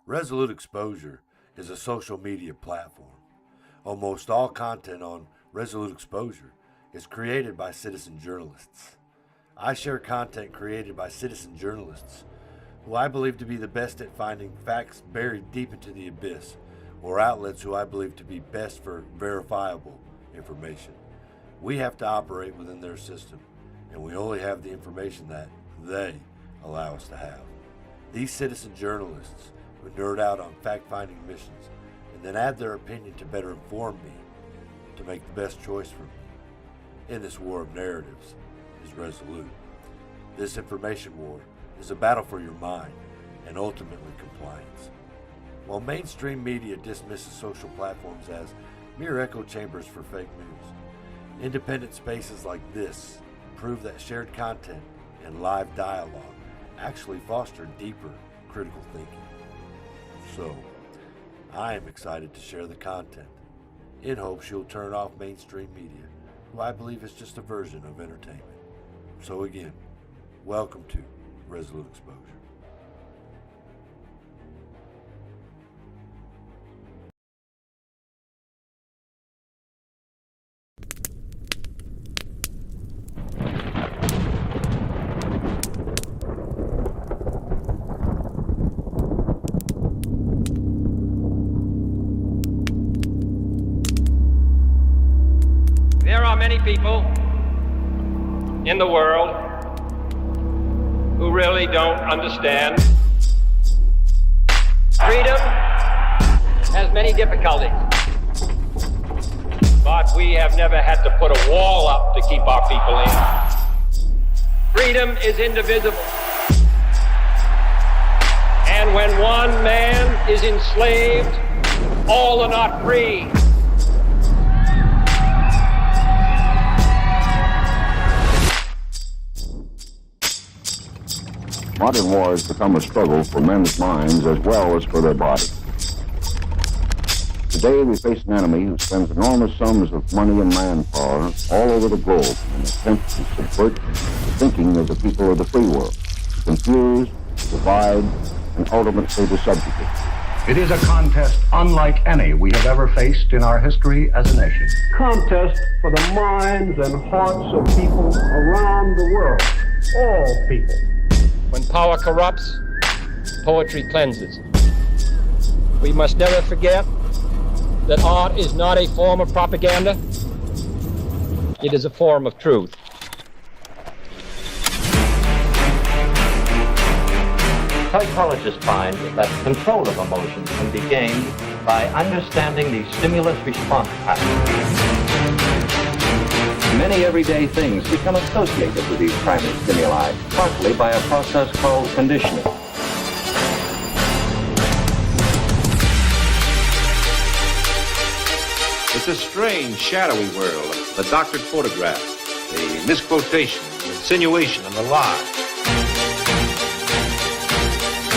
Resolute Exposure is a social media platform. Almost all content on Resolute Exposure is created by citizen journalists. I share content created by citizen journalists who I believe to be the best at finding facts buried deep into the abyss, or outlets who I believe to be best for verifiable information. We have to operate within their system, and we only have the information that they allow us to have. These citizen journalists who nerd out on fact-finding missions and then add their opinion to better inform me to make the best choice for me in this war of narratives is Resolute. This information war is a battle for your mind and ultimately compliance. While mainstream media dismisses social platforms as mere echo chambers for fake news, independent spaces like this prove that shared content and live dialogue actually foster deeper critical thinking. So, I am excited to share the content in hopes you'll turn off mainstream media, who I believe is just a version of entertainment. So again, welcome to Resolute Exposure. There are many people in the world who really don't understand. Freedom has many difficulties, but we have never had to put a wall up to keep our people in. Freedom is indivisible. And when one man is enslaved, all are not free. Modern war has become a struggle for men's minds as well as for their bodies. Today we face an enemy who spends enormous sums of money and manpower all over the globe in an attempt to subvert the thinking of the people of the free world, to confuse, divide, and ultimately to subjugate. It is a contest unlike any we have ever faced in our history as a nation. Contest for the minds and hearts of people around the world, all people. When power corrupts, poetry cleanses. We must never forget that art is not a form of propaganda. It is a form of truth. Psychologists find that control of emotion can be gained by understanding the stimulus-response pattern. Many everyday things become associated with these primary stimuli, partly by a process called conditioning. It's a strange, shadowy world. The doctored photograph, the misquotation, the insinuation, and the lie.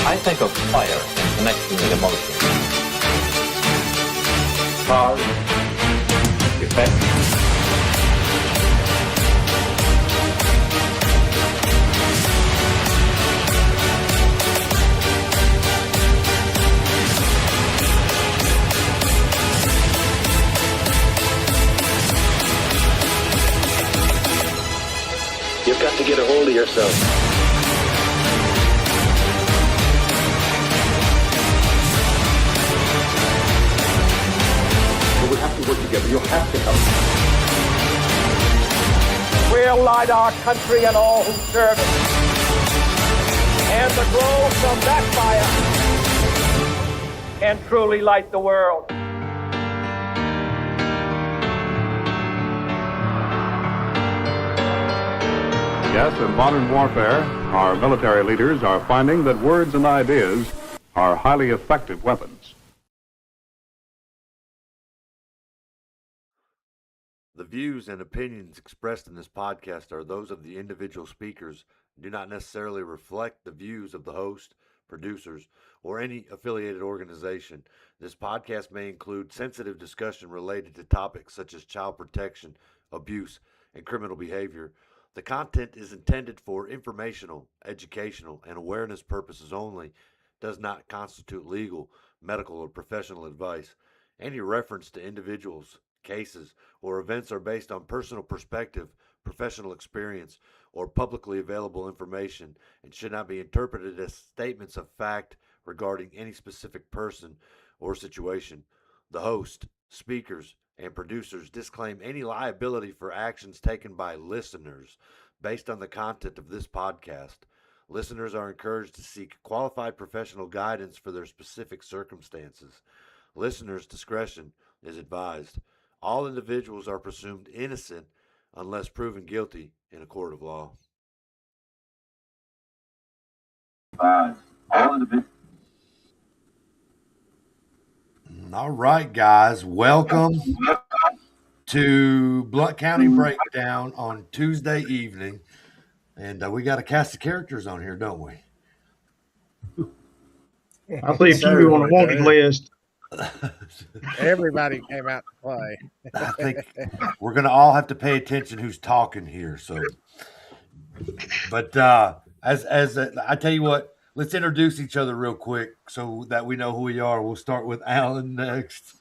I think of fire in connection with emotion. Cause, effect. You've got to get a hold of yourself. But we have to work together. You have to help. We'll light our country and all who serve it. And the glow from that fire can truly light the world. Yes, in modern warfare, our military leaders are finding that words and ideas are highly effective weapons. The views and opinions expressed in this podcast are those of the individual speakers and do not necessarily reflect the views of the host, producers, or any affiliated organization. This podcast may include sensitive discussion related to topics such as child protection, abuse, and criminal behavior. The content is intended for informational, educational, and awareness purposes only does not constitute legal, medical, or professional advice. Any reference to individuals, cases, or events are based on personal perspective, professional experience, or publicly available information and should not be interpreted as statements of fact regarding any specific person or situation. The host, speakers, and producers disclaim any liability for actions taken by listeners based on the content of this podcast. Listeners are encouraged to seek qualified professional guidance for their specific circumstances. Listeners' discretion is advised. All individuals are presumed innocent unless proven guilty in a court of law. All right, guys, welcome to Blount County Breakdown on Tuesday evening. And we got a cast of characters on here, don't we? I see a few on the wanted list. Everybody came out to play. I think we're going to all have to pay attention who's talking here. So, but as I tell you what, let's introduce each other real quick so that we know who we are. We'll start with Alan next.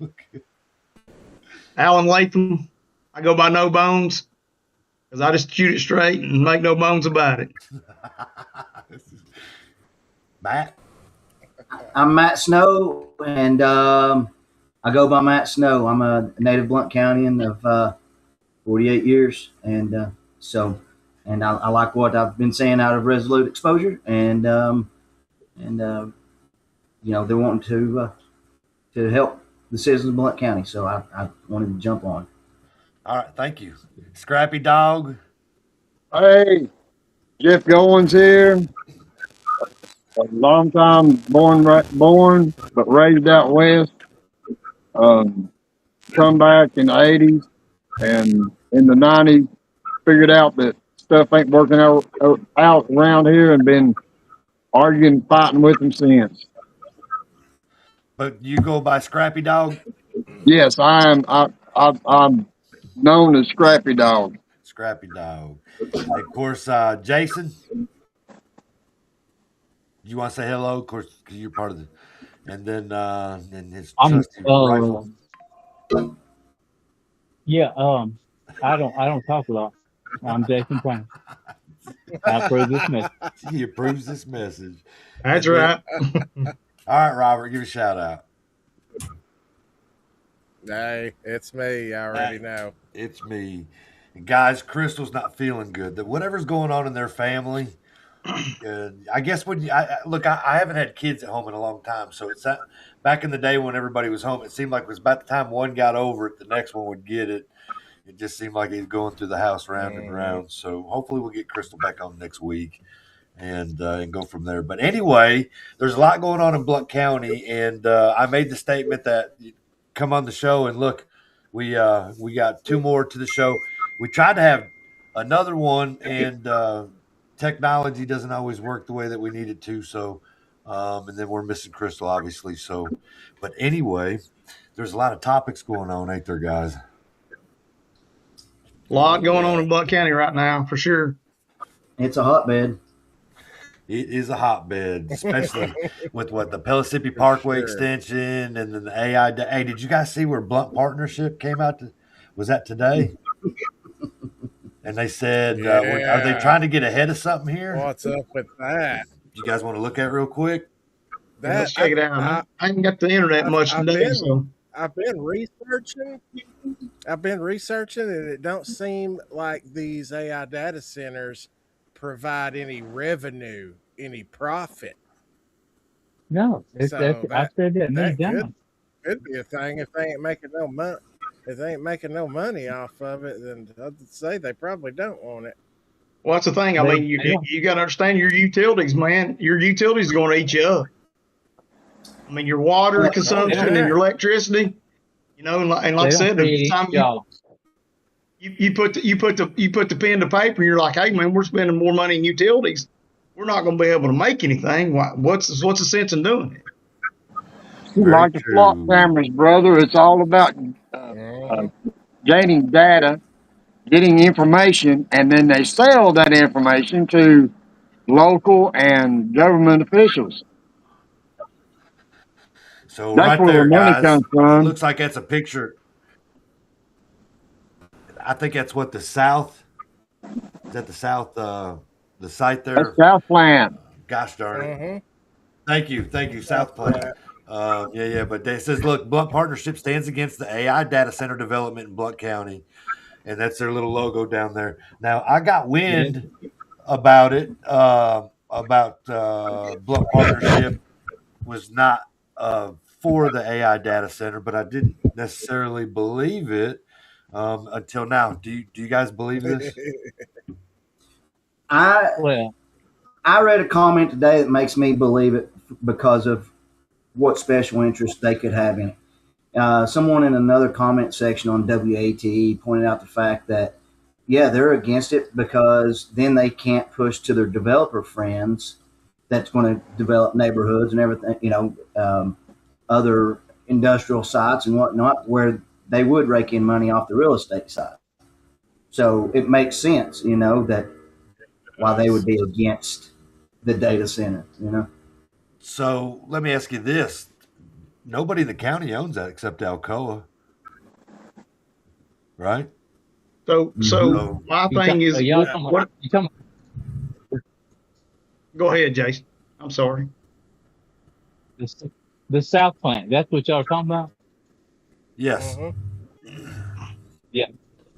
Alan Latham. I go by No Bones because I just shoot it straight and make no bones about it. Matt. I'm Matt Snow, and I go by Matt Snow. I'm a native Blount Countian of 48 years, and I like what I've been saying out of Resolute Exposure, and they're wanting to help the citizens of Blount County, so I wanted to jump on. All right, thank you. Scrappy Dog. Hey, Jeff Goins here. A long time born but raised out west. Come back in the 80s, and in the 90s figured out that stuff ain't working out around here, and been arguing, fighting with them since. But you go by Scrappy Dog? Yes, I'm known as Scrappy Dog. Scrappy Dog. And of course, Jason. You want to say hello? Of course, because you're part of the. And then his trusty rifle. Yeah. I don't talk a lot. I'm Jason Brown. I approve this message. He approves this message. That's right. All right, Robert, give a shout out. Hey, it's me. I already know. It's me. And guys, Crystal's not feeling good. That whatever's going on in their family. I guess when I haven't had kids at home in a long time, so it's that back in the day when everybody was home, it seemed like it was about the time one got over it, the next one would get it. It just seemed like he's going through the house round and round. So hopefully we'll get Crystal back on next week and go from there. But anyway, there's a lot going on in Blount County, and I made the statement that come on the show and look, we got two more to the show. We tried to have another one, and technology doesn't always work the way that we need it to. So, and then we're missing Crystal, obviously. So, but anyway, there's a lot of topics going on, ain't there, guys? A lot going on in Blount County right now, for sure. It's a hotbed. It is a hotbed, especially with the Pellissippi Parkway extension and then the AI. Hey, did you guys see where Blount Partnership came out? Was that today? And they said, are they trying to get ahead of something here? What's up with that? You guys want to look at it real quick? Let's check it out. I haven't got the internet much today, so I've been researching, and it don't seem like these AI data centers provide any revenue, any profit. No, I said that many times. Could be a thing if they ain't making no money. If they ain't making no money off of it, then I'd say they probably don't want it. Well, that's the thing. I mean, you got to understand your utilities, man. Your utilities are going to eat you up. I mean, your water consumption and your electricity. You know, and like I said, the time you put the pen to paper, you're like, hey, man, we're spending more money in utilities. We're not going to be able to make anything. What's the sense in doing it? Like the flock cameras, brother. It's all about gaining data, getting information, and then they sell that information to local and government officials. So That's right where there, the money guys, comes it from. looks like that's a picture. I think that's what the South, is that the South, the site there? That's Southland. Gosh darn it. Mm-hmm. Thank you, South Platte. Yeah, but it says, look, Blount Partnership stands against the AI data center development in Blount County, and that's their little logo down there. Now, I got wind about it, about Blount Partnership was not for the AI data center, but I didn't necessarily believe it until now. Do you guys believe this? I Well, read a comment today that makes me believe it because of what special interest they could have in it. Someone in another comment section on WATE pointed out the fact that, yeah, they're against it because then they can't push to their developer friends that's going to develop neighborhoods and everything, other industrial sites and whatnot, where they would rake in money off the real estate side. So it makes sense, that why they would be against the data center, So let me ask you this. Nobody in the county owns that except Alcoa, right? So my thing is, what? Go ahead, Jason. I'm sorry. the South Plant. That's what y'all are talking about? Yes. Yeah.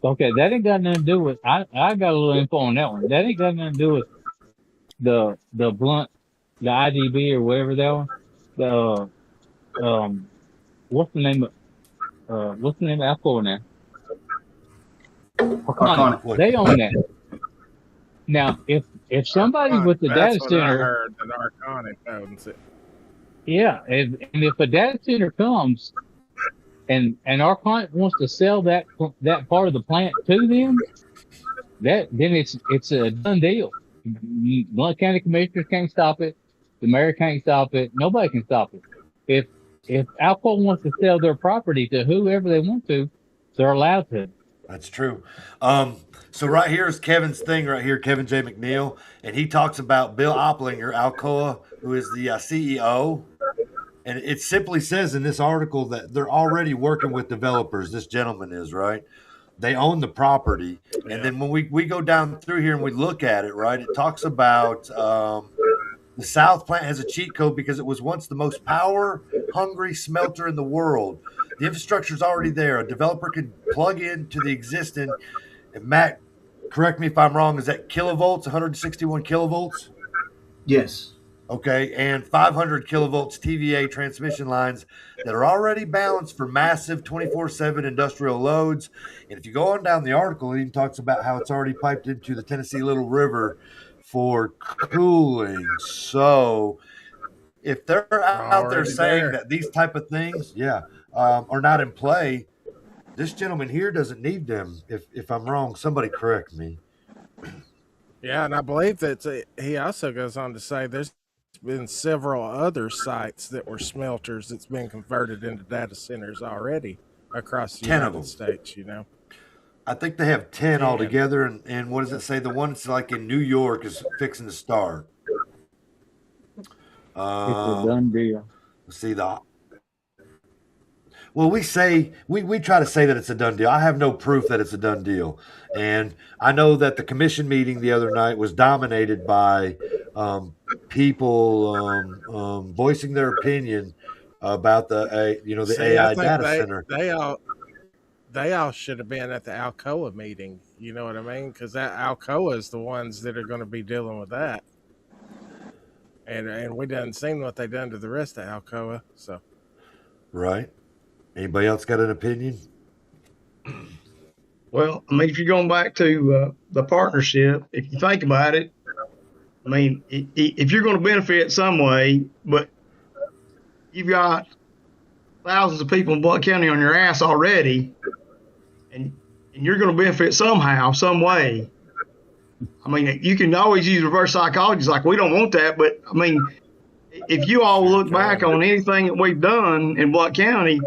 Okay, that ain't got nothing to do with. I got a little info on that one. That ain't got nothing to do with the Blount, the IDB or whatever that one. The what's the name of Alcoa now? Arconic. They own that. Now, if somebody with the data That's what I center, heard, that Arconic owns it. yeah, and if a data center comes and our client wants to sell that part of the plant to them, then it's a done deal. Blount County Commissioners can't stop it. The mayor can't stop it. Nobody can stop it. If Alcoa wants to sell their property to whoever they want to, they're allowed to. That's true. So right here is Kevin's thing right here, Kevin J. McNeil, and he talks about Bill Opplinger, Alcoa, who is the CEO. And it simply says in this article that they're already working with developers. This gentleman is, right? They own the property. Yeah. And then when we go down through here and we look at it, right, it talks about the South Plant has a cheat code because it was once the most power-hungry smelter in the world. The infrastructure is already there. A developer could plug into the existing. And Matt, correct me if I'm wrong, is that kilovolts, 161 kilovolts? Yes. Okay, and 500 kilovolts TVA transmission lines that are already balanced for massive 24/7 industrial loads. And if you go on down the article, it even talks about how it's already piped into the Tennessee Little River for cooling. So if they're out there saying that these type of things, are not in play, this gentleman here doesn't need them. If I'm wrong, somebody correct me. Yeah, and I believe that he also goes on to say there's been several other sites that were smelters that's been converted into data centers already across the United States, I think they have 10 altogether, and what does it say? The one that's like in New York is fixing to start. It's a done deal. Let's see Well, we try to say that it's a done deal. I have no proof that it's a done deal. And I know that the commission meeting the other night was dominated by people voicing their opinion about the AI data center. They all should have been at the Alcoa meeting. You know what I mean? Because that Alcoa is the ones that are going to be dealing with that. And we done seen what they done to the rest of Alcoa. So. Right. Anybody else got an opinion? Well, I mean, if you're going back to the partnership, if you think about it, I mean, if you're going to benefit some way, but you've got thousands of people in Blount County on your ass already, and you're going to benefit somehow, some way. I mean, you can always use reverse psychology. It's like, we don't want that, but I mean, if you all look back on anything that we've done in Blount County,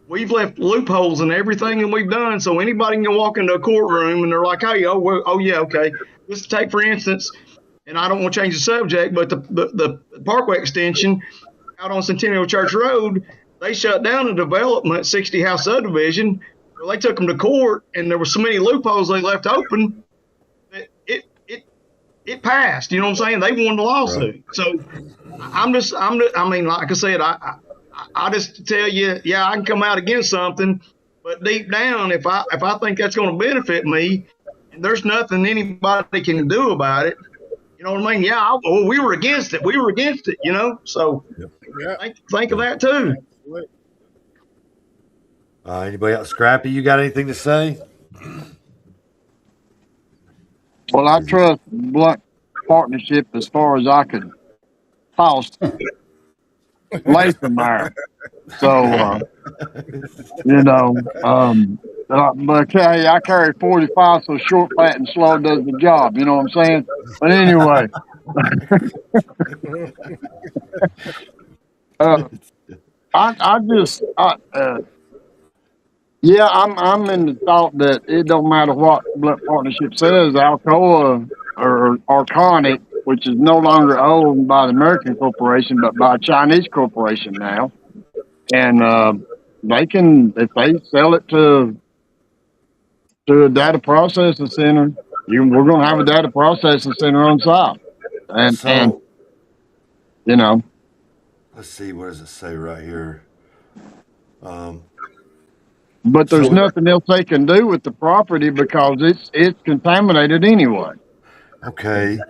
we've left loopholes in everything that we've done. So anybody can walk into a courtroom and they're like, hey, yeah, okay. Let's take, for instance, and I don't want to change the subject, but the Parkway extension, out on Centennial Church Road, they shut down a development, 60 house subdivision. Well, they took them to court, and there were so many loopholes they left open that it passed. You know what I'm saying? They won the lawsuit. Right. So I mean, like I said, I just tell you, yeah, I can come out against something, but deep down, if I think that's going to benefit me, and there's nothing anybody can do about it, you know what I mean? Yeah, we were against it. We were against it, you know? So think of that too. Anybody else? Scrappy, you got anything to say? Well, I trust Blount Partnership as far as I could toss Latham there. So, you know, but hey, I carry 45, so short, fat, and slow does the job. You know what I'm saying? But anyway, I'm in the thought that it don't matter what Blount Partnership says. Alcoa or Arconic, which is no longer owned by the American corporation, but by a Chinese corporation now. And they can, if they sell it to a data processing center, we're going to have a data processing center on site. And you know. Let's see, what does it say right here? But there's nothing else they can do with the property because it's contaminated anyway. Okay.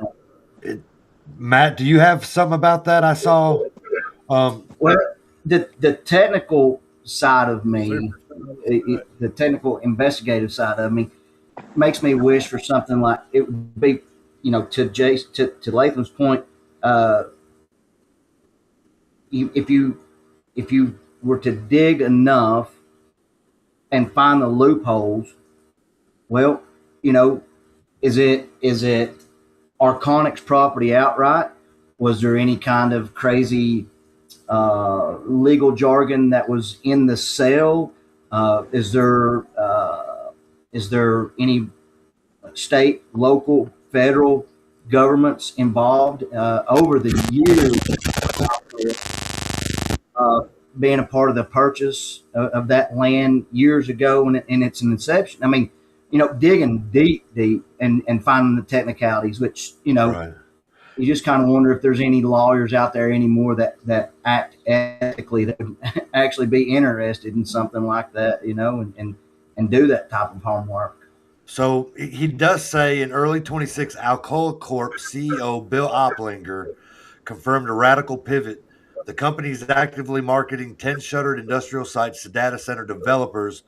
Matt, do you have something about that? I saw. Well, the technical side of me, the technical investigative side of me, makes me wish for something like it would be, you know, to Latham's point. If you were to dig enough and find the loopholes, well, you know, is it Arconic's property outright? Was there any kind of crazy legal jargon that was in the sale? Is there any state, local, federal governments involved over the years? Being a part of the purchase of that land years ago in its inception. I mean, you know, digging deep and finding the technicalities, which, you know, right. You just kind of wonder if there's any lawyers out there anymore that act ethically, that would actually be interested in something like that, you know, and do that type of homework. So he does say in early 26, Alcoa Corp CEO Bill Oplinger confirmed a radical pivot. The company is actively marketing 10 shuttered industrial sites to data center developers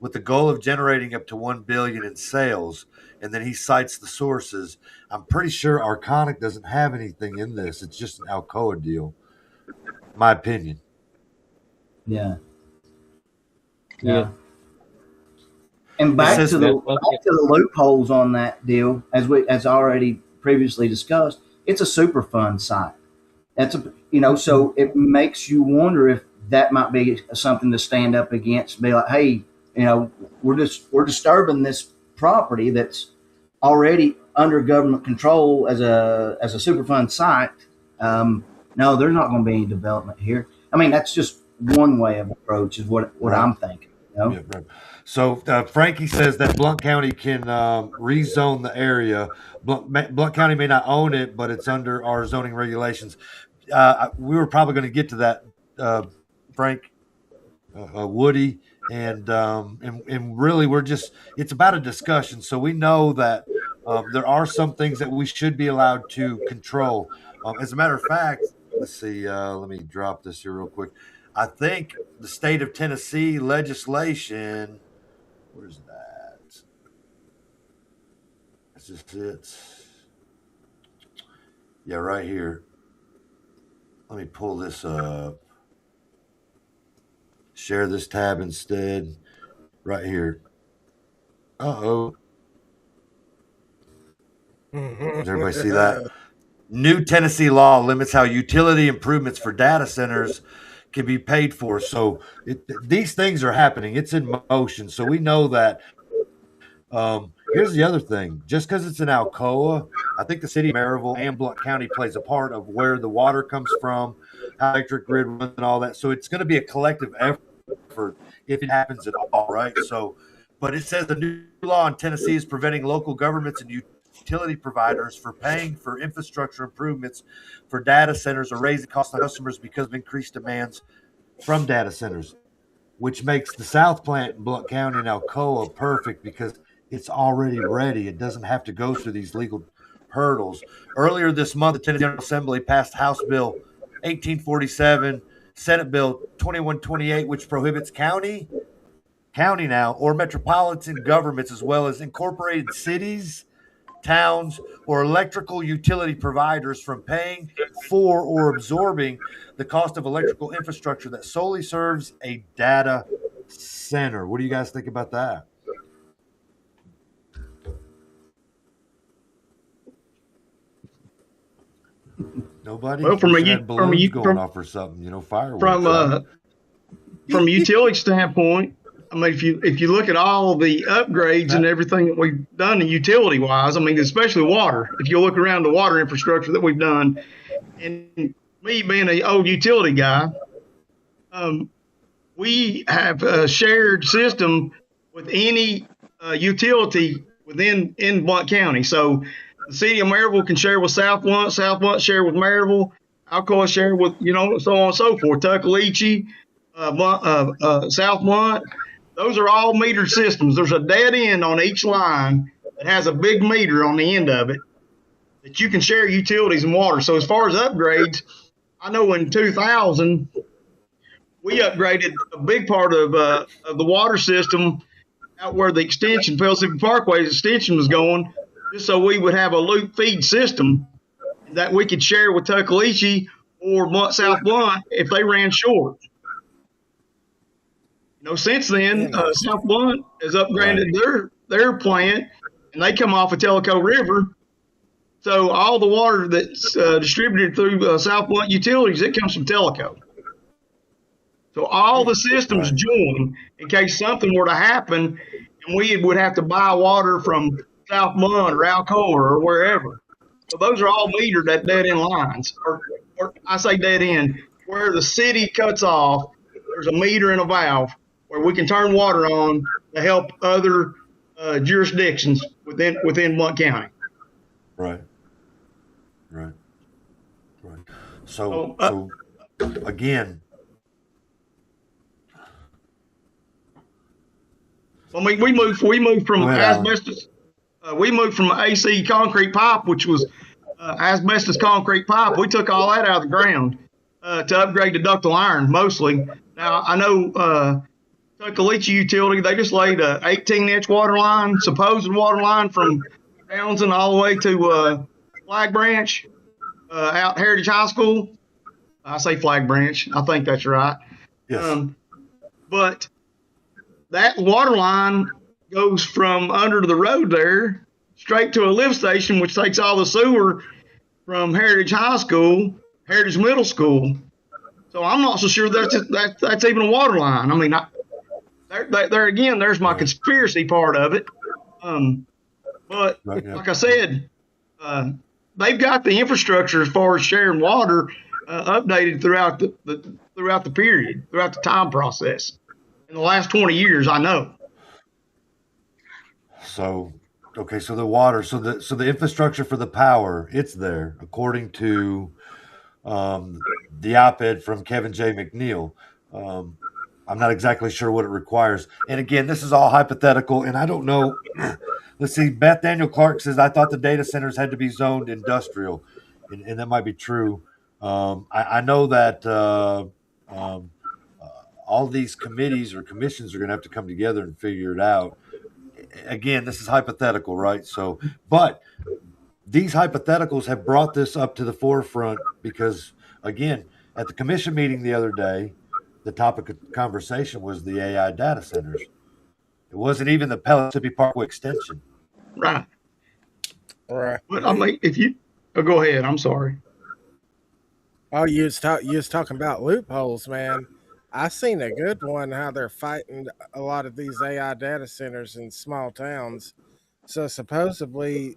with the goal of generating up to $1 billion in sales. And then he cites the sources. I'm pretty sure Arconic doesn't have anything in this. It's just an Alcoa deal. My opinion. Yeah. And back to the loopholes on that deal, as already previously discussed, it's a Superfund site. So it makes you wonder if that might be something to stand up against. Be like, hey, you know, we're disturbing this property that's already under government control as a Superfund site. No, there's not going to be any development here. I mean, that's just one way of approach is what right. I'm thinking. You know? Yeah, right. So Frankie says that Blount County can rezone the area. Blount County may not own it, but it's under our zoning regulations. We were probably going to get to that, Frank, Woody, and really it's about a discussion. So we know that there are some things that we should be allowed to control. As a matter of fact, let's see, let me drop this here real quick. I think the state of Tennessee legislation, where's that? That's just it. Yeah, right here. Let me pull this up. Share this tab instead. Right here. Uh-oh. Does everybody see that? New Tennessee law limits how utility improvements for data centers can be paid for. So these things are happening. It's in motion. So we know that. Here's the other thing. Just because it's an Alcoa I think the city of Maryville and Blount County plays a part of where the water comes from, how the electric grid runs, and all that. So it's going to be a collective effort if it happens at all, right? So, but it says the new law in Tennessee is preventing local governments and utility providers for paying for infrastructure improvements for data centers or raising costs on customers because of increased demands from data centers, which makes the South Plant in Blount County and Alcoa perfect because it's already ready. It doesn't have to go through these legal hurdles. Earlier this month, the Tennessee General Assembly passed House Bill 1847, Senate Bill 2128, which prohibits county now or metropolitan governments as well as incorporated cities, towns, or electrical utility providers from paying for or absorbing the cost of electrical infrastructure that solely serves a data center. What do you guys think about that? Nobody? Well, from a balloons going off or something, fireworks. From a utility standpoint, I mean, if you look at all the upgrades and everything that we've done utility wise, I mean, especially water. If you look around the water infrastructure that we've done, and me being an old utility guy, we have a shared system with any utility in Blount County. So the city of Maryville can share with South Blount share with Maryville, Alcoa share with, so on and so forth, Tuckaleechee, South Blount. Those are all metered systems. There's a dead end on each line that has a big meter on the end of it that you can share utilities and water. So as far as upgrades, I know in 2000, we upgraded a big part of the water system out where the extension, Pellissippi Parkway's extension was going, just so we would have a loop feed system that we could share with Tuckaleechee or South Blount if they ran short. Since then, South Blount has upgraded their plant, and they come off of Tellico River. So all the water that's distributed through South Blount Utilities, it comes from Tellico. So all the systems join in case something were to happen, and we would have to buy water from South Blount or Alcoa or wherever. So those are all metered at dead end lines, or I say dead end, where the city cuts off. There's a meter and a valve where we can turn water on to help other jurisdictions within Blount County. Right. So again, I mean, we moved from asbestos. We moved from AC concrete pipe, which was asbestos concrete pipe. We took all that out of the ground to upgrade to ductile iron mostly. Now I know Tuckaleechee Utility, they just laid a 18-inch water line, supposed water line from Townsend all the way to Flag Branch out Heritage High School. I say Flag Branch. I think that's right. Yes. But that water line goes from under the road there straight to a lift station, which takes all the sewer from Heritage High School, Heritage Middle School. So I'm not so sure that's even a water line. I mean, there again, there's my conspiracy part of it. But like I said, they've got the infrastructure as far as sharing water updated throughout the period, throughout the time process. In the last 20 years, I know. So the water, so the infrastructure for the power, it's there according to the op-ed from Kevin J. McNeil. I'm not exactly sure what it requires. And again, this is all hypothetical, and I don't know. Let's see. Beth Daniel Clark says, I thought the data centers had to be zoned industrial, and that might be true. I know that all these committees or commissions are going to have to come together and figure it out. Again, this is hypothetical, right? So, but these hypotheticals have brought this up to the forefront because, again, at the commission meeting the other day, the topic of conversation was the AI data centers. It wasn't even the Pellissippi Parkway extension. Right. But I mean, go ahead. I'm sorry. Oh, you was talking about loopholes, man. I seen a good one how they're fighting a lot of these AI data centers in small towns. So supposedly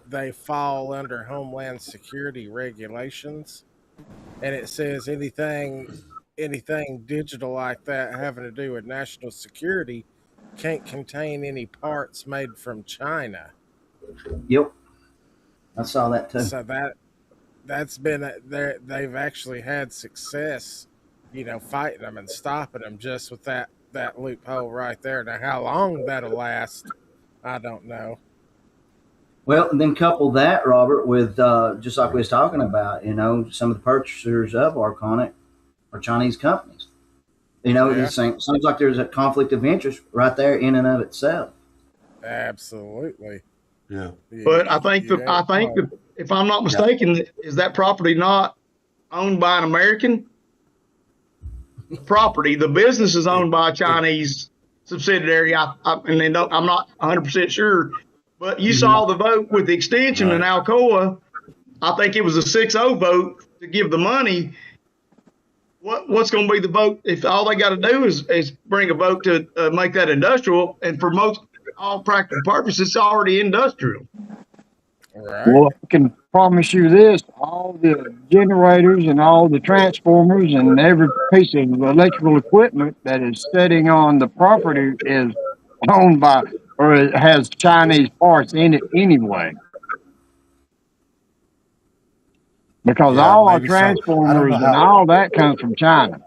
they fall under Homeland Security regulations, and it says anything digital like that having to do with national security can't contain any parts made from China. Yep, I saw that too. So that's been they've actually had success, fighting them and stopping them just with that loophole right there. Now, how long that'll last, I don't know. Well, and then couple that, Robert, with just like we was talking about, some of the purchasers of Arconic are Chinese companies. It seems like there's a conflict of interest right there in and of itself. Absolutely. Yeah. But I think if I'm not mistaken, is that property not owned by an American property? The business is owned by a Chinese subsidiary. I'm not 100% sure, but you saw the vote with the extension in Alcoa. I think it was a 6-0 vote to give the money. What's going to be the vote if all they got to do is bring a vote to make that industrial? And for all practical purposes, it's already industrial. Right. Well, I can promise you this: all the generators and all the transformers and every piece of electrical equipment that is sitting on the property is owned by, or it has Chinese parts in it anyway. Because all our transformers and all that comes from China.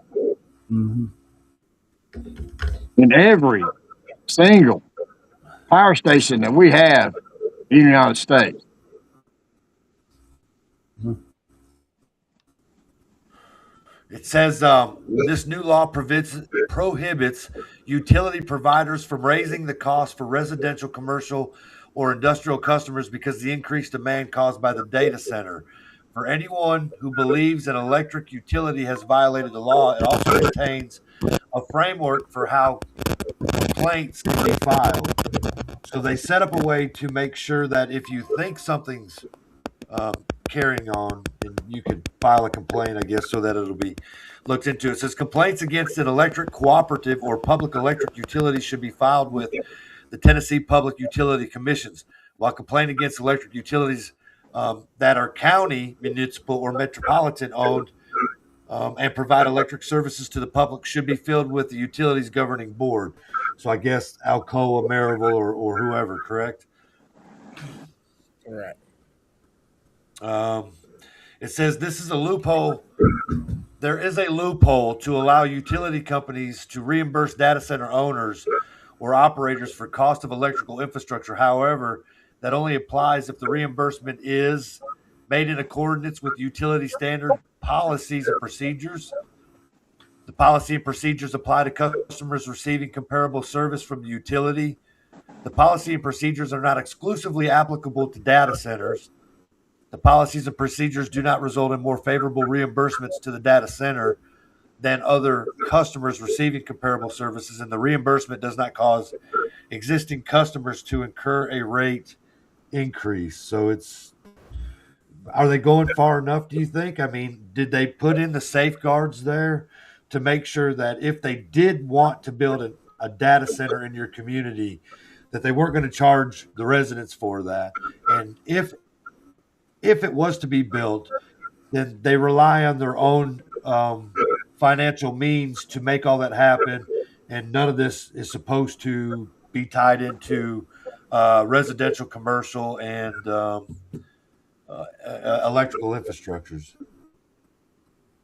Mm-hmm. In every single power station that we have in the United States. It says this new law prohibits utility providers from raising the cost for residential, commercial, or industrial customers because of the increased demand caused by the data center. For anyone who believes an electric utility has violated the law, it also contains a framework for how complaints can be filed. So they set up a way to make sure that if you think something's carrying on, and you could file a complaint, I guess, so that it'll be looked into. It says complaints against an electric cooperative or public electric utility should be filed with the Tennessee Public Utility Commissions, while complaint against electric utilities that are county, municipal, or metropolitan owned and provide electric services to the public should be filled with the utilities governing board. So I guess Alcoa, Maryville, or whoever, correct? Right. It says this is a loophole. There is a loophole to allow utility companies to reimburse data center owners or operators for cost of electrical infrastructure. However, that only applies if the reimbursement is made in accordance with utility standard policies and procedures. The policy and procedures apply to customers receiving comparable service from the utility. The policy and procedures are not exclusively applicable to data centers. The policies and procedures do not result in more favorable reimbursements to the data center than other customers receiving comparable services, and the reimbursement does not cause existing customers to incur a rate increase. So are they going far enough, do you think? I mean, did they put in the safeguards there to make sure that if they did want to build a data center in your community, that they weren't going to charge the residents for that? And if it was to be built, then they rely on their own financial means to make all that happen, and none of this is supposed to be tied into residential, commercial, and electrical infrastructures.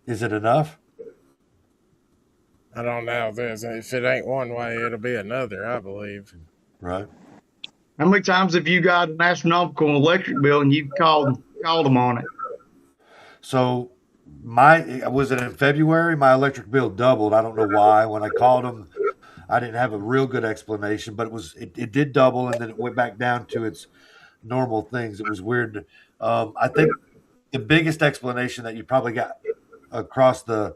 Is it enough? I don't know. If it ain't one way, it'll be another, I believe. Right. How many times have you got an astronomical electric bill and you've called them on it? So was it in February? My electric bill doubled. I don't know why. When I called them, I didn't have a real good explanation, but it did double, and then it went back down to its normal things. It was weird. I think the biggest explanation that you probably got across the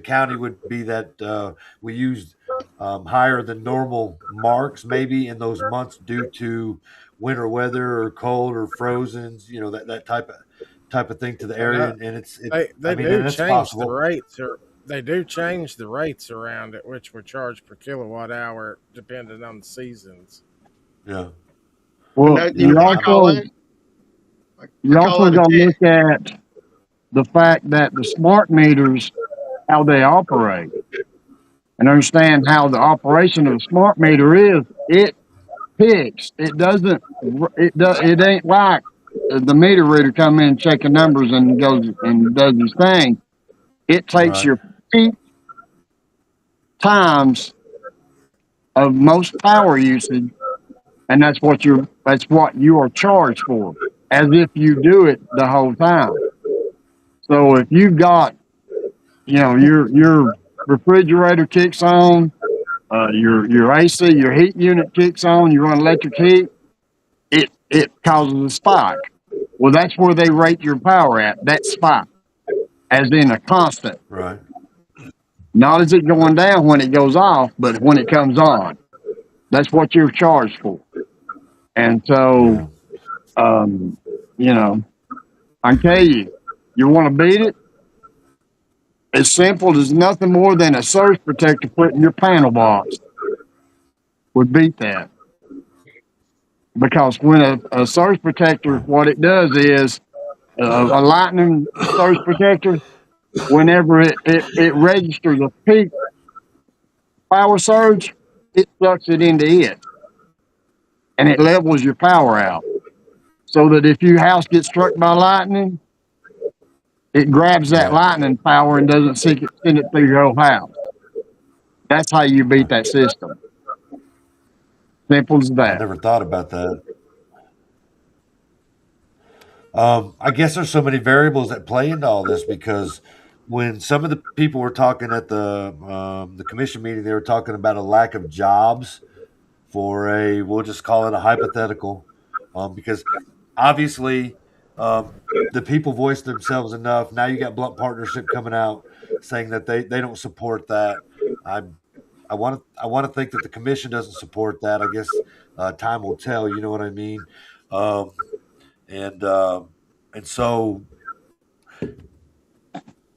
county would be that we used higher than normal marks maybe in those months due to winter weather or cold or frozen, that type of thing to the area. And they do change the rates, or they do change the rates around at which we're charged per kilowatt hour depending on the seasons. Yeah. Well, You also got to look at the fact that the smart meters, how they operate, and understand how the operation of a smart meter is. It picks. It doesn't. It ain't like the meter reader come in, checking numbers, and goes and does his thing. It takes your peak times of most power usage, and that's what you are charged for, as if you do it the whole time. So if you've got, your refrigerator kicks on, your AC, your heat unit kicks on, you run electric heat, it causes a spike. Well, that's where they rate your power at, that spike, as in a constant. Right. Not as it going down when it goes off, but when it comes on. That's what you're charged for. And so, I can tell you, you want to beat it? As simple as nothing more than a surge protector put in your panel box would beat that. Because when a surge protector, what it does is a lightning surge protector, whenever it registers a peak power surge, it sucks it into it. And it levels your power out. So that if your house gets struck by lightning, it grabs that lightning power and doesn't send it through your whole house. That's how you beat that system. Simple as that. I never thought about that. I guess there's so many variables that play into all this, because when some of the people were talking at the commission meeting, they were talking about a lack of jobs for we'll just call it a hypothetical, because obviously the people voiced themselves enough. Now you got Blount Partnership coming out saying that they don't support that. I want to think that the commission doesn't support that. I guess time will tell. You know what I mean? And so,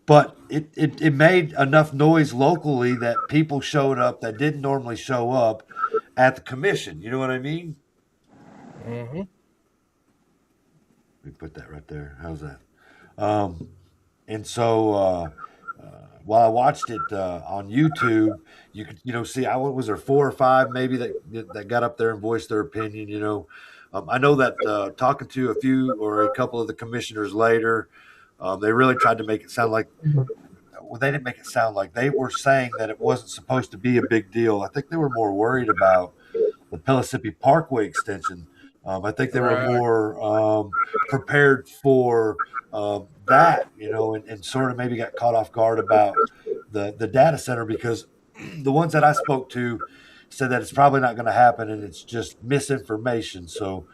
but it made enough noise locally that people showed up that didn't normally show up at the commission. You know what I mean? Mm-hmm. Let me put that right there. How's that? And so while I watched it on YouTube, you could see, was there 4 or 5 maybe that got up there and voiced their opinion. I know that talking to a few or a couple of the commissioners later, they really tried to make it sound like, well, they didn't make it sound like, they were saying that it wasn't supposed to be a big deal. I think they were more worried about the Pellissippi Parkway extension. I think they were more prepared for that, and sort of maybe got caught off guard about the data center, because the ones that I spoke to said that it's probably not going to happen and it's just misinformation. So,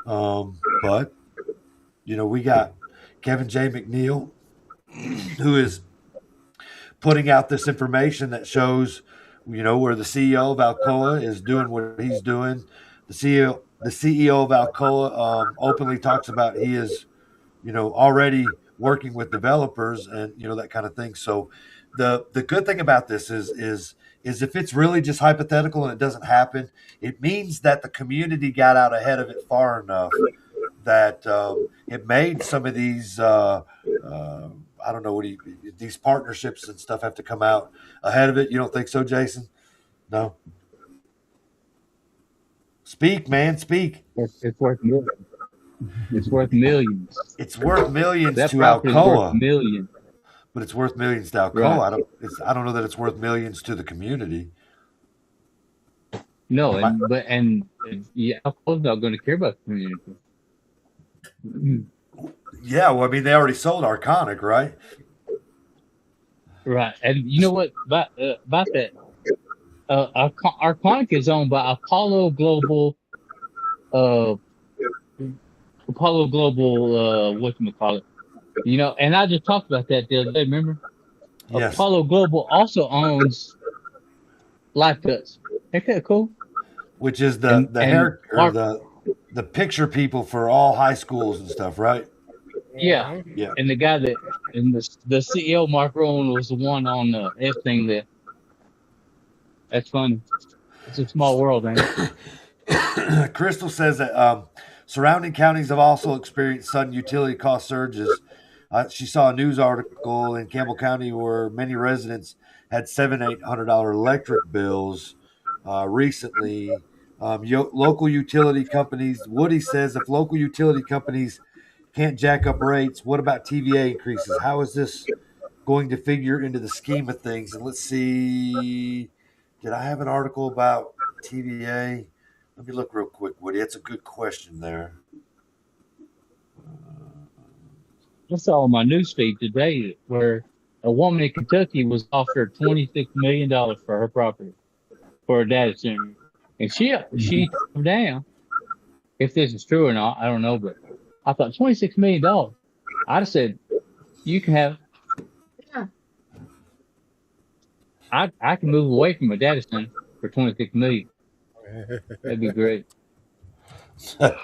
but, we got Kevin J. McNeil, who is putting out this information that shows, where the CEO of Alcoa is doing what he's doing. The CEO of Alcoa openly talks about he is, already working with developers and, that kind of thing. So the good thing about this is if it's really just hypothetical and it doesn't happen, it means that the community got out ahead of it far enough that it made some of these, I don't know, these partnerships and stuff have to come out ahead of it. You don't think so, Jason? No? Speak, man, speak. It's worth millions. It's worth millions. It's worth millions that to Alcoa. Worth millions. But it's worth millions to Alcoa. Right. I don't know that it's worth millions to the community. No, Alcoa's not going to care about the community. Yeah, well, I mean, they already sold Arconic, right? Right, and you know what about that? Arconic is owned by Apollo Global. Whatchamacallit? And I just talked about that the other day. Remember? Yes. Apollo Global also owns Life Cuts. Ain't that cool? Which is the picture people for all high schools and stuff, right? Yeah. Yeah. And the guy the CEO Mark Rowan was the one on the thing there. That's funny. It's a small world, ain't it? Crystal says that Surrounding counties have also experienced sudden utility cost surges. She saw a news article in Campbell County where many residents had $700-800 electric bills recently. Local utility companies. Woody says if local utility companies can't jack up rates, what about TVA increases? How is this going to figure into the scheme of things? And let's see. Did I have an article about TVA? Let me look real quick, Woody. That's a good question there. I saw on my newsfeed today where a woman in Kentucky was offered $26 million for her property for a data center, and she turned down. If this is true or not, I don't know, but I thought $26 million. I'd have said, you can have. Yeah. I can move away from a data center for $26 million. That'd be great. That'd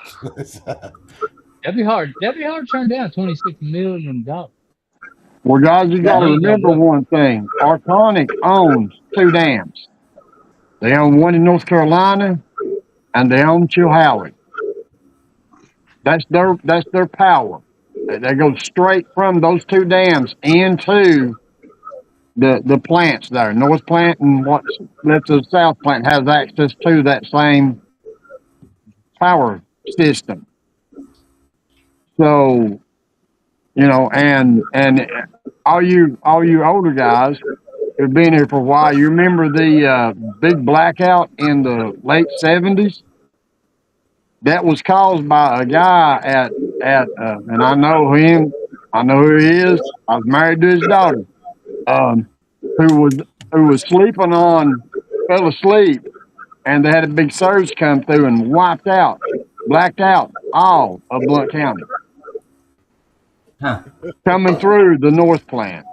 be hard. That'd be hard to turn down $26 million. Well, guys, you got to remember one thing. Arconic owns 2 dams. They own one in North Carolina, and they own Chilhowie. That's their power. They go straight from those 2 dams into the plants there. North Plant and the South Plant has access to that same power system. So, and all you older guys who've been here for a while, you remember the big blackout in the late 70s? That was caused by a guy and I know him. I know who he is. I was married to his daughter, who was fell asleep, and they had a big surge come through and blacked out all of Blount County. Huh. Coming through the North Plant.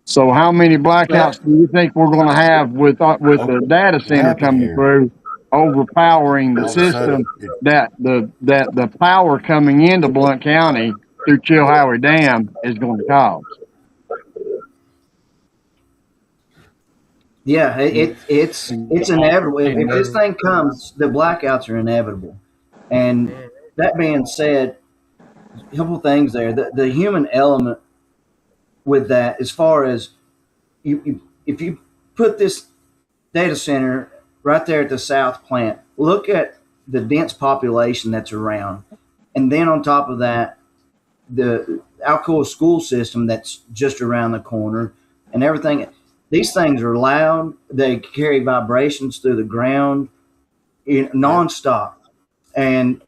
So how many blackouts do you think we're going to have with the data center coming through, overpowering the system that the power coming into Blount County through Chilhowie Dam is going to cause? Yeah, it's inevitable. If this thing comes, the blackouts are inevitable. And that being said, a couple of things there. The human element with that, as far as if you put this data center right there at the South Plant, look at the dense population that's around, and then on top of that, the Alcoa school system that's just around the corner, and everything. These things are loud. They carry vibrations through the ground nonstop, and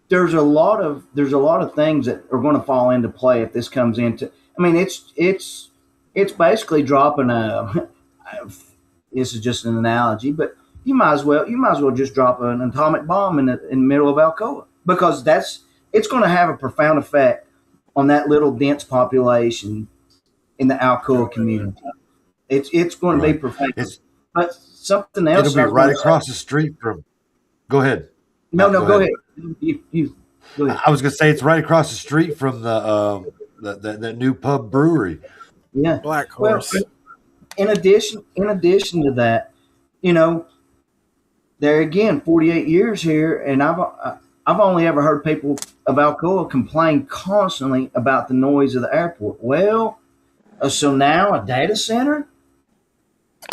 There's a lot of things that are going to fall into play if this comes into. I mean, it's basically dropping a. This is just an analogy, but you might as well just drop an atomic bomb in the middle of Alcoa, because it's going to have a profound effect on that little dense population in the Alcoa community. It's going to be profound. But something else. It'll be right across the street from. Go ahead. No, go ahead. You go ahead. I was going to say it's right across the street from the new pub brewery. Yeah, Black Horse. Well, in addition to that, there again, 48 years here, and I've only ever heard people of Alcoa complain constantly about the noise of the airport. Well, so now a data center?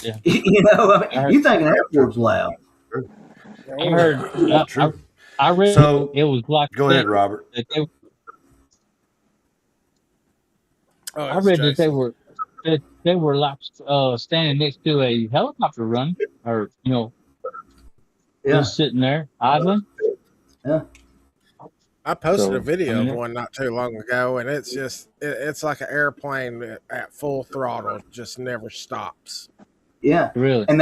Yeah. You think an airport's loud? I heard. I read it was like. Go ahead, Robert. I read that they were like standing next to a helicopter run, or just sitting there idling. Yeah. I posted a video of one not too long ago, and it's like an airplane at full throttle, just never stops. Yeah, really. And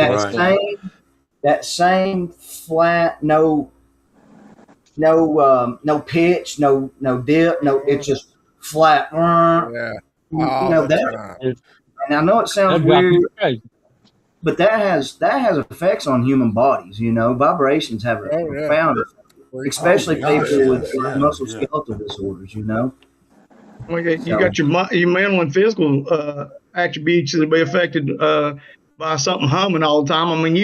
that same flat, no pitch, no dip, it's just flat. Yeah. And I know it sounds weird, but that has effects on human bodies. Vibrations have a profound effect, especially people with musculoskeletal disorders. Okay, you got your mental and physical attributes that will be affected by something humming all the time. I mean,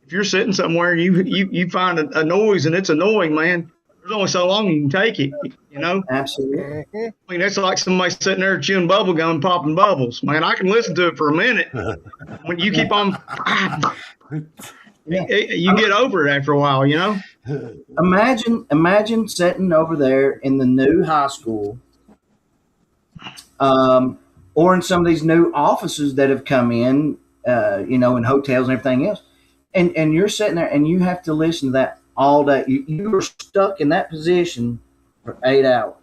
if you're sitting somewhere and you find a noise and it's annoying, man, there's only so long you can take it, you know? Absolutely. I mean, that's like somebody sitting there chewing bubble gum, popping bubbles. Man, I can listen to it for a minute. When you keep on, you get over it after a while, you know? Imagine sitting over there in the new high school, or in some of these new offices that have come in, in hotels and everything else. And you're sitting there and you have to listen to that all day. You're stuck in that position for 8 hours.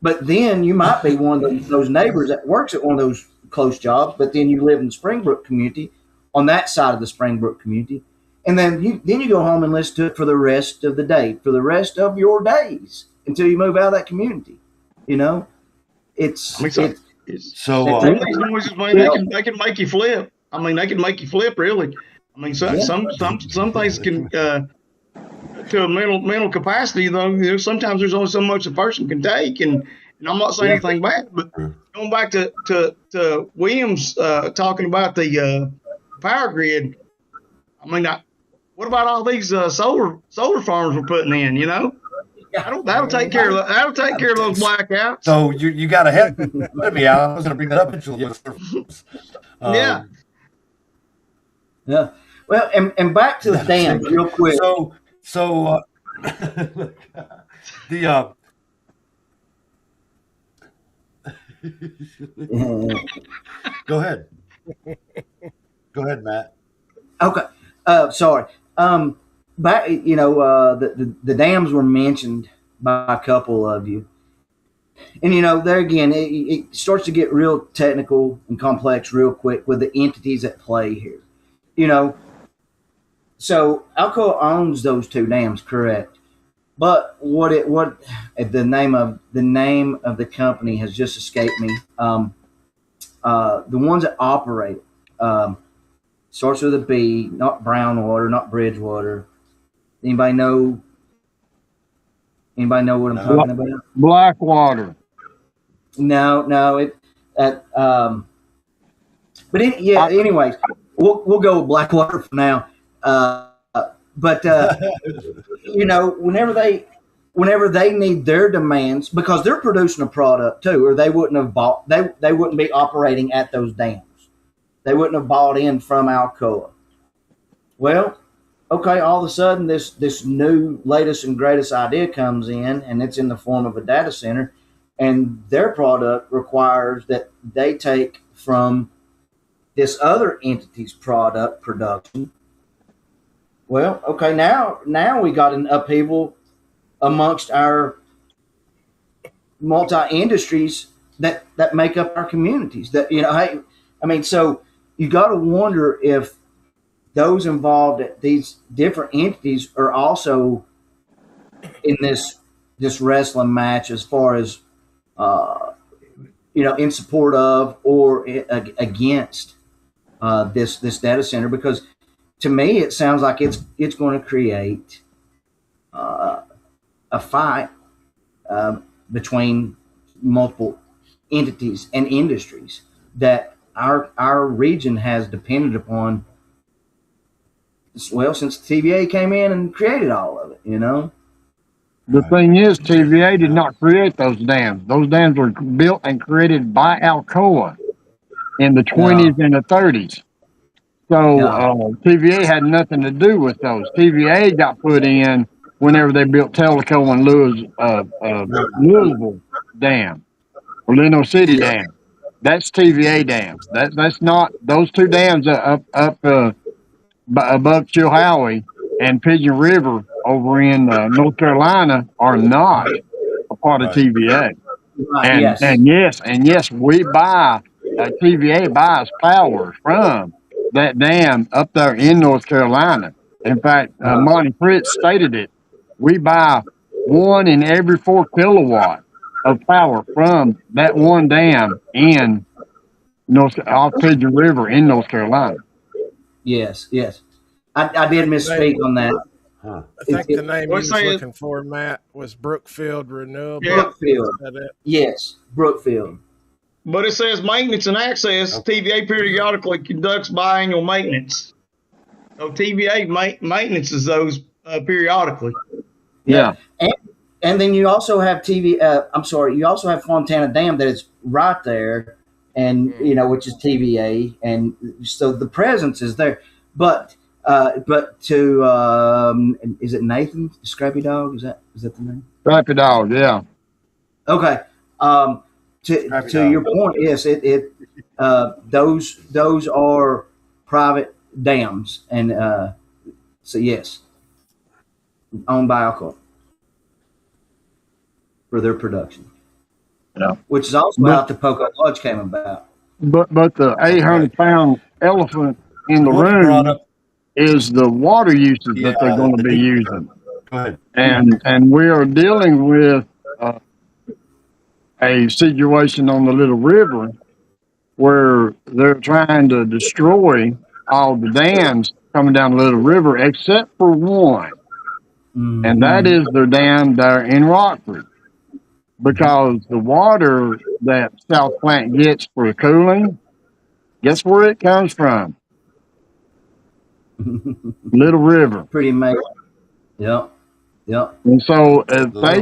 But then you might be one of those neighbors that works at one of those close jobs, but then you live in the Springbrook community, on that side of the Springbrook community. And then you go home and listen to it for the rest of the day, for the rest of your days, until you move out of that community. You know, these noises, man, they can make you flip. I mean, they can make you flip, really. I mean, some things can to a mental capacity, though. Sometimes there's only so much a person can take, and I'm not saying anything bad, but going back to Williams talking about the power grid. I mean, what about all these solar farms we're putting in? You know, that'll take care of those blackouts. So you got ahead of me, Alan. I was going to bring that up. Yeah. Well, and back to the dams real quick. So Go ahead. Go ahead, Matt. Okay. Sorry. Back, the dams were mentioned by a couple of you. And, there again, it starts to get real technical and complex real quick with the entities at play here. So Alcoa owns those 2 dams, correct? But the name of the company has just escaped me. The ones that operate starts with a B, not Brownwater, not Bridgewater. Anybody know what I'm talking about? Blackwater. No. Anyways, we'll go with Blackwater for now. Whenever they need their demands, because they're producing a product too, or they wouldn't have bought, they wouldn't be operating at those dams. They wouldn't have bought in from Alcoa. Well, okay, all of a sudden this new latest and greatest idea comes in, and it's in the form of a data center, and their product requires that they take from this other entity's product production. Well, okay, now we got an upheaval amongst our multi-industries that make up our communities. That so you got to wonder if those involved at these different entities are also in this wrestling match as far as in support of or against this data center, because to me it sounds like it's going to create a fight between multiple entities and industries that our region has depended upon, well, since TVA came in and created all of it, The thing is, TVA did not create those dams. Those dams were built and created by Alcoa in the 20s and the 30s. So TVA had nothing to do with those. TVA got put in whenever they built Tellico and Louisville Dam, or Leno City Dam. That's TVA dams. That's not those 2 dams up above Chilhowie and Pigeon River over in North Carolina are not a part of TVA. And yes, we buy TVA buys power from that dam up there in North Carolina. In fact, Monty Fritz stated it. We buy 1 in every 4 kilowatt of power from that one dam in off Pigeon River in North Carolina. Yes. I did misspeak on that. I think the name you was looking for, Matt, was Brookfield Renewable. Yeah. Brookfield. Yes, Brookfield. But it says maintenance and access. TVA periodically conducts biannual maintenance. Oh, TVA maintenances those periodically. Yeah. And then you also have you also have Fontana Dam that is right there, and which is TVA, and so the presence is there. But to is it Nathan Scrappy Dog? Is that the name? Scrappy Dog, yeah. Okay. To your point, yes, those are private dams, and so yes, owned by Alcoa for their production. Yeah. Which is also how Poco Lodge came about. But the 800-pound elephant in the room is the water usage that they're going to be using. Go ahead. And we are dealing with a situation on the Little River where they're trying to destroy all the dams coming down the Little River except for one. Mm-hmm. And that is their dam there in Rockford. Because the water that South Plant gets for cooling, guess where it comes from? Little River. Pretty amazing. Yep. And so if they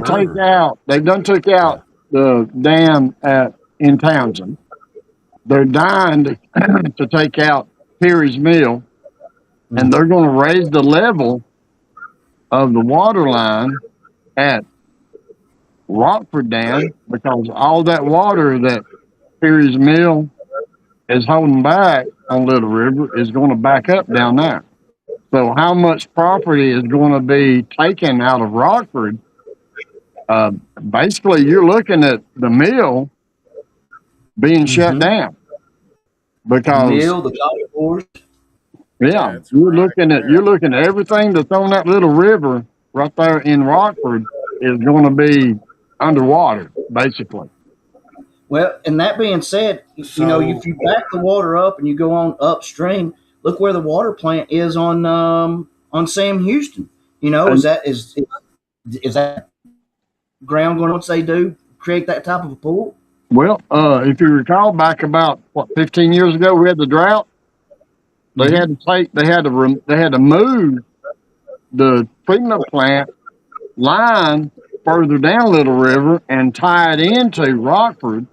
they've done took out the dam in Townsend. They're dying to take out Perry's Mill, and they're going to raise the level of the water line at Rockford Dam because all that water that Perry's Mill is holding back on Little River is going to back up down there. So how much property is going to be taken out of Rockford? Basically, you're looking at the mill being shut down because the mill, the golf course. Yeah, you're looking at everything that's on that Little River right there in Rockford is going to be underwater, basically. Well, and that being said, if you back the water up and you go on upstream, look where the water plant is on Sam Houston. Is that ground going once they do create that type of a pool? Well, if you recall back about 15 years ago, we had the drought. They had to move the treatment plant line further down Little River and tie it into Rockford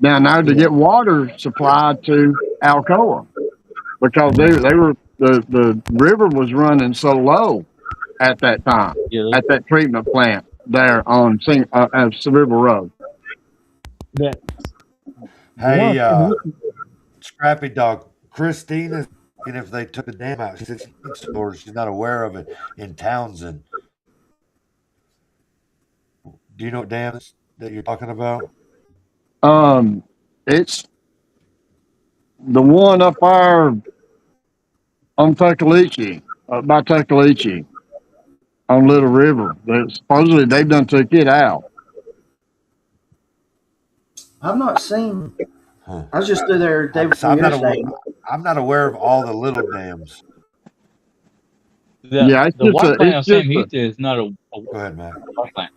down there to get water supplied to Alcoa because they were the river was running so low at that time at that treatment plant there on River Road. Yeah. Hey, Scrappy Dog, Christina, and if they took the dam out, she's not aware of it in Townsend. Do you know what dam that you're talking about? It's the one up there on Tuckaleechee, by Tuckaleechee, on Little River. Supposedly they've done took it out. I've not seen. I was just through there day before yesterday. I'm not aware of all the little dams. The water plant on Sam Houston is not a go ahead, man. Water plant.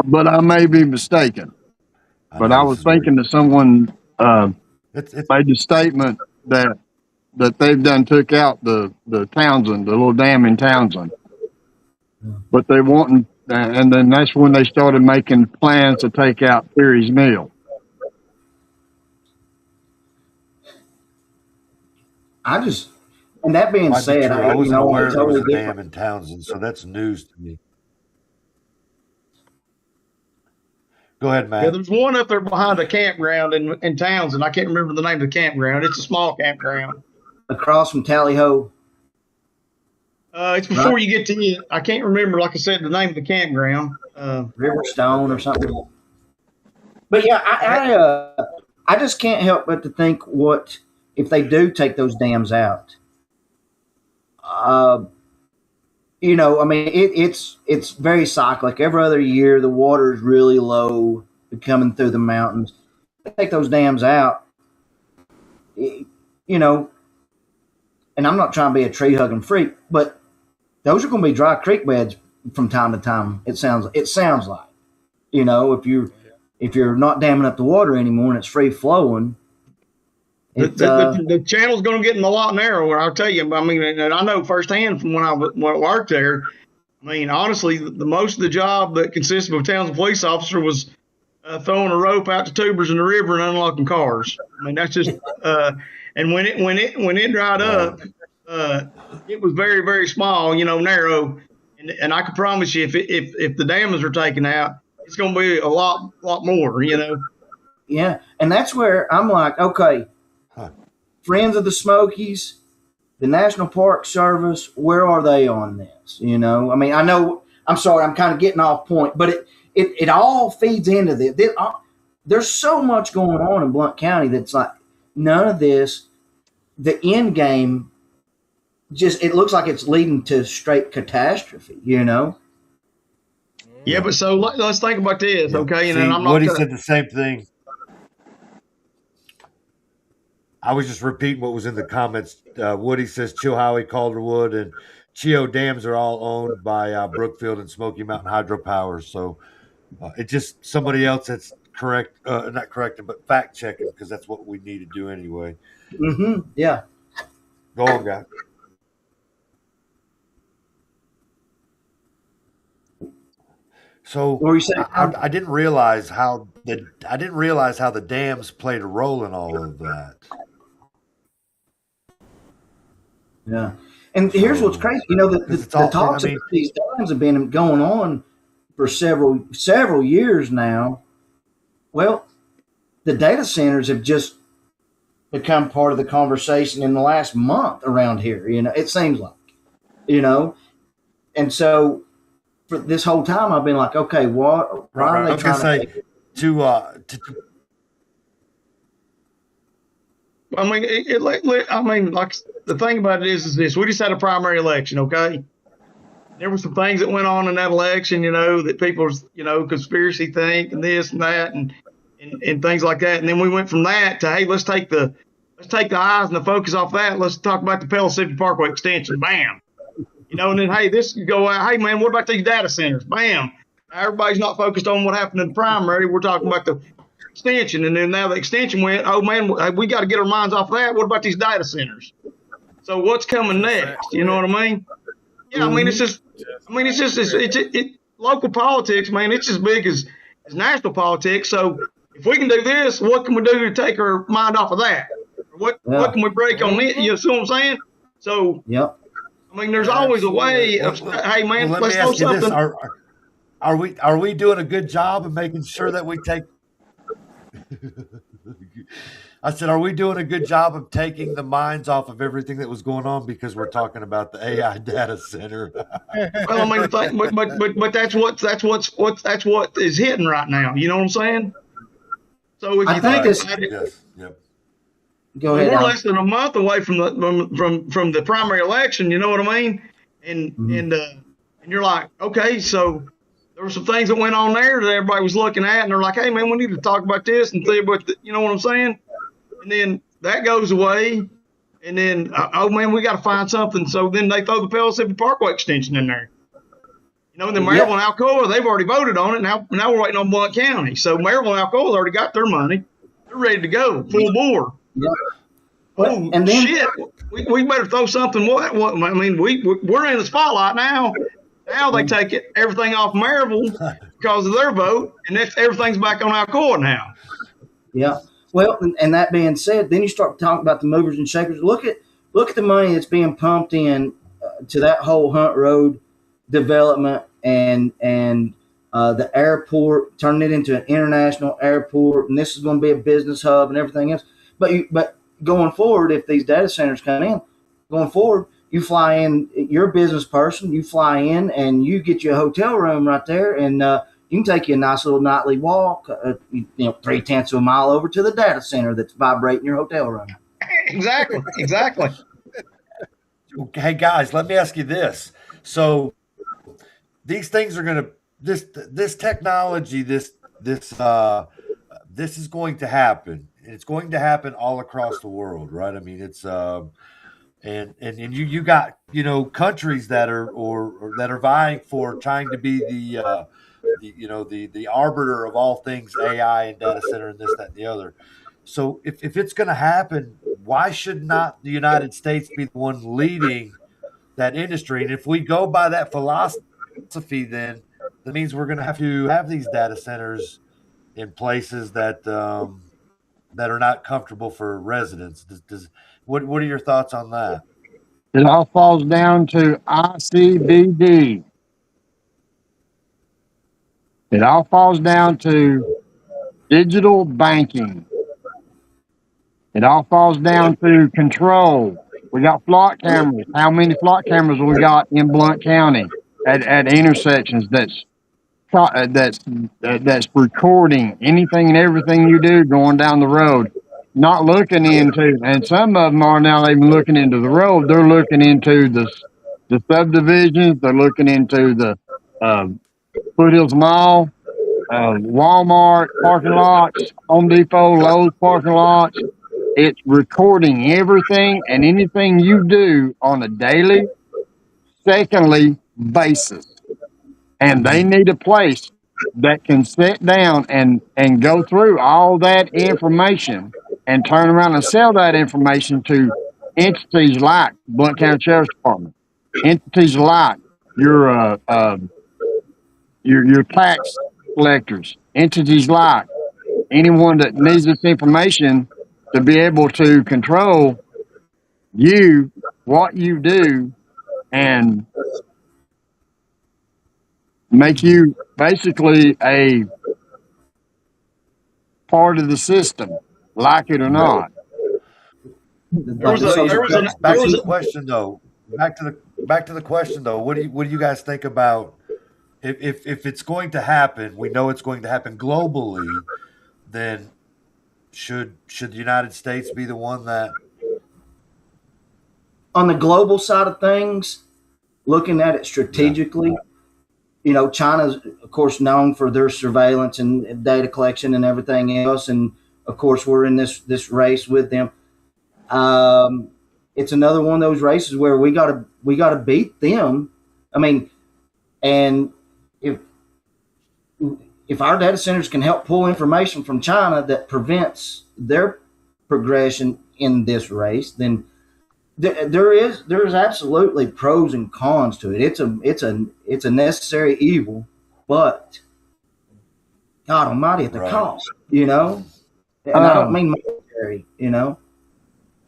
But I may be mistaken. But I was thinking that someone made the statement that they've done took out the Townsend, the little dam in Townsend. But they wanting, and then that's when they started making plans to take out Perry's Mill. And that being said, I wasn't aware there was a dam in Townsend, so that's news to me. Go ahead, Matt. Yeah, there's one up there behind a campground in Townsend. I can't remember the name of the campground. It's a small campground. Across from Tally Ho. It's before you get to it. I can't remember, like I said, the name of the campground. Riverstone or something. But yeah, I just can't help but to think what if they do take those dams out. It's very cyclic. Every other year, the water is really low coming through the mountains. They take those dams out, and I'm not trying to be a tree hugging freak, but those are going to be dry creek beds from time to time. It sounds like, if if you're not damming up the water anymore and it's free flowing, the channel's going to get a lot narrower. I'll tell you. I mean, and I know firsthand from when I worked there. I mean, honestly, the most of the job that consisted of a Townsend police officer was throwing a rope out to tubers in the river and unlocking cars. I mean, that's just and when it dried up, it was very, very small, narrow, and I can promise you, if the dams are taken out, it's going to be a lot more, Yeah, and that's where I'm like, okay, Friends of the Smokies, the National Park Service, where are they on this? I mean, I know, I'm sorry, I'm kind of getting off point, but it all feeds into this. There's so much going on in Blount County that's like none of this, the end game, just it looks like it's leading to straight catastrophe, Yeah, but so let's think about this, okay? And then I'm not. Woody said the same thing. I was just repeating what was in the comments. Woody says Chilhowie, Calderwood, and Chio dams are all owned by Brookfield and Smoky Mountain Hydropower. So it's just somebody else that's correct, not correcting, but fact checking, because that's what we need to do anyway. Mm-hmm. Yeah. Go on, guy. So I didn't realize how the dams played a role in all of that. Yeah, and here's what's crazy. The talks about these dams have been going on for several years now. Well, the data centers have just become part of the conversation in the last month around here. It seems like, and so for this whole time I've been like, okay, what? Why are they trying to? I mean, like the thing about it is this: we just had a primary election, okay? There were some things that went on in that election, that people, conspiracy think and this and that and things like that. And then we went from that to, hey, let's take the eyes and the focus off that. Let's talk about the Pellissippi Parkway extension. Bam. And then, hey, this could go out. Hey, man, what about these data centers? Bam. Everybody's not focused on what happened in the primary. We're talking about the extension. And then now the extension went, oh, man, we got to get our minds off that. What about these data centers? So what's coming next? You know what I mean? Yeah, I mean, it's local politics, man. It's as big as national politics. So if we can do this, what can we do to take our mind off of that? What can we break on it? You see what I'm saying? So, yep. I mean, there's always a way of, hey, man, let's throw something. Are we doing a good job of making sure that we take? I said, are we doing a good job of taking the minds off of everything that was going on because we're talking about the AI data center? Well, I mean, but that's what is hitting right now. You know what I'm saying? So if you think about it, yes, yep. Go ahead. We're less than a month away from the primary election. You know what I mean? And you're like, okay, so there were some things that went on there that everybody was looking at, and they're like, hey, man, we need to talk about this and think about you know what I'm saying? And then that goes away, and then oh man, we got to find something. So then they throw the Pellissippi Parkway extension in there. And then Maryville and Alcoa, they've already voted on it. Now we're waiting on Blount County. So Maryville and Alcoa already got their money. They're ready to go, full bore. Yeah. Oh, and then, shit! We better throw something. What? I mean, we're in the spotlight now. Now they take everything off Maryville because of their vote, and everything's back on Alcoa now. Yeah. Well, and that being said, then you start talking about the movers and shakers. Look at the money that's being pumped in to that whole Hunt Road development and the airport, turning it into an international airport, and this is going to be a business hub and everything else. But going forward, if these data centers come in, going forward, you fly in, you're a business person, you fly in and you get your hotel room right there, and you can take you a nice little nightly walk, 0.3 of a mile over to the data center that's vibrating your hotel room. Exactly. Hey guys, let me ask you this. So these things are going to, this technology, this is going to happen. It's going to happen all across the world, right? I mean, it's and you got countries that are or that are vying for trying to be the arbiter of all things AI and data center and this, that, and the other. So if it's going to happen, why should not the United States be the one leading that industry? And if we go by that philosophy, then that means we're going to have these data centers in places that that are not comfortable for residents. What are your thoughts on that? It all falls down to ICBD. It all falls down to digital banking. It all falls down to control. We got flock cameras. How many flock cameras we got in Blount County at intersections that's recording anything and everything you do going down the road? Not looking into, and some of them are now even looking into the road. They're looking into the subdivisions. They're looking into the Foothills Mall, Walmart parking lots, Home Depot, Lowe's parking lots. It's recording everything and anything you do on a daily, secondly basis. And they need a place that can sit down and go through all that information and turn around and sell that information to entities like Blount County Sheriff's Department, entities like your tax collectors, entities like anyone that needs this information to be able to control you, what you do, and make you basically a part of the system, like it or not. Back to the question though. Back to the question though. What do you guys think about if it's going to happen? We know it's going to happen globally. Then should the United States be the one that, on the global side of things, looking at it strategically, China's of course known for their surveillance and data collection and everything else, and of course we're in this race with them. It's another one of those races where we gotta beat them. I mean, and if our data centers can help pull information from China that prevents their progression in this race, then there's absolutely pros and cons to it. It's a necessary evil, but God Almighty at the cost, And I don't mean monetary,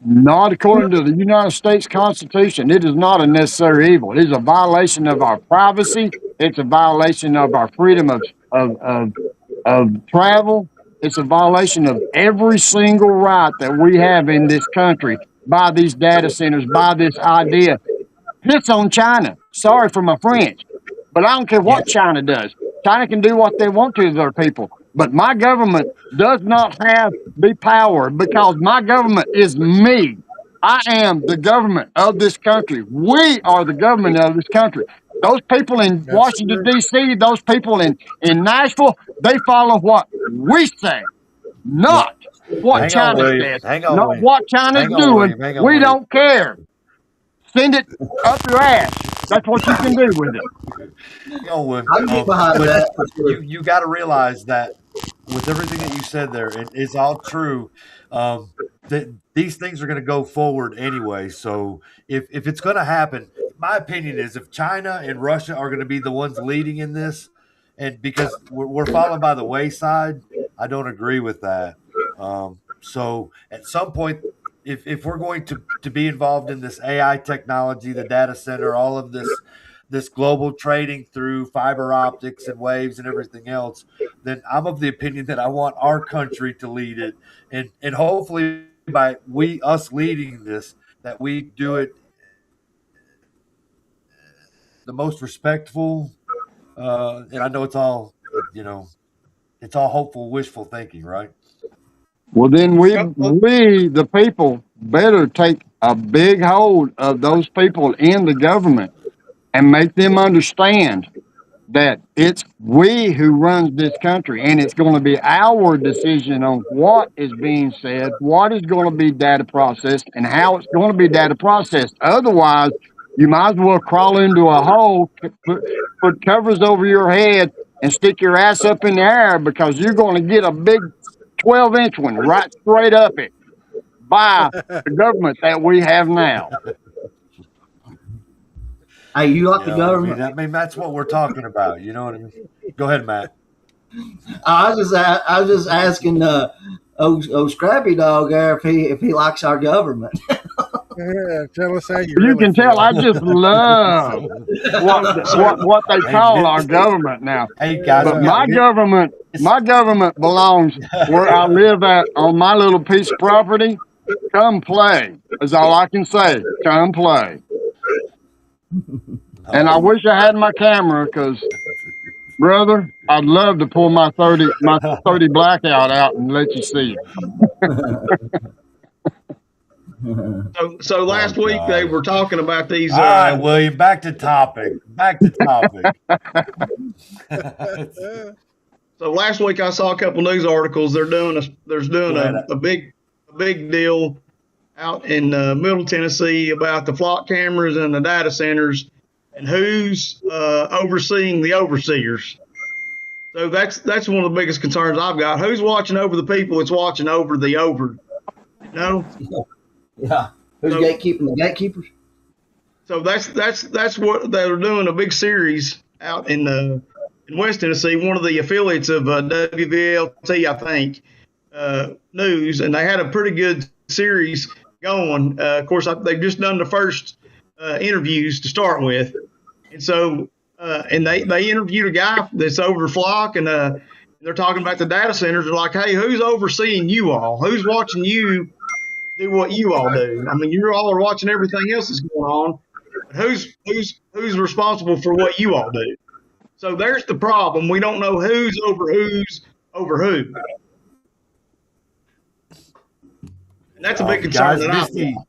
Not according to the United States Constitution. It is not a necessary evil. It is a violation of our privacy. It's a violation of our freedom of travel. It's a violation of every single right that we have in this country by these data centers, by this idea. It's on China. Sorry for my French, but I don't care what China does. China can do what they want to their people. But my government does not have the power, because my government is me. I am the government of this country. We are the government of this country. Those people in Washington, D.C., those people in Nashville, they follow what we say, not what China says, not what China's doing. We don't care. Send it up your ass. That's what you can do with it. I'll get behind that. You got to realize that with everything that you said there, it's all true. That these things are going to go forward anyway. So if it's going to happen, my opinion is if China and Russia are going to be the ones leading in this, and because we're falling by the wayside, I don't agree with that. So at some point, if we're going to be involved in this AI technology, the data center, all of this global trading through fiber optics and waves and everything else, then I'm of the opinion that I want our country to lead it, and hopefully by us leading this, that we do it the most respectful. And I know it's all hopeful, wishful thinking, right? Well, then we, the people, better take a big hold of those people in the government and make them understand that it's we who runs this country, and it's going to be our decision on what is being said, what is going to be data processed, and how it's going to be data processed. Otherwise, you might as well crawl into a hole, put covers over your head, and stick your ass up in the air because you're going to get a big 12-inch one right straight up it by the government that we have now. Hey, you like the Yeah, government? I mean, that's what we're talking about. You know what I mean? Go ahead, Matt. I was just asking old Scrappy Dog there if he likes our government. Yeah, tell us how you. You really can tell feel. I just love what they call our government now. Hey guys, But my government belongs where I live at on my little piece of property. Come play is all I can say. Come play. And I wish I had my camera because, brother, I'd love to pull my 30 blackout out and let you see it. So last week they were talking about these. All right, William, back to topic. So last week I saw a couple news articles. There's doing a big deal out in Middle Tennessee about the flock cameras and the data centers and who's overseeing the overseers. So that's one of the biggest concerns I've got. Who's watching over the people that's watching over the over? You know? Yeah. Who's gatekeeping the gatekeepers? So that's what they're doing, a big series out in West Tennessee, one of the affiliates of WVLT, I think, news, and they had a pretty good series going. Of course, they've just done the first interviews to start with, and so and they interviewed a guy that's over flock, and they're talking about the data centers. They're like, hey, who's overseeing you all? Who's watching you do what you all do? I mean, you all are watching everything else that's going on. But who's responsible for what you all do? So there's the problem. We don't know who's over who. And that's a big concern that I've got.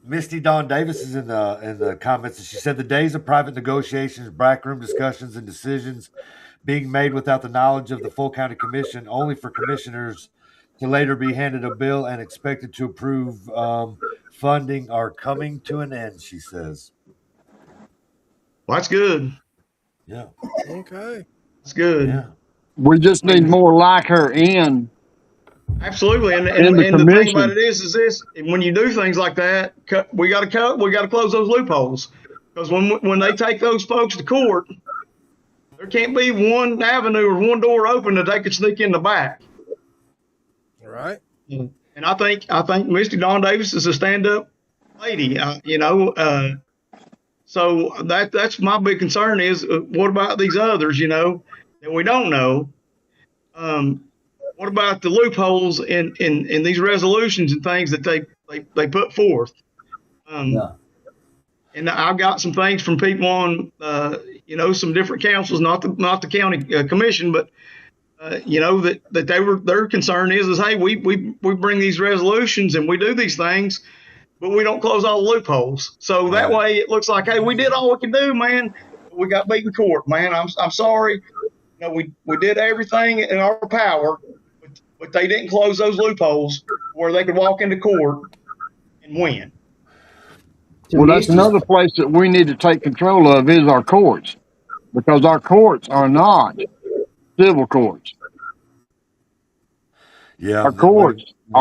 Misty Dawn Davis is in the comments, and she said the days of private negotiations, backroom discussions, and decisions being made without the knowledge of the full county commission, only for commissioners to later be handed a bill and expected to approve funding, are coming to an end, she says. Well, that's good. Yeah. Okay. That's good. Yeah. We just need more like her in. Absolutely, and the thing about it is this: when you do things like that, we got to close those loopholes, because when they take those folks to court, there can't be one avenue or one door open that they could sneak in the back. All right. And I think Misty Dawn Davis is a stand-up lady, so that's my big concern is what about these others, that we don't know. What about the loopholes in these resolutions and things that they put forth? And I've got some things from people on, some different councils, not the county commission, but that their concern is hey, we bring these resolutions and we do these things, but we don't close all the loopholes. So that way it looks like, hey, we did all we can do, man. We got beat in court, man. I'm sorry. We did everything in our power, but they didn't close those loopholes where they could walk into court and win. Well, that's another place that we need to take control of is our courts, because our courts are not civil courts. Yeah. Our courts. Go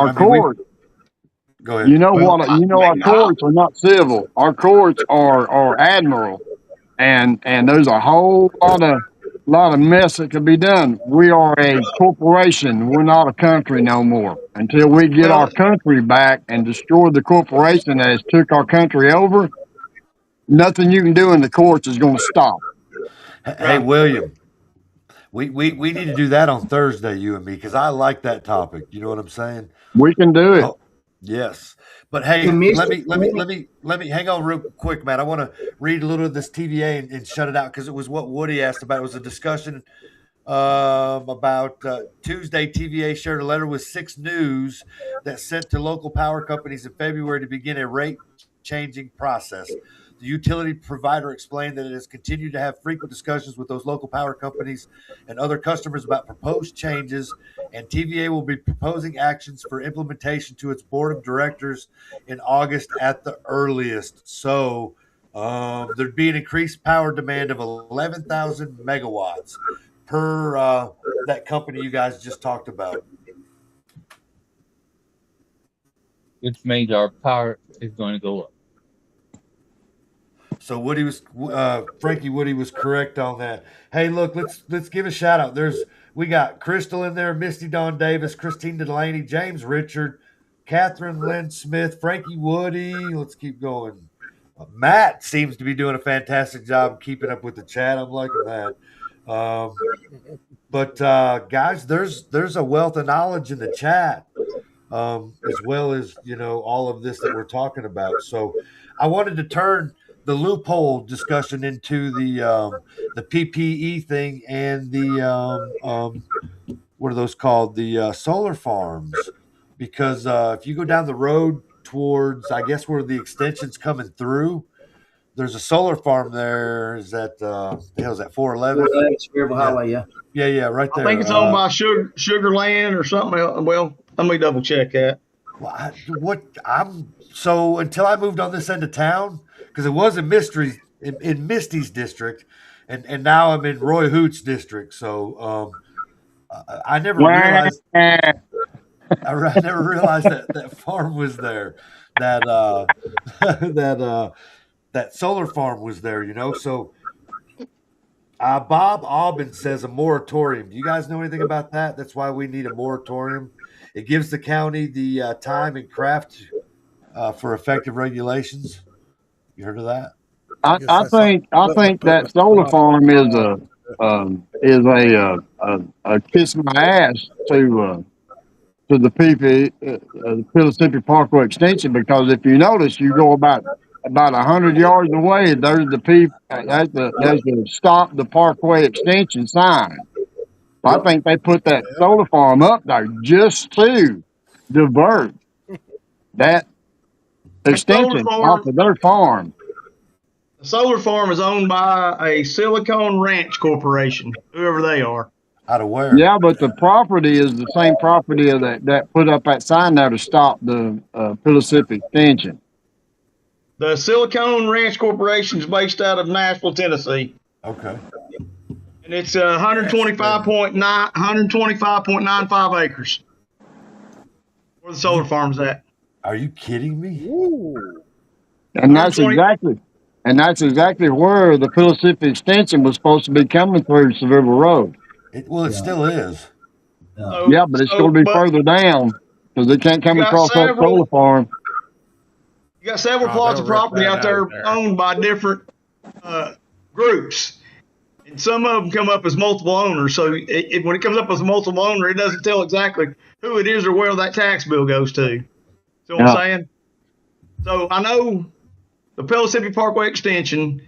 ahead. Our courts are not civil. Our courts are admiral, and there's a whole lot of mess that could be done. We are a corporation. We're not a country no more. Until we get our country back and destroy the corporation that has took our country over, nothing you can do in the courts is going to stop. Hey, William, we need to do that on Thursday, you and me, because I like that topic. You know what I'm saying? We can do it. Oh, yes. But hey, let me hang on real quick, man. I want to read a little of this TVA and shut it out, because it was what Woody asked about. It was a discussion about Tuesday. TVA shared a letter with 6 News that sent to local power companies in February to begin a rate-changing process. The utility provider explained that it has continued to have frequent discussions with those local power companies and other customers about proposed changes, and TVA will be proposing actions for implementation to its board of directors in August at the earliest. So There'd be an increased power demand of 11,000 megawatts per that company you guys just talked about. Which means our power is going to go up. So Frankie Woody was correct on that. Hey, look, let's give a shout out. We got Crystal in there, Misty Dawn Davis, Christine Delaney, James Richard, Catherine Lynn Smith, Frankie Woody. Let's keep going. Matt seems to be doing a fantastic job keeping up with the chat. I'm liking that. But guys, there's a wealth of knowledge in the chat, as well as all of this that we're talking about. So I wanted to turn the loophole discussion into the PPE thing and the what are those called? The solar farms, because if you go down the road towards, I guess, where the extension's coming through, there's a solar farm there. Is that the hell is that 411? Spearville Highway, yeah. Yeah, right there. I think it's owned by Sugar Land or something else. Well, let me double check that. So until I moved on this end of town, because it was in Misty's district, and now I'm in Roy Hoot's district. So I never realized. I never realized that farm was there. That that solar farm was there. So Bob Aubin says a moratorium. Do you guys know anything about that? That's why we need a moratorium. It gives the county the time and craft for effective regulations. You heard of that? I think that solar farm is a kiss my ass to the Mississippi Parkway extension, because if you notice, you go about 100 yards away, there's the stop the Parkway extension sign. I think they put that solar farm up there just to divert that extension off of their farm. The solar farm is owned by a Silicon Ranch Corporation, whoever they are. Out of where? Yeah, but the property is the same property that put up that sign there to stop the Mississippi extension. The Silicon Ranch Corporation is based out of Nashville, Tennessee. Okay. And it's 125.95 acres where the solar farm's at. Are you kidding me? Ooh. And that's exactly where the Mississippi extension was supposed to be coming through Seville Road. It still is. Yeah, but it's going to be further down because they can't come across that solar farm. You got several plots of property out there owned by different groups, and some of them come up as multiple owners. So when it comes up as a multiple owner, it doesn't tell exactly who it is or where that tax bill goes to. See what I'm saying? So I know the Mississippi Parkway extension.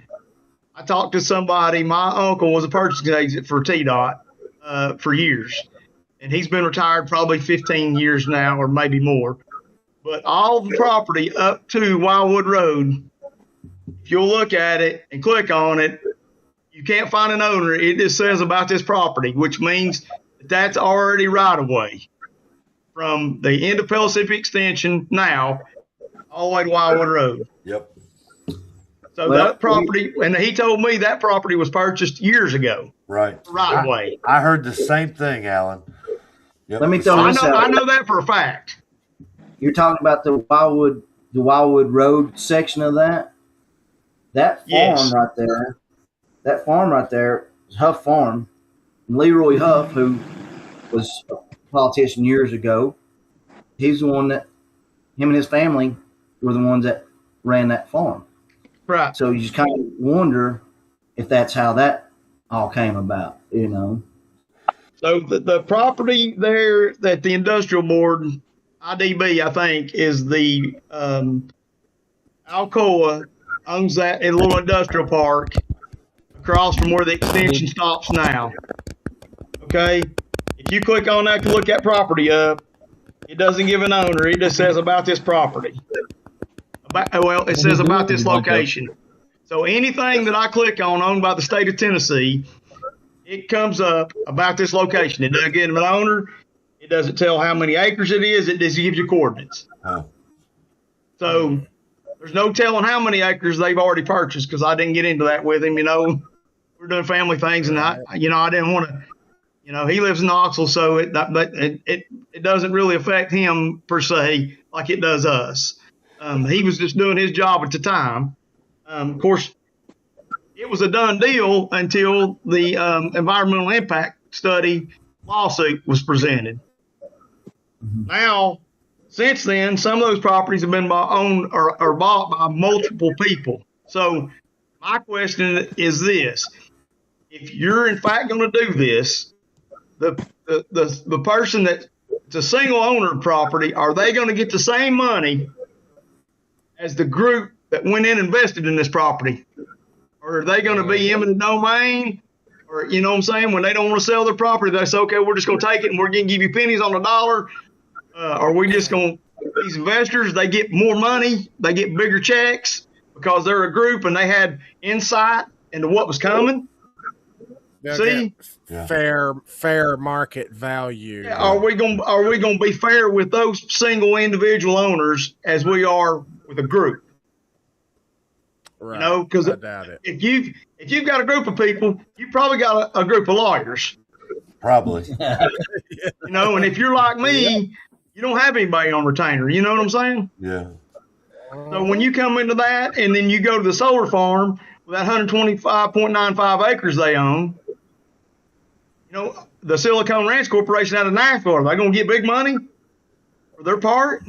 I talked to somebody. My uncle was a purchasing agent for TDOT for years, and he's been retired probably 15 years now, or maybe more. But all the property up to Wildwood Road, if you'll look at it and click on it, you can't find an owner. It just says about this property, which means that's already right of way from the end of Mississippi Extension now all the way to Wildwood Road. Yep. So that property, and he told me that property was purchased years ago. Right. Right away. I heard the same thing, Alan. Yep. Let me throw this out. I know that for a fact. You're talking about the Wildwood Road section of that? That farm right there. That farm right there is Huff Farm. And Leroy Huff, who was a politician years ago, he's the one that, him and his family were the ones that ran that farm. Right. So you just kind of wonder if that's how that all came about, So the property there that the industrial board, IDB, I think, is the Alcoa owns that little industrial park across from where the extension stops now. Okay? If you click on that to look that property up, it doesn't give an owner. It just says about this property. It says about this location. So anything that I click on owned by the state of Tennessee, it comes up about this location. It doesn't give an owner. It doesn't tell how many acres it is. It just gives you coordinates. Oh. So There's no telling how many acres they've already purchased because I didn't get into that with him. We're doing family things, and I didn't want to. He lives in Knoxville, so it doesn't really affect him per se like it does us. He was just doing his job at the time. Of course, it was a done deal until the environmental impact study lawsuit was presented. Mm-hmm. Now, since then, some of those properties have been owned or bought by multiple people. So my question is this. If you're in fact going to do this, the person that's a single owner of property, are they going to get the same money as the group that went in and invested in this property? Or are they going to be eminent domain? Or, you know what I'm saying? When they don't want to sell their property, they say, okay, we're just going to take it and we're going to give you pennies on the dollar. Are we just going to, these investors, they get more money, they get bigger checks because they're a group and they had insight into what was coming? See? Fair market value. Yeah, are we gonna be fair with those single individual owners as we are with a group? Right. Because I doubt it. if you've got a group of people, you probably got a group of lawyers. Probably. And if you're like me, you don't have anybody on retainer. You know what I'm saying? Yeah. So when you come into that, and then you go to the solar farm with that 125.95 acres they own. The Silicon Ranch Corporation out of Nashville, are they going to get big money for their part?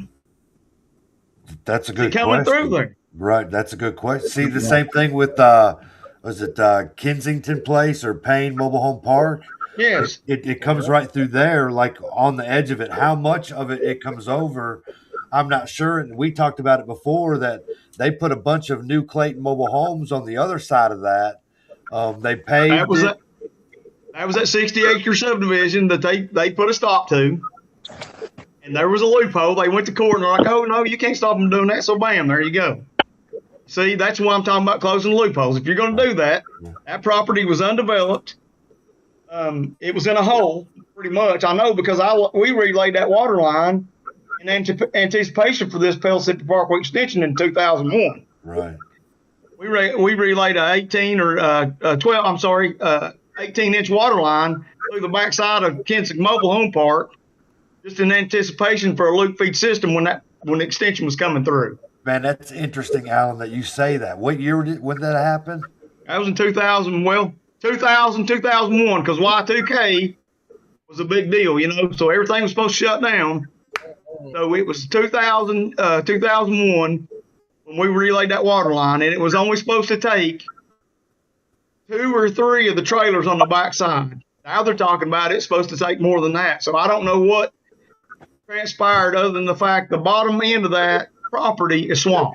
That's a good question. Coming through there. Right. That's a good question. See, the same thing with, was it Kensington Place or Payne Mobile Home Park? Yes. It comes right through there, like on the edge of it. How much of it comes over, I'm not sure. And we talked about it before that they put a bunch of new Clayton mobile homes on the other side of that. They paved it. That was that 60-acre subdivision that they put a stop to. And there was a loophole. They went to court and they're like, oh, no, you can't stop them doing that. So, bam, there you go. See, that's why I'm talking about closing loopholes. If you're going to do that, that property was undeveloped. It was in a hole, pretty much. I know because we relayed that water line in anticipation for this Pellissippi Parkway extension in 2001. Right. We relayed a 18-inch water line through the backside of Kensington Mobile Home Park, just in anticipation for a loop feed system when the extension was coming through. Man, that's interesting, Alan, that you say that. What year when that happened? That was in 2001, because Y2K was a big deal, so everything was supposed to shut down. So it was 2001 when we relayed that water line, and it was only supposed to take 2 or 3 of the trailers on the backside. Now they're talking about it's supposed to take more than that. So I don't know what transpired other than the fact the bottom end of that property is swamp.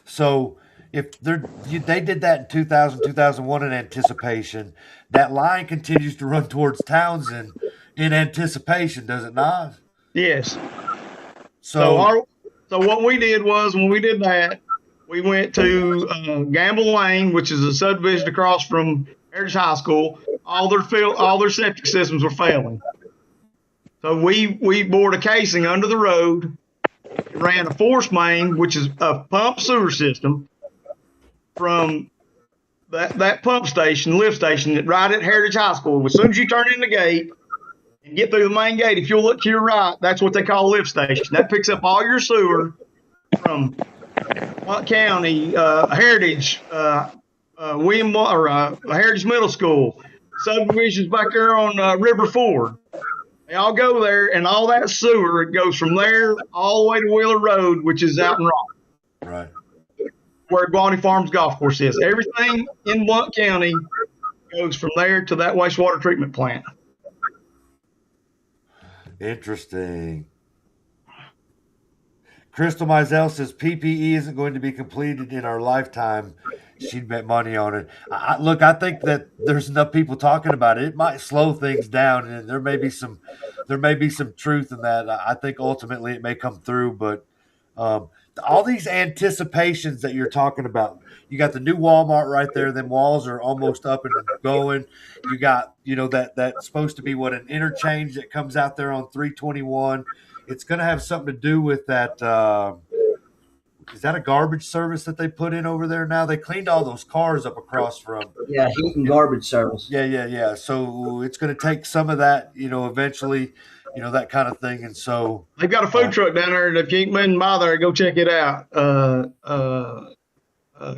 So if they did that in 2001 in anticipation, that line continues to run towards Townsend in anticipation, does it not? Yes. So what we did was when we did that, we went to Gamble Lane, which is a subdivision across from Heritage High School. All their septic systems were failing. So we bored a casing under the road, ran a force main, which is a pump sewer system, from that pump station, lift station, right at Heritage High School. As soon as you turn in the gate and get through the main gate, if you'll look to your right, that's what they call a lift station. That picks up all your sewer from Blount County, Heritage, Heritage Middle School, subdivisions back there on River Ford. They all go there, and all that sewer goes from there all the way to Wheeler Road, which is out in Rock. Right. Where Guaney Farms Golf Course is. Everything in Blount County goes from there to that wastewater treatment plant. Interesting. Crystal Mizell says PPE isn't going to be completed in our lifetime. She'd bet money on it. Look, I think that there's enough people talking about it. It might slow things down, and there may be some truth in that. I think ultimately it may come through, but all these anticipations that you're talking about. You got the new Walmart right there. Them walls are almost up and going. You got, that's supposed to be an interchange that comes out there on 321. It's going to have something to do with that is that a garbage service that they put in over there now? They cleaned all those cars up across from. Yeah, heat and garbage service. Yeah. So it's going to take some of that, eventually, that kind of thing. And so they've got a food truck down there. And if you ain't been by there, go check it out.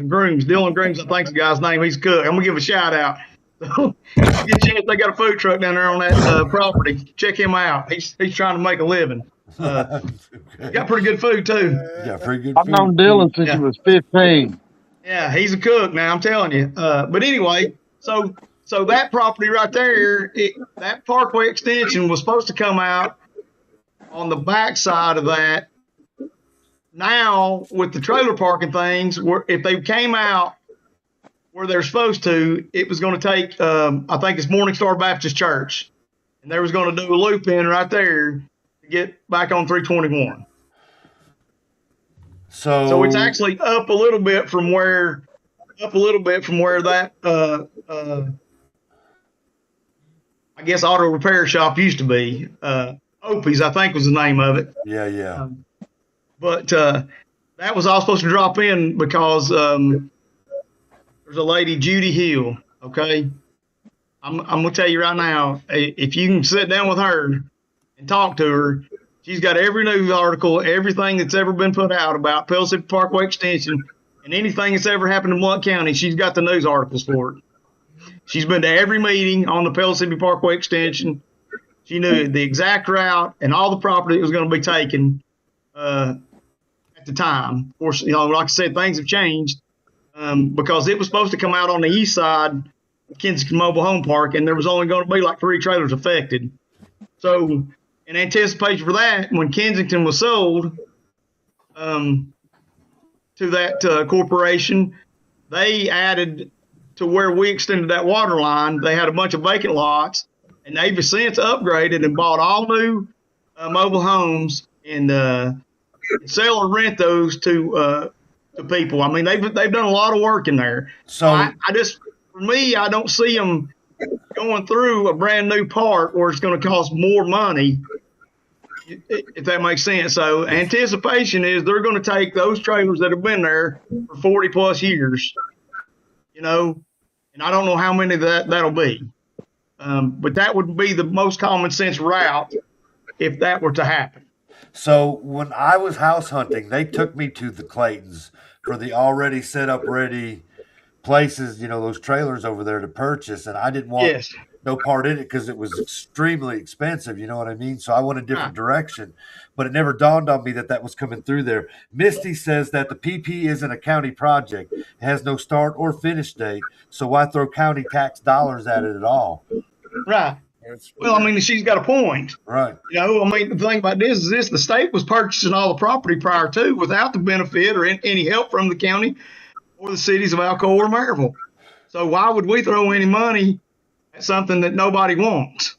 Grooms, Dylan Grooms, I think's the guy's name. He's a cook. I'm gonna give a shout out. So, get a chance, they got a food truck down there on that property. Check him out. He's trying to make a living. Got pretty good food too. Yeah, pretty good. I've known Dylan since he was 15. Yeah, he's a cook now. I'm telling you. But anyway, so that property right there, that Parkway extension was supposed to come out on the back side of that. Now, with the trailer parking things, if they came out where they're supposed to, it was going to take, I think it's Morningstar Baptist Church. And they was going to do a loop in right there to get back on 321. So it's actually up a little bit from where that, I guess, auto repair shop used to be. Opie's, I think, was the name of it. Yeah. But that was all supposed to drop in because there's a lady, Judy Hill, okay? I'm going to tell you right now, if you can sit down with her and talk to her, she's got every news article, everything that's ever been put out about Pellissippi Parkway Extension, and anything that's ever happened in Blount County, she's got the news articles for it. She's been to every meeting on the Pellissippi Parkway Extension. She knew the exact route and all the property that was going to be taken at the time. Of course, like I said, things have changed because it was supposed to come out on the east side of Kensington Mobile Home Park, and there was only going to be like 3 trailers affected. So in anticipation for that, when Kensington was sold to that corporation, they added to where we extended that water line. They had a bunch of vacant lots, and they've since upgraded and bought all new mobile homes and sell or rent those to people. I mean, they've done a lot of work in there. So for me, I don't see them going through a brand new part where it's going to cost more money, if that makes sense. So anticipation is they're going to take those trailers that have been there for 40 plus years, and I don't know how many that'll be. But that would be the most common sense route if that were to happen. So when I was house hunting, they took me to the Claytons for the already set up ready places, those trailers over there to purchase. And I didn't want no part in it because it was extremely expensive. You know what I mean? So I went a different direction, but it never dawned on me that was coming through there. Misty says that the PP isn't a county project. It has no start or finish date. So why throw county tax dollars at it at all? Right. Well, I mean, she's got a point. Right. I mean, the thing about this is the state was purchasing all the property prior to without the benefit or any help from the county or the cities of Alcoa or Maryville. So why would we throw any money at something that nobody wants,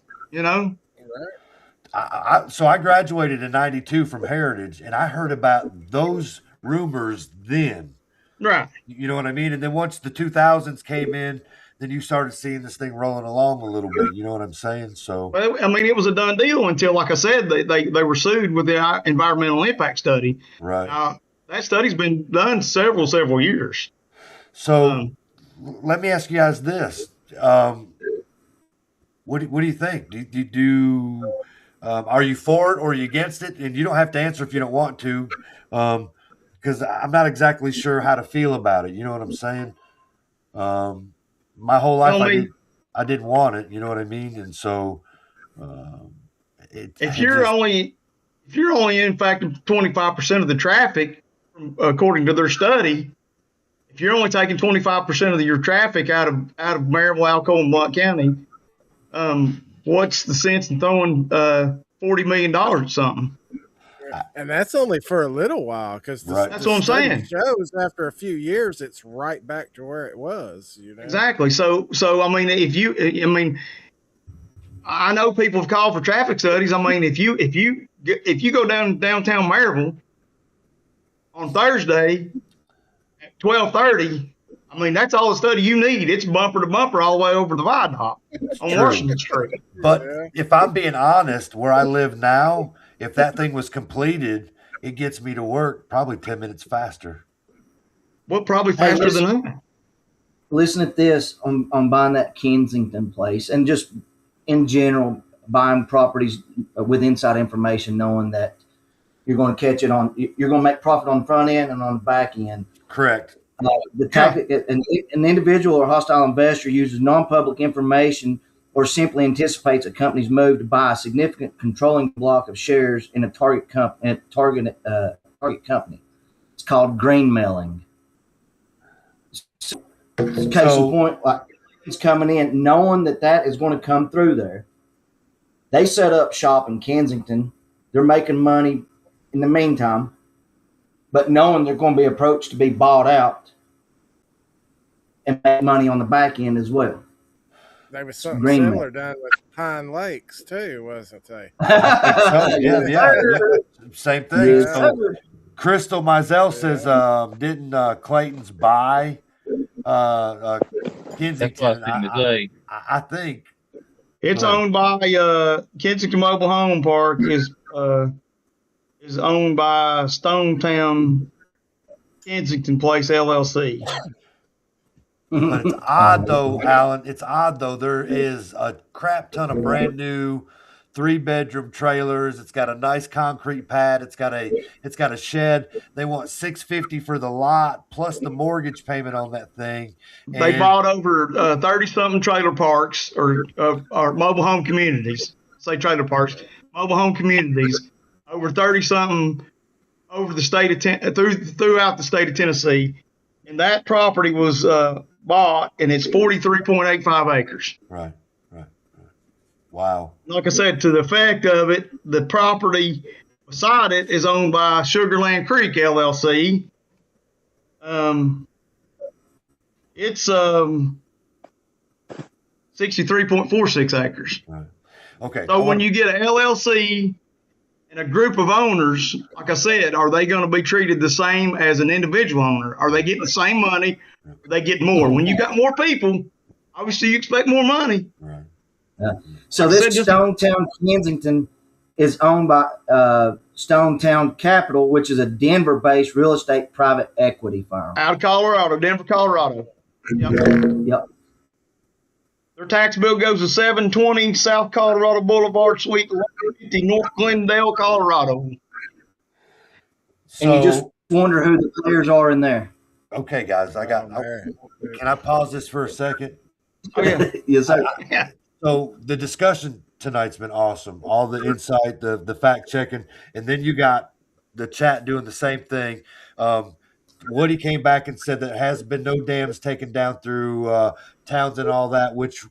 So I graduated in 92 from Heritage, and I heard about those rumors then. Right. You know what I mean? And then once the 2000s came in, then you started seeing this thing rolling along a little bit. You know what I'm saying? So, well, I mean, it was a done deal until, like I said, they were sued with the environmental impact study. Right. That study's been done several years. So, let me ask you guys this: what do you think? Are you for it or are you against it? And you don't have to answer if you don't want to, because I'm not exactly sure how to feel about it. You know what I'm saying? My whole life, I didn't want it. You know what I mean? And so, if you're only impacting 25% of the traffic, according to their study, if you're only taking 25% of your traffic out of Maryville, Alcoa, and Blount County, what's the sense in throwing $40 million at something? And that's only for a little while, because that's what I'm saying. Shows after a few years, it's right back to where it was. Exactly. So I mean, I know people have called for traffic studies. I mean, if you go downtown Maryville on Thursday at 12:30, I mean, that's all the study you need. It's bumper to bumper all the way over the viaduct on Washington Street. But if I'm being honest, where I live now, if that thing was completed it gets me to work probably 10 minutes faster. Well, probably faster than that. Listen at this on buying that Kensington place, and just in general buying properties with inside information, knowing that you're going to catch it on, you're going to make profit on the front end and on the back end. Correct. The tactic, an individual or hostile investor uses non-public information or simply anticipates a company's move to buy a significant controlling block of shares in a target company. It's called greenmailing. Case in point, like it's coming in, knowing that is going to come through there. They set up shop in Kensington. They're making money in the meantime, but knowing they're going to be approached to be bought out and make money on the back end as well. There was something similar done with Pine Lakes too, wasn't they? Yeah. Same thing. Yeah. So Crystal Mizell says, didn't Clayton's buy Kensington? I think it's owned by Kensington Mobile Home Park is owned by Stonetown Kensington Place LLC. But it's odd though, Alan. It's odd though. There is a crap ton of brand new 3-bedroom trailers. It's got a nice concrete pad. It's got a shed. They want $650 for the lot plus the mortgage payment on that thing. And they bought over 30-something trailer parks or mobile home communities. Say trailer parks, mobile home communities, over 30-something over the state of throughout the state of Tennessee, and that property was bought, and it's 43.85 acres. Right. Wow. Like I said, to the effect of it, the property beside it is owned by Sugarland Creek LLC. It's 63.46 acres. Right. Okay. So when you get an LLC and a group of owners, like I said, are they going to be treated the same as an individual owner? Are they getting the same money? Are they get more? When you got more people, obviously you expect more money. Right. So this Stonetown Kensington is owned by Stonetown Capital, which is a Denver-based real estate private equity firm. Out of Colorado, Denver, Colorado. Yep. Their tax bill goes to 720 South Colorado Boulevard, Suite 150, North Glendale, Colorado. So, and you just wonder who the players are in there. Okay, guys, can I pause this for a second? Oh, yeah. Yes, sir. So the discussion tonight's been awesome. All the insight, the fact checking, and then you got the chat doing the same thing. Woody came back and said there has been no dams taken down through towns and all that, which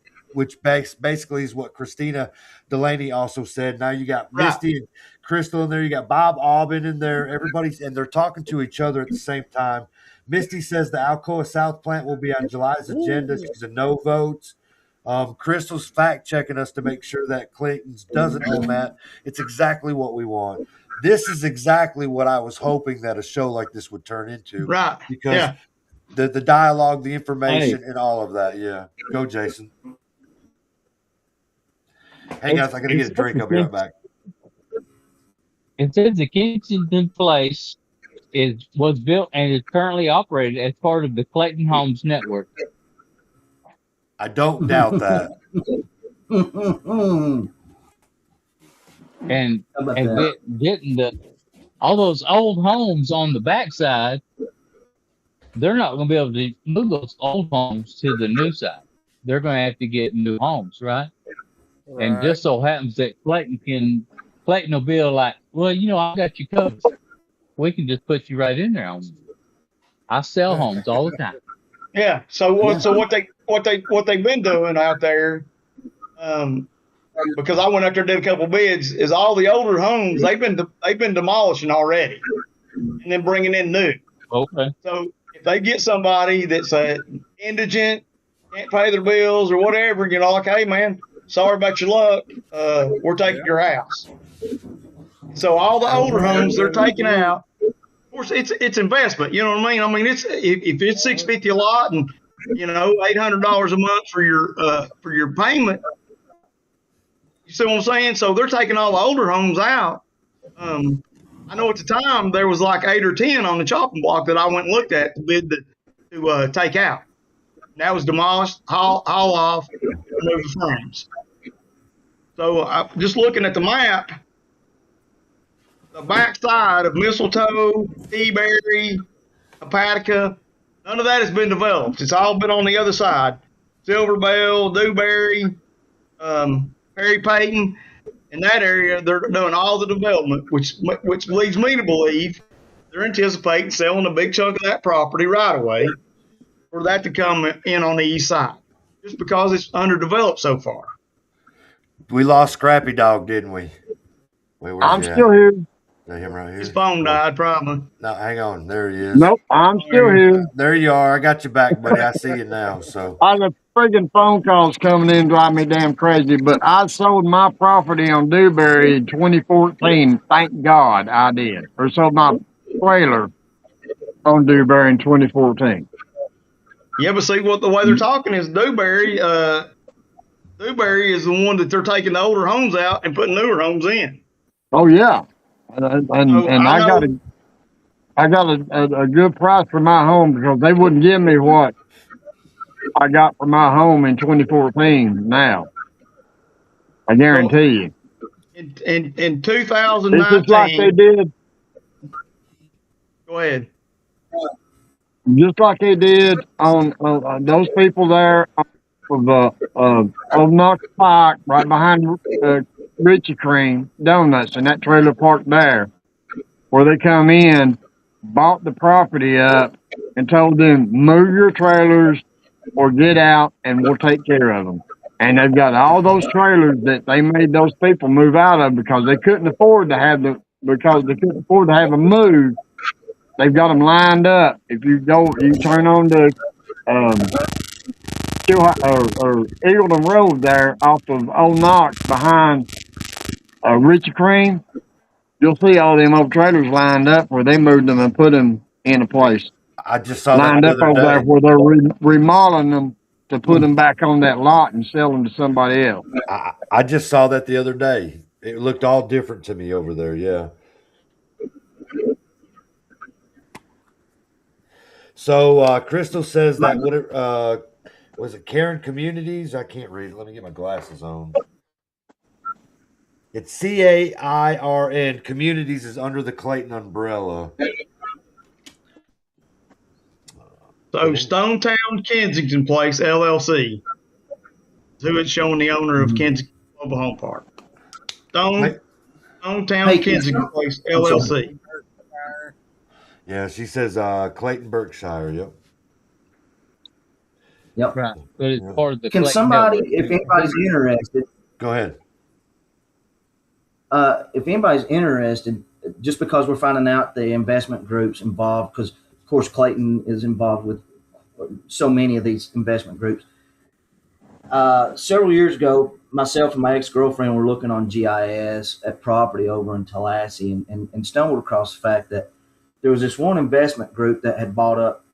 basically is what Christina Delaney also said. Now you got Misty and Crystal in there. You got Bob Aubin in there. And they're talking to each other at the same time. Misty says the Alcoa South plant will be on July's agenda. She's a no vote. Crystal's fact checking us to make sure that Clayton's doesn't own that. It's exactly what we want. This is exactly what I was hoping that a show like this would turn into. Right. Because the dialogue, the information, and all of that. Yeah. Go, Jason. Hey, guys, I got to get a drink. I'll be right back. It says the Kensington Place was built and is currently operated as part of the Clayton Homes Network. I don't doubt that. And getting all those old homes on the backside, they're not going to be able to move those old homes to the new side. They're going to have to get new homes, right? And just so happens that Clayton will be like, well, I got you covered. We can just put you right in there. I sell homes all the time. Yeah. So what they've been doing out there, because I went out there and did a couple bids, is all the older homes they've been demolishing already, and then bringing in new. Okay. So if they get somebody that's indigent, can't pay their bills or whatever, like, hey man, sorry about your luck, we're taking your house. So all the older homes they're taking out. Of course, it's investment. You know what I mean? I mean, it's if it's $650 a lot and $800 a month for your payment. You see what I'm saying? So they're taking all the older homes out. I I know at the time there was like 8 or 10 on the chopping block that I went and looked at to bid to take out. And that was demolished, haul off, remove the frames. So just looking at the map, the backside of Mistletoe, Teaberry, Hepatica, none of that has been developed. It's all been on the other side. Silver Bell, Dewberry, Perry Payton. In that area, they're doing all the development, which leads me to believe they're anticipating selling a big chunk of that property right away for that to come in on the east side, just because it's underdeveloped so far. We lost Scrappy Dog, didn't we? I'm still here. Is that him right here? His phone died, probably. No, hang on. There he is. Nope, I'm still here. There you are. I got you back, buddy. I see you now. So The friggin' phone calls coming in drive me damn crazy. But I sold my property on Dewberry in 2014. Thank God I did. Or sold my trailer on Dewberry in 2014. Yeah, but see what the way they're talking is Dewberry. Dewberry is the one that they're taking the older homes out and putting newer homes in. Oh yeah, and I got a good price for my home because they wouldn't give me what I got for my home in 2014. Now, I guarantee you. In 2019, it's just like they did. Go ahead. Just like they did on those people there of Knox Pike, right behind Richie Cream Donuts, and that trailer park there, where they come in, bought the property up, and told them, move your trailers or get out, and we'll take care of them. And they've got all those trailers that they made those people move out of because they couldn't afford to have them moved. They've got them lined up. If you turn on the Eagleton Road there off of Old Knox behind Richie Cream, you'll see all them old trailers lined up where they moved them and put them in a place. I just saw lined that up over there where they're remodeling them to put them back on that lot and sell them to somebody else. I just saw that the other day. It looked all different to me over there. Yeah. So Crystal says that was it Karen Communities? I can't read it. Let me get my glasses on. It's CAIRN. Communities is under the Clayton umbrella. So Stonetown Kensington Place LLC is who it's showing the owner of Kensington Mobile Home Park. Stonetown Kensington Place LLC. Yeah, she says Clayton, Berkshire. Yep. Yep. Right. But it's part of the Can Clayton somebody, network. if anybody's interested, go ahead. If anybody's interested, just because we're finding out the investment groups involved, because of course Clayton is involved with so many of these investment groups. Several years ago, myself and my ex-girlfriend were looking on GIS at property over in Tallahassee and stumbled across the fact that there was this one investment group that had bought up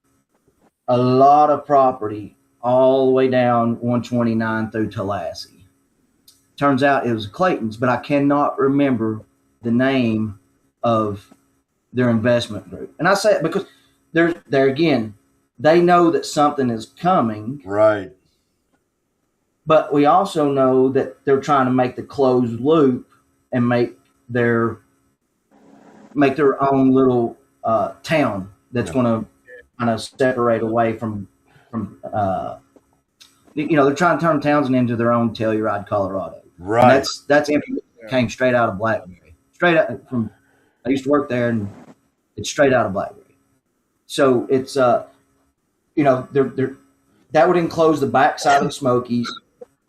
a lot of property all the way down 129 through Tallahassee. Turns out it was Clayton's, but I cannot remember the name of their investment group. And I say it because there again, they know that something is coming. Right. But we also know that they're trying to make the closed loop and make their own little town that's going to kind of separate away from they're trying to turn Townsend into their own Telluride, Colorado. Right. And that's information that came straight out of Blackberry. Straight out from, I used to work there, and it's straight out of Blackberry. So it's that would enclose the backside of the Smokies,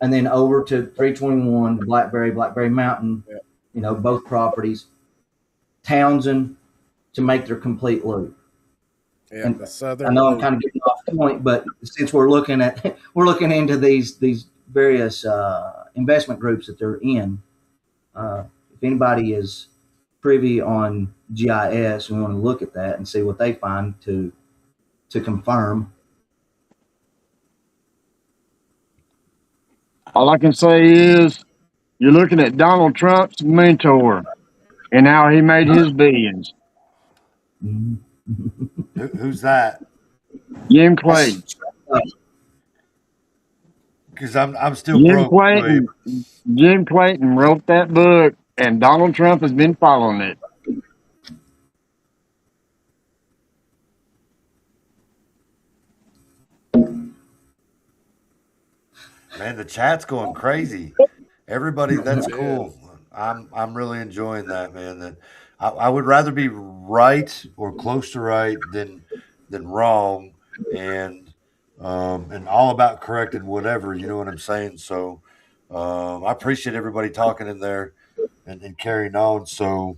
and then over to 321, Blackberry Mountain, both properties, Townsend, to make their complete loop. Yeah, and the southern I know loop. I'm kind of getting off point, but since we're looking into these various investment groups that they're in, if anybody is privy on GIS and want to look at that and see what they find to confirm. All I can say is you're looking at Donald Trump's mentor. and now he made his billions. Who's that? Jim Clayton. Because I'm still broke. Jim Clayton wrote that book, and Donald Trump has been following it. Man, the chat's going crazy. Everybody, that's cool. I'm really enjoying that, man. That I would rather be right or close to right than wrong, and all about correct and whatever. You know what I'm saying? So I appreciate everybody talking in there and carrying on. So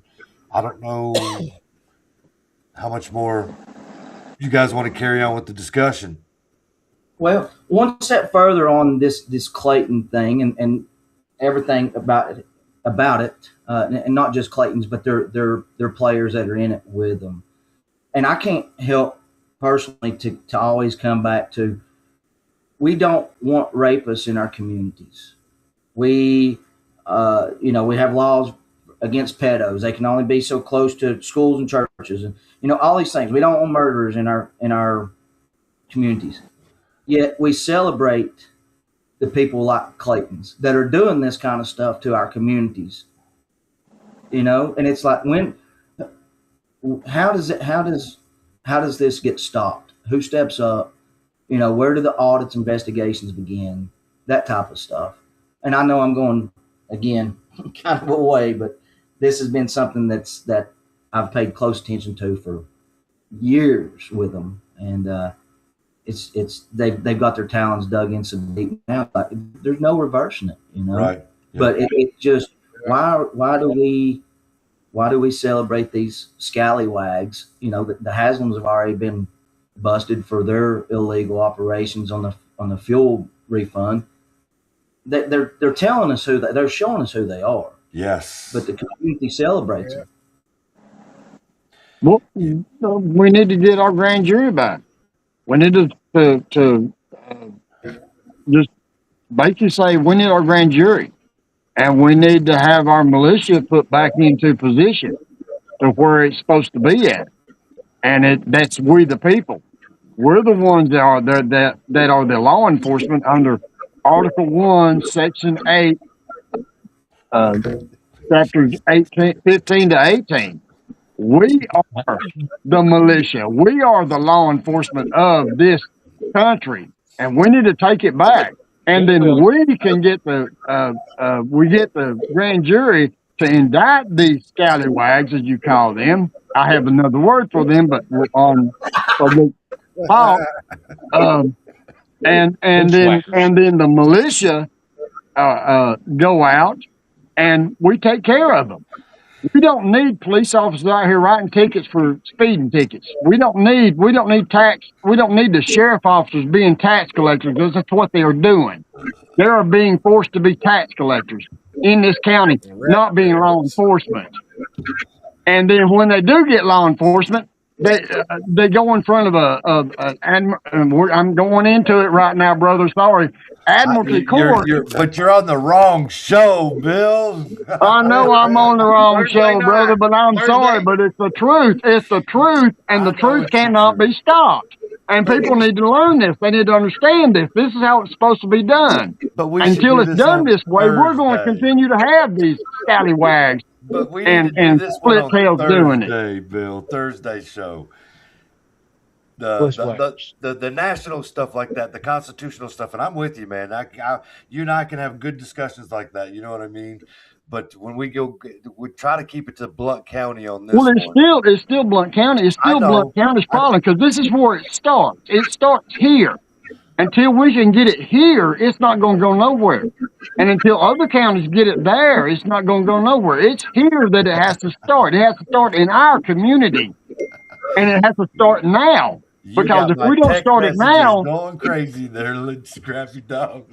I don't know how much more you guys want to carry on with the discussion. Well, one step further on this Clayton thing and everything about it, and not just Clayton's, but their players that are in it with them. And I can't help personally to always come back to, we don't want rapists in our communities. We we have laws against pedos. They can only be so close to schools and churches, and all these things. We don't want murderers in our communities. Yet we celebrate the people like Clayton's that are doing this kind of stuff to our communities. And it's like, how does this get stopped? Who steps up? Where do the audits, investigations begin? That type of stuff. And I know I'm going again kind of away, but this has been something that I've paid close attention to for years with them, and they've got their talons dug in some deep now. There's no reversing it, Right. Yeah. But it just why do we celebrate these scallywags? The Haslams have already been busted for their illegal operations on the fuel refund. They're telling us they're showing us who they are. Yes. But the community celebrates it. Well, we need to get our grand jury back. We need to just basically say we need our grand jury, and we need to have our militia put back into position to where it's supposed to be at, and that's we the people. We're the ones that are the law enforcement under Article 1, Section 8, chapters 15 to 18. We are the militia. We are the law enforcement of this country, and we need to take it back. And then we can get the grand jury to indict these scallywags, as you call them. I have another word for them, but we're on public talk. And then the militia go out and we take care of them. We don't need police officers out here writing tickets for speeding tickets. We don't need the sheriff officers being tax collectors, because that's what they are doing. They are being forced to be tax collectors in this county, not being law enforcement. And then when they do get law enforcement, they go in front of I'm going into it right now, brother. Sorry. Admiralty Court. But you're on the wrong show, Bill. I know I'm on the wrong show, brother, but I'm sorry, but it's the truth. It's the truth, and the truth cannot be stopped. And people need to learn this. They need to understand this. This is how it's supposed to be done. But until it's done this way, we're going to continue to have these scallywags and split tails doing it. Bill, Thursday show. The national stuff like that, the constitutional stuff, and I'm with you, man. You and I can have good discussions like that. You know what I mean? But when we try to keep it to Blount County on this. Well, it's still Blount County. It's still Blount County's problem, because this is where it starts. It starts here. Until we can get it here, it's not going to go nowhere. And until other counties get it there, it's not going to go nowhere. It's here that it has to start. It has to start in our community, and it has to start now. Because if we don't start it now, going crazy there, Scrappy Dog.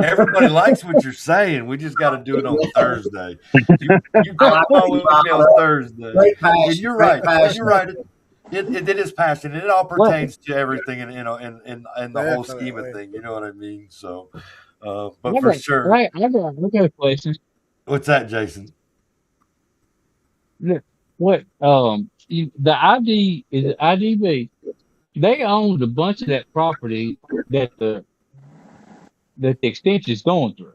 Everybody likes what you're saying. We just got to do it on Thursday. You come on with me on Thursday. And you're right. You're right. It is passionate. It all pertains to everything, and in the whole scheme of things. You know what I mean? So, but for sure. Right. I got a question. What's that, Jason? what the ID is IDB. They owned a bunch of that property that the extension is going through.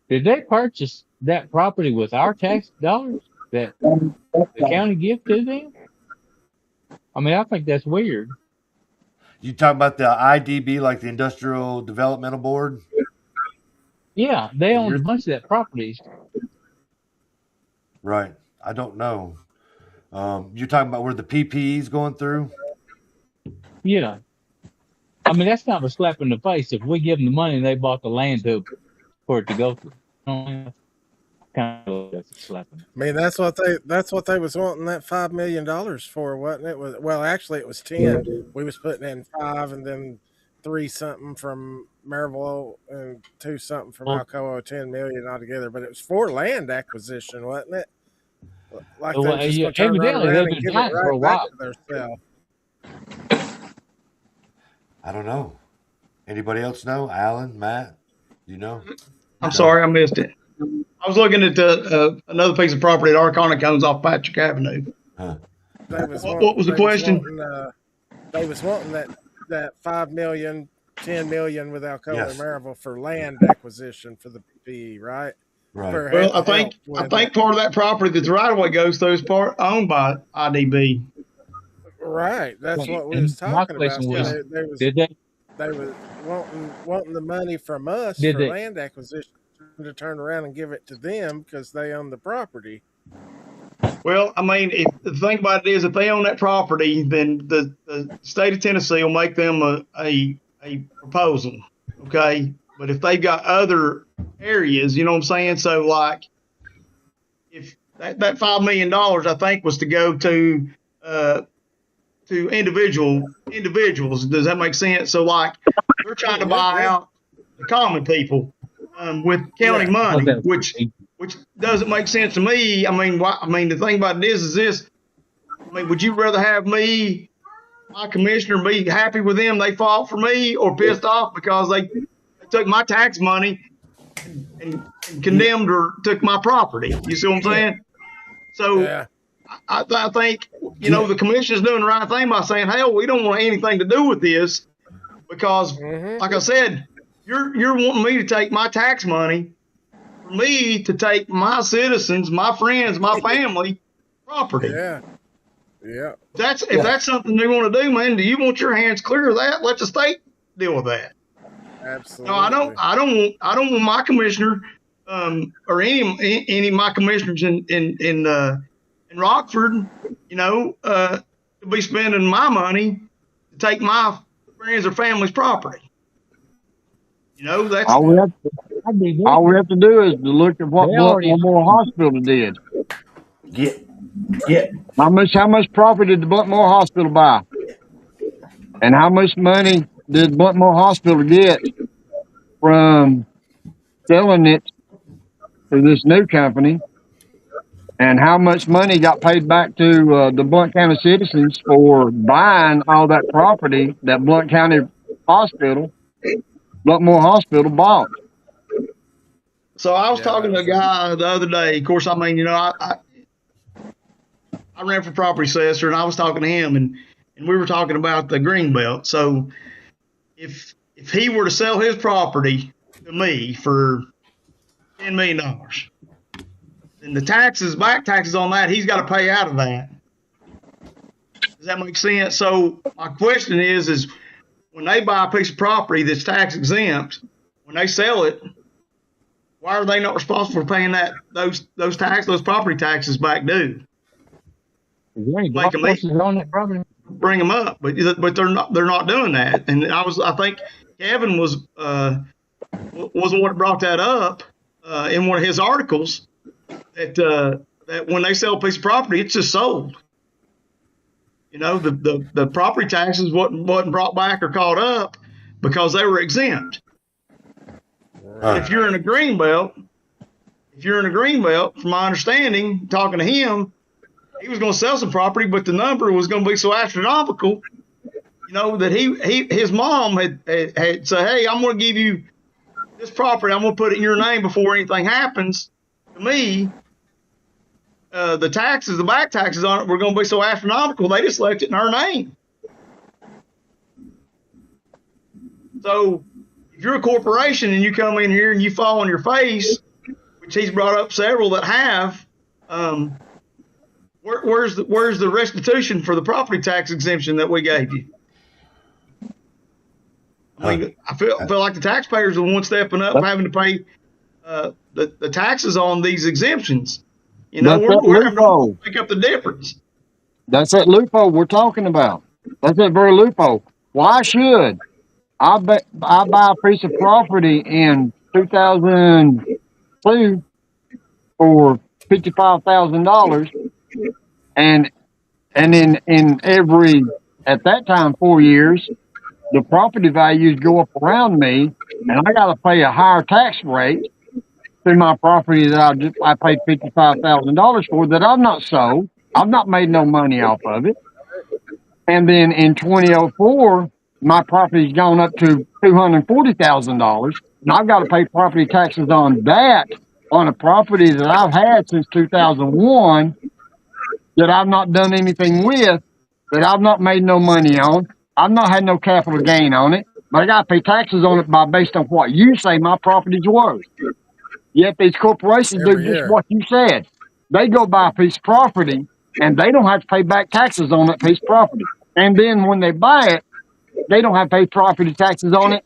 Did they purchase that property with our tax dollars that the county give to them? I mean, I think that's weird. You talking about the IDB, like the Industrial Developmental Board? Yeah, they own a bunch of that property. Right. I don't know. You're talking about where the PPE's going through? Yeah. I mean, that's kind of a slap in the face if we give them the money and they bought the land for it to go through. Kind of that's a slap in the face. I mean, that's what they was wanting that $5 million for, wasn't it? Well, actually, it was 10. We was putting in 5, and then 3 something from Maryville and 2 something from Alcoa, 10 million altogether. But it was for land acquisition, wasn't it? Like Well, they just turn right evidently around they've and been give trying it for a right back while. to theirself. I don't know. Anybody else know? Alan, Matt, you know? I'm sorry, I missed it. I was looking at another piece of property that Arconic owns off Patrick Avenue. Huh. What was the question? They was wanting that 5 million, 10 million with Alcoa and Maryville for land acquisition for the PPE, right? Right. Well, I think part of that property that's right away goes through is part owned by IDB. Right. That's what we was talking about. They was wanting the money from us for land acquisition to turn around and give it to them because they own the property. Well, I mean, if the thing about it is, if they own that property, then the state of Tennessee will make them a proposal, okay? But if they've got other areas, you know what I'm saying? So, like, if that $5 million, I think, was to go to individuals. Does that make sense? So, like, they're trying to buy out the common people with county money, which doesn't make sense to me. I mean, the thing about it is this. I mean, would you rather have me, my commissioner, be happy with them? They fought for me, or pissed off because they took my tax money and condemned or took my property? You see what I'm saying? So I think, you know, the commission is doing the right thing by saying, hell, we don't want anything to do with this because, like I said, you're wanting me to take my tax money for me to take my citizens, my friends, my family property. Yeah. If that's something they want to do, man, do you want your hands clear of that? Let the state deal with that. Absolutely. No, I don't want my commissioner or any of my commissioners in Rockford, you know, to be spending my money to take my friends or family's property. You know, that's all we have to do is to look at what Blount Memorial Hospital did. Yeah. How much property did the Blount Memorial Hospital buy? And how much money did Blount Memorial Hospital get from selling it to this new company? And how much money got paid back to the Blount County citizens for buying all that property that Blount County Hospital, Blount Memorial Hospital bought? So I was talking to a guy the other day. Of course, I mean, you know, I ran for property assessor, and I was talking to him, and we were talking about the green belt. So if he were to sell his property to me for $10 million, then the back taxes on that, he's got to pay out of that. Does that make sense? So my question is when they buy a piece of property that's tax exempt, when they sell it, why are they not responsible for paying those property taxes back due? Is there any golf courses on that property? Bring them up, but they're not doing that. And I think Kevin was the one that brought that up in one of his articles that when they sell a piece of property, it's just sold. You know, the property taxes wasn't brought back or caught up because they were exempt. If you're in a green belt, from my understanding, talking to him, he was going to sell some property, but the number was going to be so astronomical, you know, that his mom had said, hey, I'm going to give you this property. I'm going to put it in your name before anything happens to me. the taxes, the back taxes on it were going to be so astronomical, they just left it in her name. So if you're a corporation and you come in here and you fall on your face, which he's brought up several that have, where's the restitution for the property tax exemption that we gave you? I mean, I feel like the taxpayers are the one stepping up, having to pay the taxes on these exemptions. You know, we're having to make up the difference. That's that loophole we're talking about. That's that very loophole. Why should I buy a piece of property in 2002 for $55,000, and in every, at that time, 4 years, the property values go up around me, and I got to pay a higher tax rate to my property that I paid $55,000 for that I've not sold. I've not made no money off of it. And then in 2004, my property's gone up to $240,000. And I've got to pay property taxes on that, on a property that I've had since 2001 that I've not done anything with, that I've not made no money on. I've not had no capital gain on it, but I got to pay taxes on it based on what you say my property's worth. Yet these corporations do just what you said. They go buy a piece of property, and they don't have to pay back taxes on that piece of property. And then when they buy it, they don't have to pay property taxes on it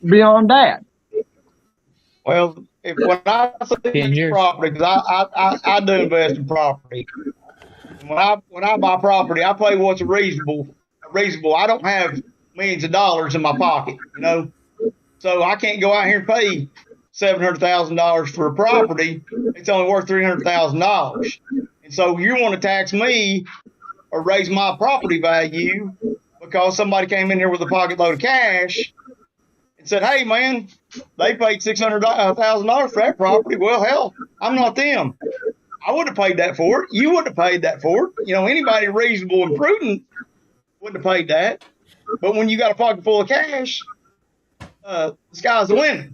beyond that. Well, when I say property, because I do invest in property. When I buy property, I pay what's reasonable. I don't have millions of dollars in my pocket, you know, so I can't go out here and pay $700,000 for a property. It's only worth $300,000, and so you want to tax me or raise my property value because somebody came in here with a pocket load of cash and said, "Hey, man, they paid $600,000 for that property." Well, hell, I'm not them. I wouldn't have paid that for it. You wouldn't have paid that for it. You know, anybody reasonable and prudent wouldn't have paid that. But when you got a pocket full of cash, the sky's the limit.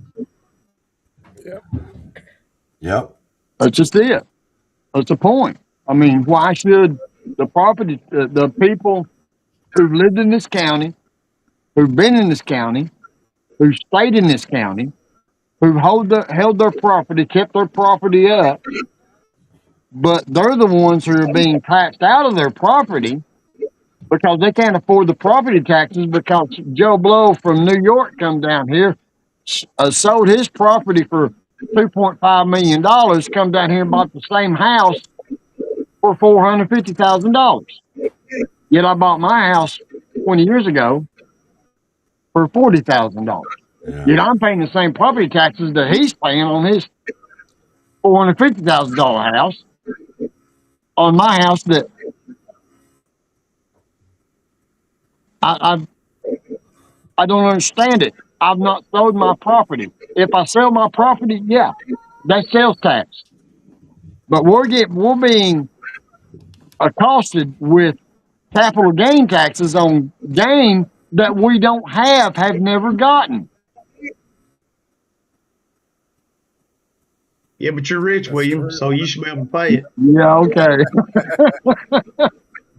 Yep. That's just it. That's the point. I mean, why should the property, the people who've lived in this county, who've been in this county, who stayed in this county, who held their property, kept their property up, but they're the ones who are being taxed out of their property because they can't afford the property taxes because Joe Blow from New York come down here, sold his property for $2.5 million, come down here and bought the same house for $450,000. Yet I bought my house 20 years ago for $40,000. Yeah. Yet I'm paying the same property taxes that he's paying on his $450,000 house, on my house that I don't understand it. I've not sold my property. If I sell my property, yeah, that's sales tax. But we're being accosted with capital gain taxes on gain that we don't have never gotten. Yeah, but you're rich, William, so you should be able to pay it. Yeah, okay.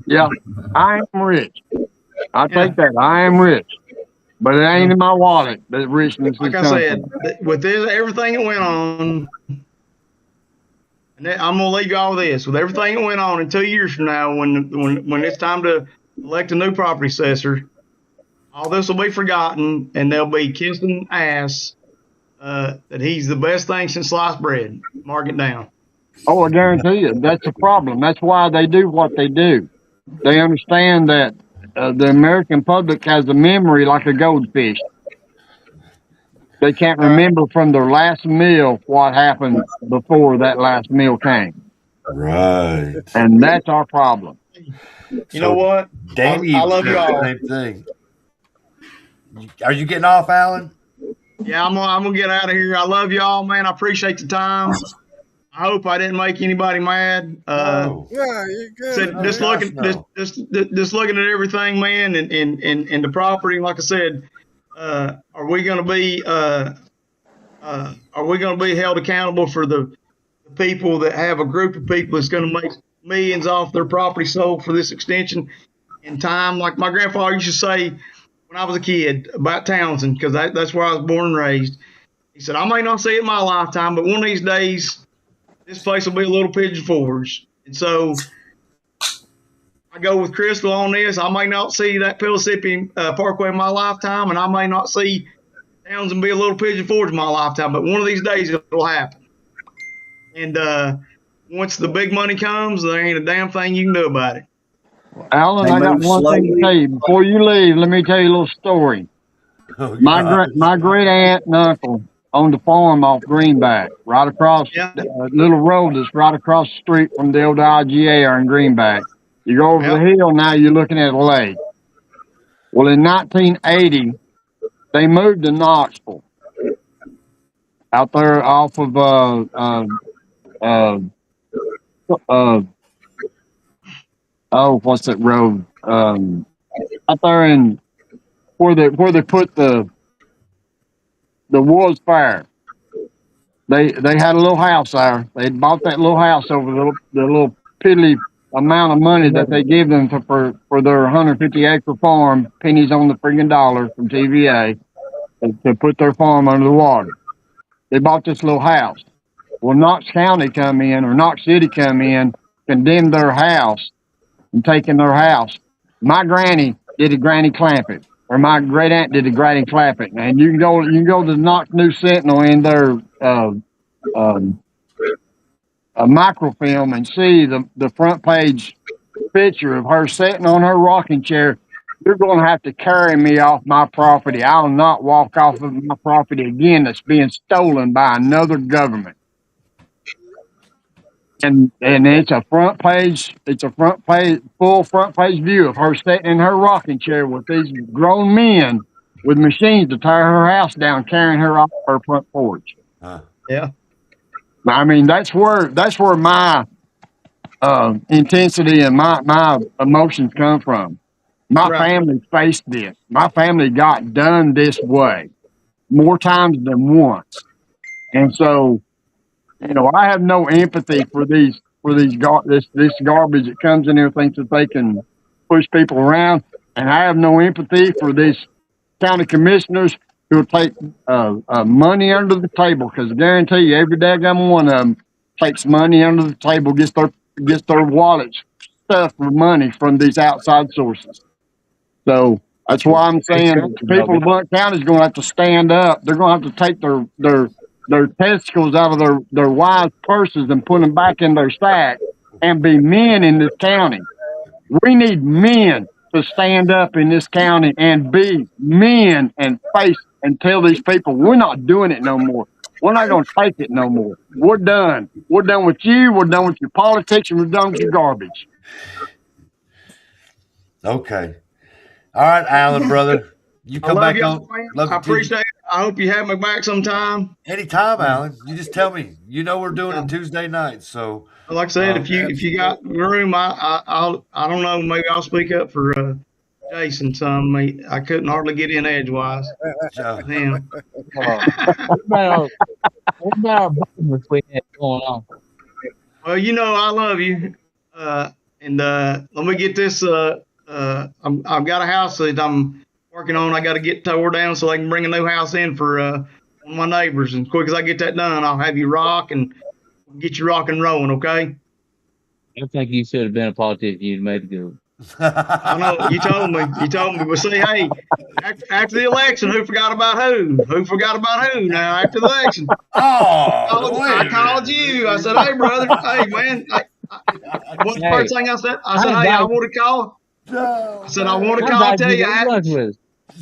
Yeah, I am rich. I take that. I am rich. But it ain't in my wallet. The richness like I said, with everything that went on, and I'm gonna leave y'all with this. With everything that went on in 2 years from now, when it's time to elect a new property assessor, all this will be forgotten, and they'll be kissing ass that he's the best thing since sliced bread. Mark it down. Oh, I guarantee you, that's a problem. That's why they do what they do. They understand that the American public has a memory like a goldfish. They can't remember from their last meal what happened before that last meal came. Right. And that's our problem. You know what? Davey, I love y'all. Same thing. Are you getting off, Alan? Yeah, I'm gonna get out of here. I love y'all, man. I appreciate the time. I hope I didn't make anybody mad. Yeah, you're good. Just looking at everything, man, and the property. Like I said, are we gonna be held accountable for the the people that have a group of people that's going to make millions off their property sold for this extension in time. Like my grandfather used to say when I was a kid about Townsend, because that's where I was born and raised. He said, I may not see it in my lifetime, but one of these days, this place will be a little Pigeon Forge. And so I go with Crystal on this. I may not see that Mississippi Parkway in my lifetime, and I may not see Townsend be a little Pigeon Forge in my lifetime, but one of these days it'll happen. And once the big money comes, there ain't a damn thing you can do about it. Alan, I got one thing to tell you. Before you leave, let me tell you a little story. Oh, My great aunt and uncle owned a farm off Greenback, right across the little road that's right across the street from the old IGA in Greenback. You go over the hill, now you're looking at a lake. Well, in 1980, they moved to Knoxville, out there off of what's that road? Out there in where they put the Woods Fair. They had a little house there. They bought that little house over the little piddly amount of money that they give them for their 150-acre farm, pennies on the friggin' dollar from TVA, to put their farm under the water. They bought this little house. Well, Knox County come in, or Knox City come in, condemned their house and taken their house. My granny did a granny clamping, or my great aunt did a granny clamping, and you can go to the Knox News Sentinel in their a microfilm and see the front page picture of her sitting on her rocking chair. You're going to have to carry me off my property. I'll not walk off of my property again that's being stolen by another government. And it's a full front page view of her sitting in her rocking chair with these grown men with machines to tear her house down, carrying her off her front porch. Yeah. I mean, that's where my intensity and my emotions come from. My family faced this. My family got done this way more times than once, and so I have no empathy for this garbage that comes in here, thinks that they can push people around, and I have no empathy for these county commissioners who will take money under the table, because I guarantee you every daggone one of them takes money under the table, gets their wallets stuffed with money from these outside sources. So that's why I'm saying the people of Blount County is going to have to stand up. They're going to have to take their testicles out of their wives' purses and put them back in their sack and be men in this county. We need men to stand up in this county and be men and face and tell these people we're not doing it no more. We're not going to take it no more. We're done. We're done with you. We're done with your politics, and we're done with your garbage. Okay. All right, Alan, brother. You come back on. I appreciate it. I hope you have me back sometime. Anytime, Alan. You just tell me. We're doing it Tuesday nights. So, like I said, if you got room, I don't know. Maybe I'll speak up for Jason some. I couldn't hardly get in edgewise. Damn. What about our business we had going on? Well, I love you. And let me get this. I've got a house that I'm working on. I got to get tore down so they can bring a new house in for one of my neighbors. And as quick as I get that done, I'll have you rock and get you rock and rolling, okay? I think you should have been a politician. You'd made it good. I know. You told me. But see, hey, after the election, who forgot about who? Who forgot about who now after the election? I called you. I said, hey, brother. Hey, man. What's the first thing I said? I said, hey, I want to call. I said, I want to call and tell you I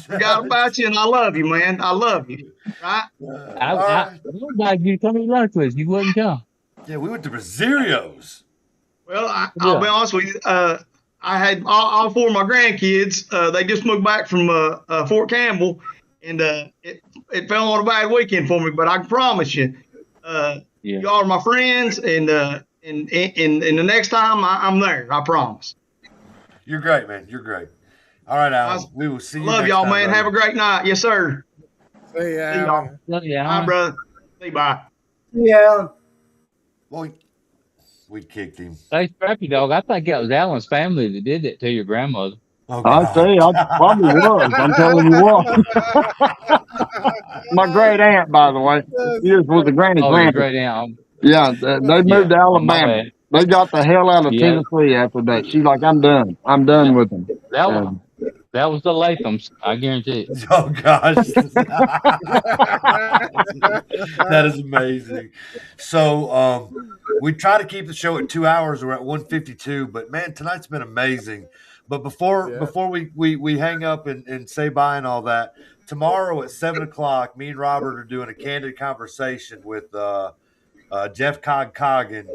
forgot about you, and I love you, man. I love you. Right? I invited you to come to lunch with us. You wouldn't come. Yeah, we went to Rosario's. Well, I'll be honest with you. I had all four of my grandkids. They just moved back from Fort Campbell, and it fell on a bad weekend for me. But I can promise you, y'all are my friends, and the next time I'm there, I promise. You're great, man. You're great. All right, Alan. We will see you. Love y'all, man. Brother. Have a great night. Yes, sir. See y'all. Love you, Alan. Bye, brother. See you. Bye. Yeah. Well, we kicked him. Hey, Scrappy Dog, I think it was Alan's family that did that to your grandmother. Oh, I say, I probably was. I'm telling you what. My great aunt, by the way, yours was a granny Oh, your grandpa. great aunt. Yeah, they moved to Oh, my Alabama. bad. They got the hell out of Yeah, Tennessee after that. She's like, I'm done. I'm done with them. that was the Lathams. I guarantee it. Oh gosh, that is amazing. So we try to keep the show at 2 hours. We're at 152, but man, tonight's been amazing. But before we hang up and say bye and all that, tomorrow at 7:00, me and Robert are doing a candid conversation with Jeff Coggin,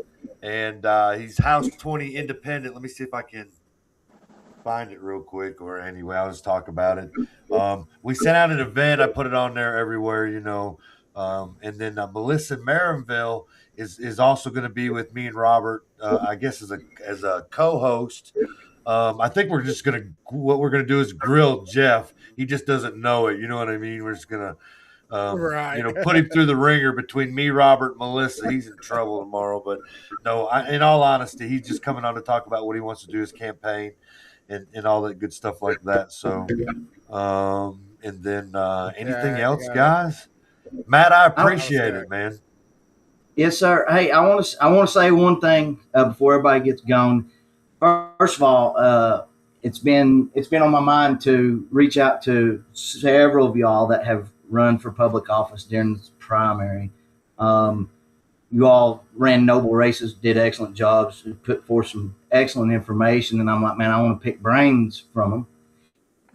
and he's House 20 Independent. Let me see if I can find it real quick, or anyway, I'll just talk about it. We sent out an event. I put it on there everywhere, and then Melissa Marinville is also going to be with me and Robert, I guess as a co-host. I think what we're gonna do is grill Jeff. He just doesn't know it. You know what I mean? We're just gonna put him through the ringer between me, Robert, and Melissa. He's in trouble tomorrow, but no, in all honesty, he's just coming on to talk about what he wants to do, his campaign, and all that good stuff like that. So, and then anything else, guys? Matt, I appreciate it, man. Yes, sir. Hey, I want to say one thing before everybody gets going. First of all, it's been on my mind to reach out to several of y'all that have run for public office during this primary. You all ran noble races, did excellent jobs, put forth some excellent information, and I'm like, man, I want to pick brains from them.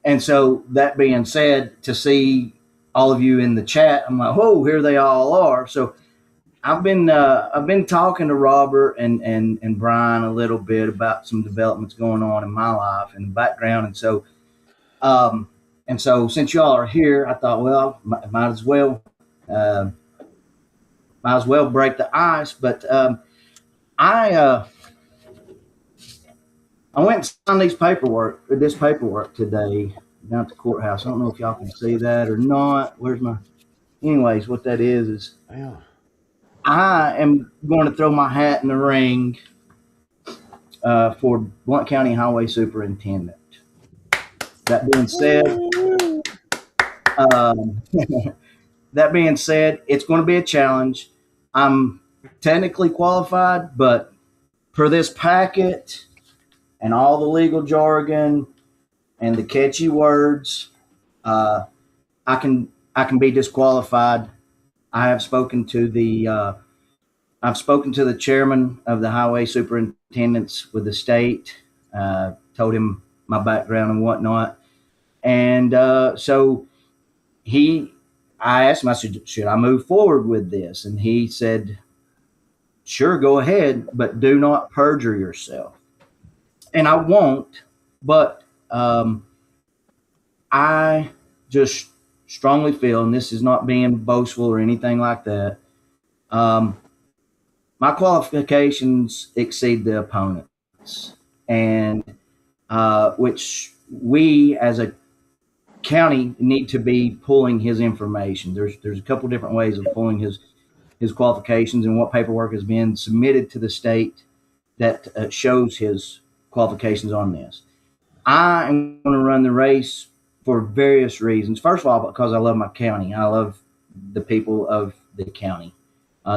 And so that being said, to see all of you in the chat, I'm like, whoa, here they all are. So I've been talking to Robert and Brian a little bit about some developments going on in my life and the background, and so since y'all are here, I thought, well, might as well break the ice. But I went and signed this paperwork today down at the courthouse. I don't know if y'all can see that or not. Anyways, what that is I am going to throw my hat in the ring for Blount County Highway Superintendent. That being said, it's going to be a challenge. I'm technically qualified, but for this packet and all the legal jargon and the catchy words, I can be disqualified. I have spoken to the chairman of the highway superintendents with the state, told him my background and whatnot. And so I asked him, I said, should I move forward with this? And he said, sure, go ahead, but do not perjure yourself. And I won't, but I just strongly feel, and this is not being boastful or anything like that, my qualifications exceed the opponents, and which we as a county need to be pulling his information. There's a couple different ways of pulling his qualifications and what paperwork has been submitted to the state that shows his qualifications on this. I am going to run the race for various reasons. First of all, because I love my county. I love the people of the county.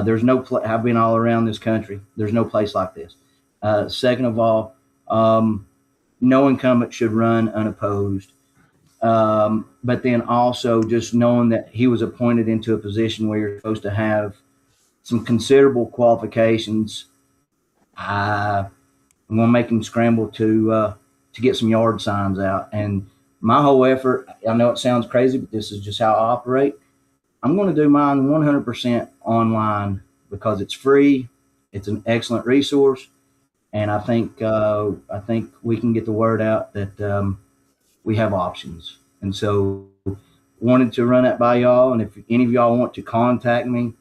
There's no I've been all around this country. There's no place like this. Second of all, no incumbent should run unopposed. But then also just knowing that he was appointed into a position where you're supposed to have some considerable qualifications, I'm going to make him scramble to get some yard signs out. And my whole effort, I know it sounds crazy, but this is just how I operate. I'm going to do mine 100% online because it's free. It's an excellent resource. And I think we can get the word out that we have options. And so wanted to run that by y'all. And if any of y'all want to contact me,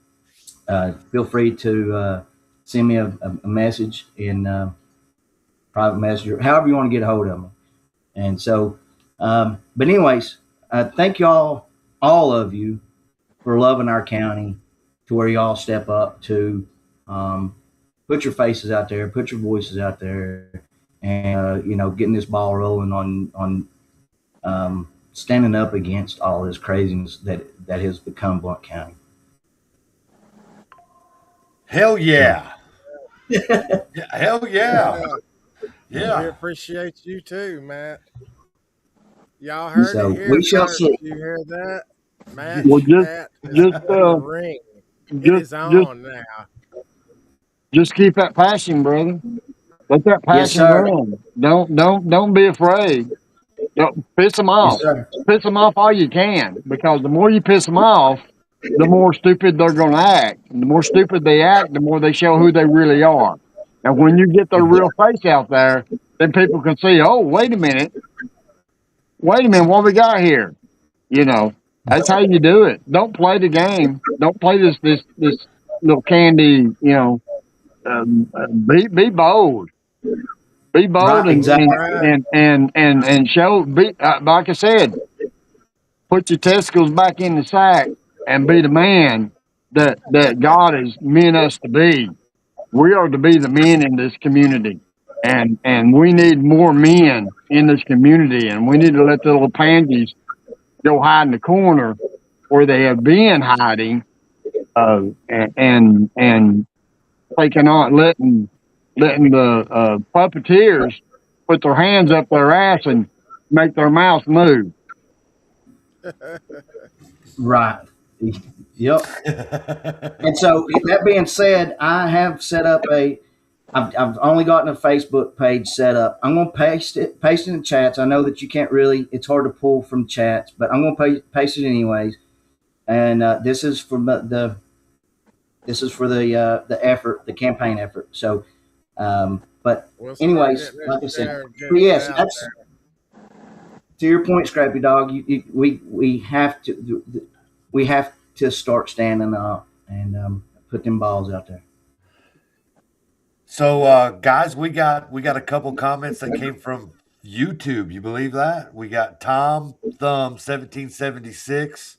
feel free to send me a message in private messenger, however you want to get a hold of me. And so, but anyways, thank y'all, all of you, for loving our county to where y'all step up to put your faces out there, put your voices out there, and getting this ball rolling on standing up against all this craziness that has become Blount County. Hell yeah. Yeah, hell yeah. We Yeah. appreciate you too, Matt. Y'all heard So it here we shall first. see. You hear that? Matt, Well, Matt is in the ring. It is on now. Just keep that passion, brother. Let that Yes, passion sir. run. Don't be afraid. Don't piss them Yes, off. sir. Piss them off all you can, because the more you piss them off, the more stupid they're going to act. And the more stupid they act, the more they show who they really are. And when you get their real face out there, then people can see, oh, wait a minute, what we got here? That's how you do it. Don't play the game. Don't play this little candy. Be bold. Be bold Right, exactly. and show. Like I said, put your testicles back in the sack and be the man that God has meant us to be. We are to be the men in this community, and we need more men in this community, and we need to let the little pansies go hide in the corner where they have been hiding, and taking on letting the puppeteers put their hands up their ass and make their mouths move. Right. Yep. And so that being said, I have set up I've only gotten a Facebook page set up. I'm going to paste it in the chats. I know that you can't really, it's hard to pull from chats, but I'm going to paste it anyways. And this is for the effort, the campaign effort. So, but anyways, like I said, yes, that's to your point, Scrappy Dog. We have to start standing up and put them balls out there. So, guys, we got a couple comments that came from YouTube. You believe that? We got Tom Thumb 1776.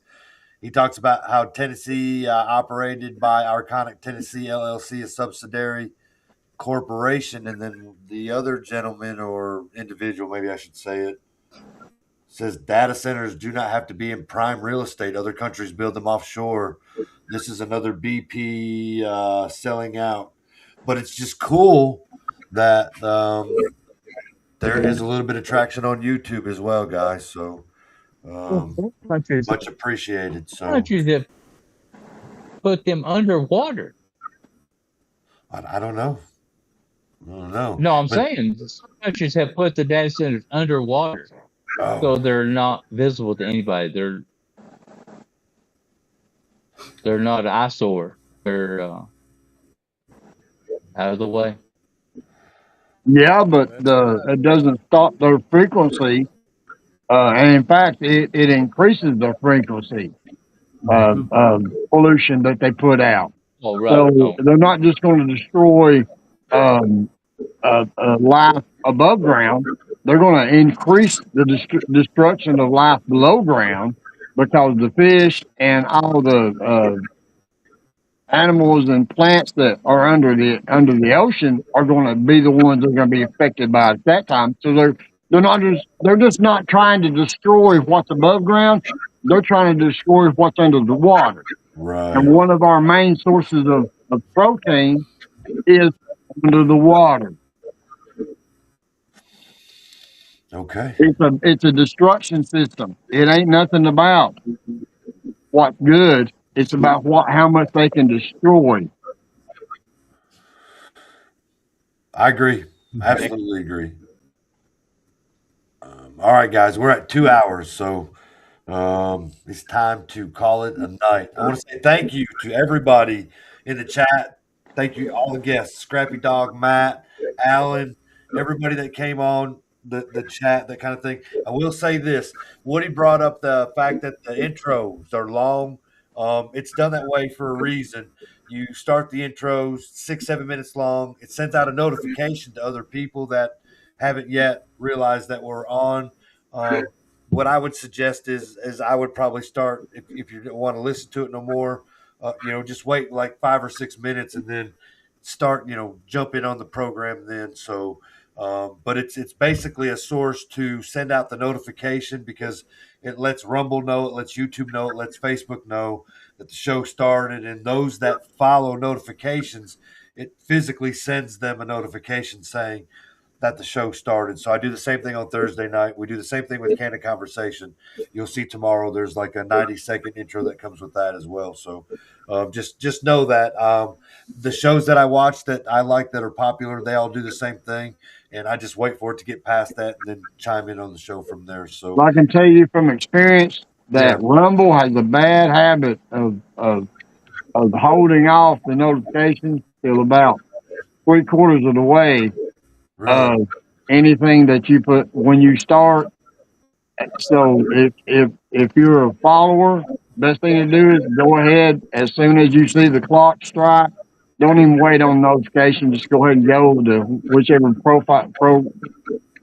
He talks about how Tennessee, operated by Arconic Tennessee LLC, a subsidiary corporation, and then the other gentleman or individual, maybe I should say it, says data centers do not have to be in prime real estate. Other countries build them offshore. This is another BP selling out. But it's just cool that there is a little bit of traction on YouTube as well, guys. So much appreciated. So countries have put them underwater. I don't know. I don't know. No, I'm saying some countries have put the data centers underwater, so they're not visible to anybody. They're not an eyesore. They're out of the way. Yeah, but it doesn't stop their frequency, and in fact, it increases the frequency of pollution that they put out. Oh, right. So they're not just going to destroy life above ground. They're going to increase the destruction of life below ground, because the fish and all the animals and plants that are under the ocean are going to be the ones that are going to be affected by it at that time. So they're just not trying to destroy what's above ground. They're trying to destroy what's under the water. Right. And one of our main sources of protein is under the water. Okay. It's a destruction system. It ain't nothing about what's good. It's about how much they can destroy. I agree. Absolutely agree. All right, guys, we're at 2 hours, so it's time to call it a night. I want to say thank you to everybody in the chat. Thank you, all the guests, Scrappy Dog, Matt, Alan, everybody that came on the chat, that kind of thing. I will say this. Woody brought up the fact that the intros are long. It's done that way for a reason. You start the intros 6-7 minutes long. It sends out a notification to other people that haven't yet realized that we're on. What I would suggest is I would probably start, if you don't want to listen to it no more, just wait like 5 or 6 minutes and then start, jump in on the program then. So, but it's basically a source to send out the notification because it lets Rumble know, it lets YouTube know, it lets Facebook know that the show started, and those that follow notifications, it physically sends them a notification saying that the show started. So I do the same thing on Thursday night. We do the same thing with Candid Conversation. You'll see tomorrow there's like a 90-second intro that comes with that as well. So just know that the shows that I watch that I like that are popular, they all do the same thing. And I just wait for it to get past that and then chime in on the show from there. So I can tell you from experience that Rumble has a bad habit of holding off the notifications till about 3/4 of the way of anything that you put when you start. So if you're a follower, best thing to do is go ahead as soon as you see the clock strike. Don't even wait on notification. Just go ahead and go to whichever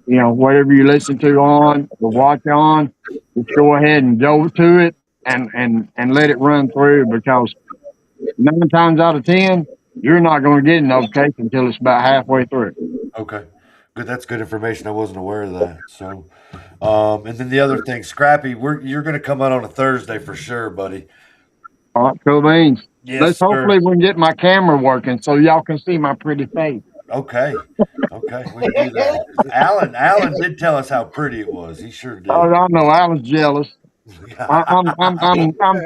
whatever you listen to on or watch on. Just go ahead and go to it and let it run through, because 9 times out of 10, you're not going to get a notification until it's about halfway through. Okay. Good. That's good information. I wasn't aware of that. So, and then the other thing, Scrappy, you're going to come out on a Thursday for sure, buddy. All right, cool beans. Yes, Let's hopefully we can get my camera working so y'all can see my pretty face. Okay. Okay. We can do that. Alan did tell us how pretty it was. He sure did. Oh, I know. Alan's jealous. I'm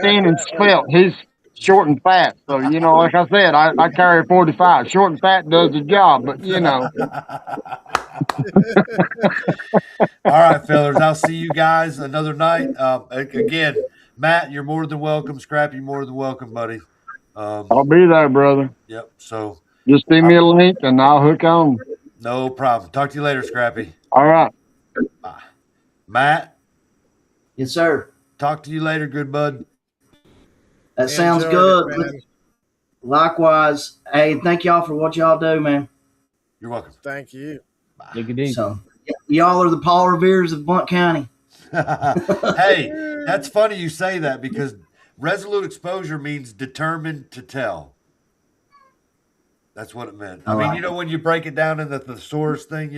thin and svelte. He's short and fat. So, like I said, I carry 45. Short and fat does the job, but All right, fellas. I'll see you guys another night. Again, Matt, you're more than welcome. Scrappy, you're more than welcome, buddy. I'll be there, brother. Yep. So just send me a link and I'll hook on. No problem. Talk to you later, Scrappy. All right. Bye. Matt? Yes, sir. Talk to you later, good bud. That sounds good. Likewise. Hey, thank y'all for what y'all do, man. You're welcome. Thank you. So, y'all are the Paul Revere's of Blount County. Hey, that's funny you say that because Resolute Exposure means determined to tell. That's what it meant. I mean, when you break it down in the source thing,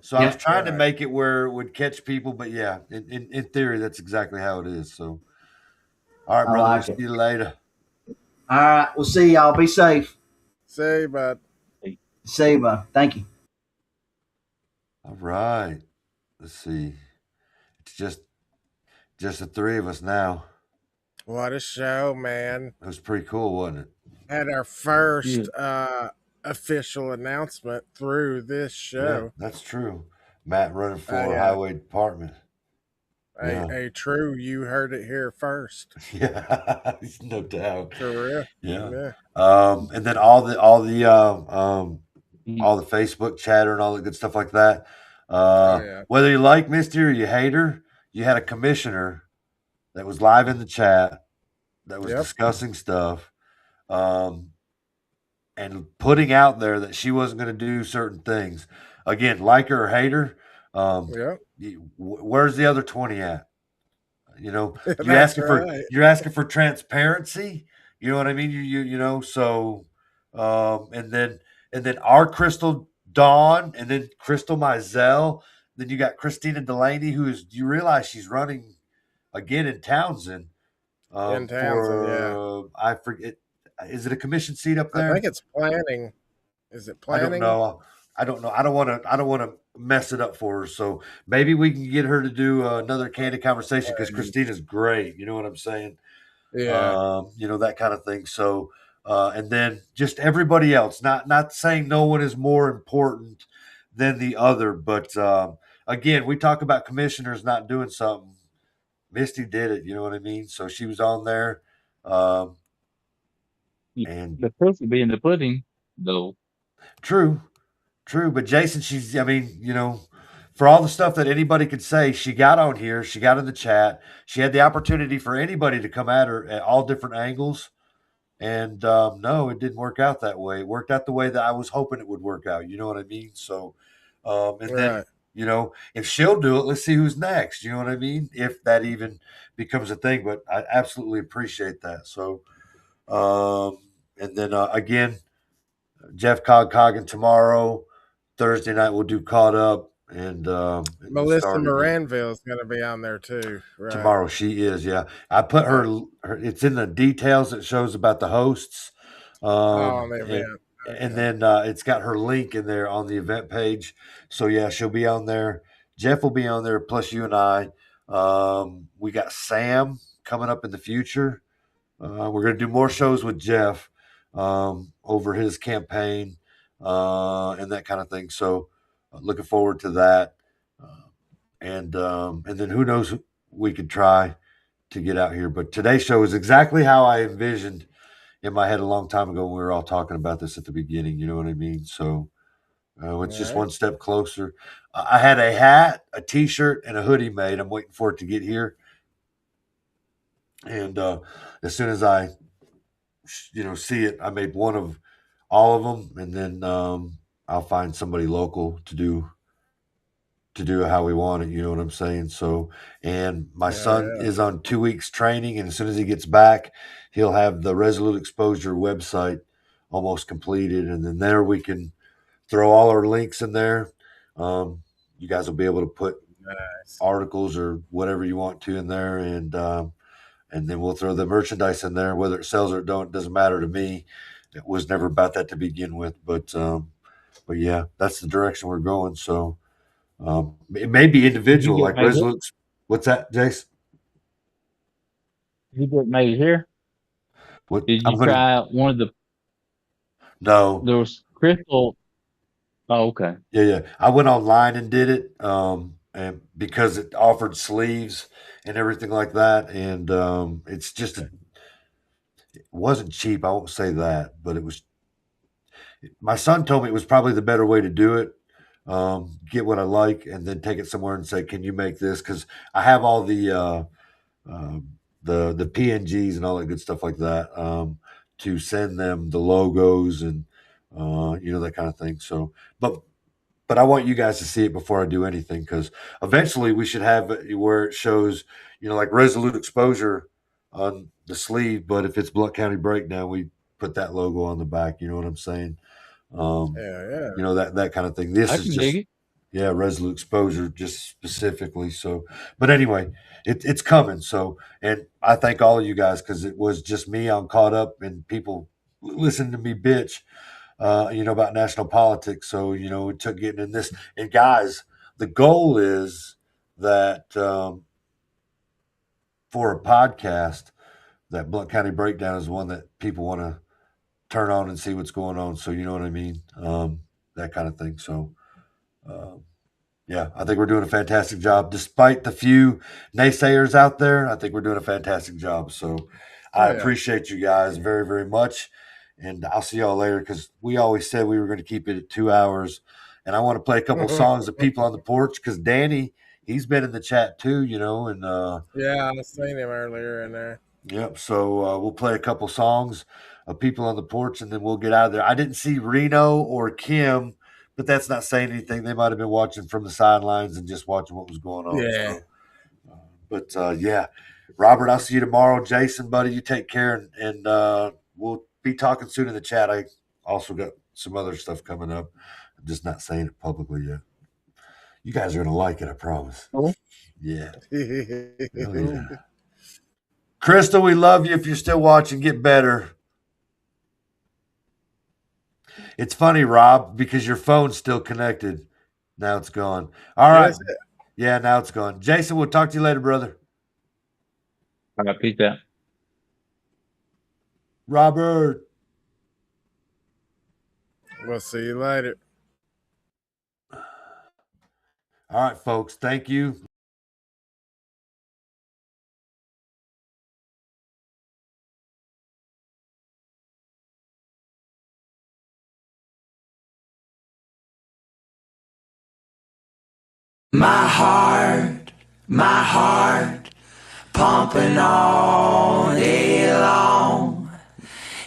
So I was trying to make it where it would catch people, but yeah, in theory, that's exactly how it is. So, all right, brother, see you later. All right, we'll see y'all. Be safe. See you, bud. See you, bud. Thank you. All right. Let's see. It's just the three of us now. What a show, man. It was pretty cool, wasn't it? Had our first official announcement through this show. Yeah, that's true. Matt running for highway department. A true, you heard it here first. Yeah, no doubt. For real. Yeah. And then all the Facebook chatter and all the good stuff like that. Whether you like Misty or you hate her, you had a commissioner that was live in the chat that was discussing stuff, and putting out there that she wasn't going to do certain things. Again, like her or hate her, where's the other 20 at? You're asking for transparency. You know what I mean? So, and then our Crystal Dawn, and then Crystal Mizell. Then you got Christina Delaney, you realize she's running again in Townsend. I forget. Is it a commission seat up there? I think it's planning. Is it planning? I don't know. I don't want to mess it up for her. So maybe we can get her to do another Candid Conversation because Christina's great. You know what I'm saying? Yeah. That kind of thing. So, and then just everybody else. Not saying no one is more important than the other, but again, we talk about commissioners not doing something. Misty did it. You know what I mean? So she was on there. And the proof will be in the pudding, though. True. But Jason, for all the stuff that anybody could say, she got on here, she got in the chat, she had the opportunity for anybody to come at her at all different angles. And no, it didn't work out that way. It worked out the way that I was hoping it would work out. You know what I mean? So, then, if she'll do it, let's see who's next. You know what I mean? If that even becomes a thing, but I absolutely appreciate that. So, and then again, Jeff Cogcoggin tomorrow. Thursday night we'll do Caught Up, and Melissa Moranville is going to be on there too. Right? Tomorrow she is. Yeah, I put her. It's in the details. It shows about the hosts. And then it's got her link in there on the event page. So yeah, she'll be on there. Jeff will be on there, plus you and I. We got Sam coming up in the future. We're going to do more shows with Jeff over his campaign and that kind of thing. So looking forward to that. And then who knows, we could try to get out here. But today's show is exactly how I envisioned in my head a long time ago when we were all talking about this at the beginning. You know what I mean? So it's just one step closer. I had a hat, a T-shirt, and a hoodie made. I'm waiting for it to get here. And as soon as I, see it, I made one of all of them, and then I'll find somebody local to do how we want it. You know what I'm saying? So, and my son is on 2 weeks training, and as soon as he gets back, he'll have the Resolute Exposure website almost completed, and then there we can throw all our links in there. You guys will be able to put articles or whatever you want to in there, and then we'll throw the merchandise in there, whether it sells or don't. It doesn't matter to me. It was never about that to begin with, but yeah, that's the direction we're going. So it may be individual, like Resolute. What's that, Jace? You get made here? Did you try out one of the? No, there was Crystal. Oh, okay. Yeah. I went online and did it, and because it offered sleeves and everything like that, and it's just it wasn't cheap. I won't say that, but it was. My son told me it was probably the better way to do it. Get what I like, and then take it somewhere and say, "Can you make this?" Because I have all the PNGs and all that good stuff like that to send them the logos and that kind of thing. So, but I want you guys to see it before I do anything, because eventually we should have it where it shows, like Resolute Exposure on the sleeve. But if it's Blount County Breakdown, we put that logo on the back. You know what I'm saying? That kind of thing. This is just Resolute Exposure just specifically. So, but anyway, it's coming. So, and I thank all of you guys, because it was just me on Caught Up and people listening to me bitch, about national politics. So, it took getting in this. And guys, the goal is that for a podcast, that Blount County Breakdown is one that people want to turn on and see what's going on. So, you know what I mean? That kind of thing. So, I think we're doing a fantastic job. Despite the few naysayers out there, I think we're doing a fantastic job. So I appreciate you guys very, very much. And I'll see y'all later, because we always said we were going to keep it at 2 hours. And I want to play a couple songs of People on the Porch, because Danny, he's been in the chat too, and I've seen him earlier in there. Yep. So we'll play a couple songs of People on the Porch, and then we'll get out of there. I didn't see Reno or Kim, but that's not saying anything. They might have been watching from the sidelines and just watching what was going on. Yeah. So, Robert, I'll see you tomorrow. Jason, buddy, you take care, and we'll be talking soon in the chat. I also got some other stuff coming up. I'm just not saying it publicly yet. You guys are going to like it, I promise. Oh. Yeah. Yeah. Crystal, we love you. If you're still watching, get better. It's funny, Rob, because your phone's still connected. Now it's gone. All right. Yeah, now it's gone. Jason, we'll talk to you later, brother. I got peace out. Robert. We'll see you later. All right, folks. Thank you. My heart, pumping all day long.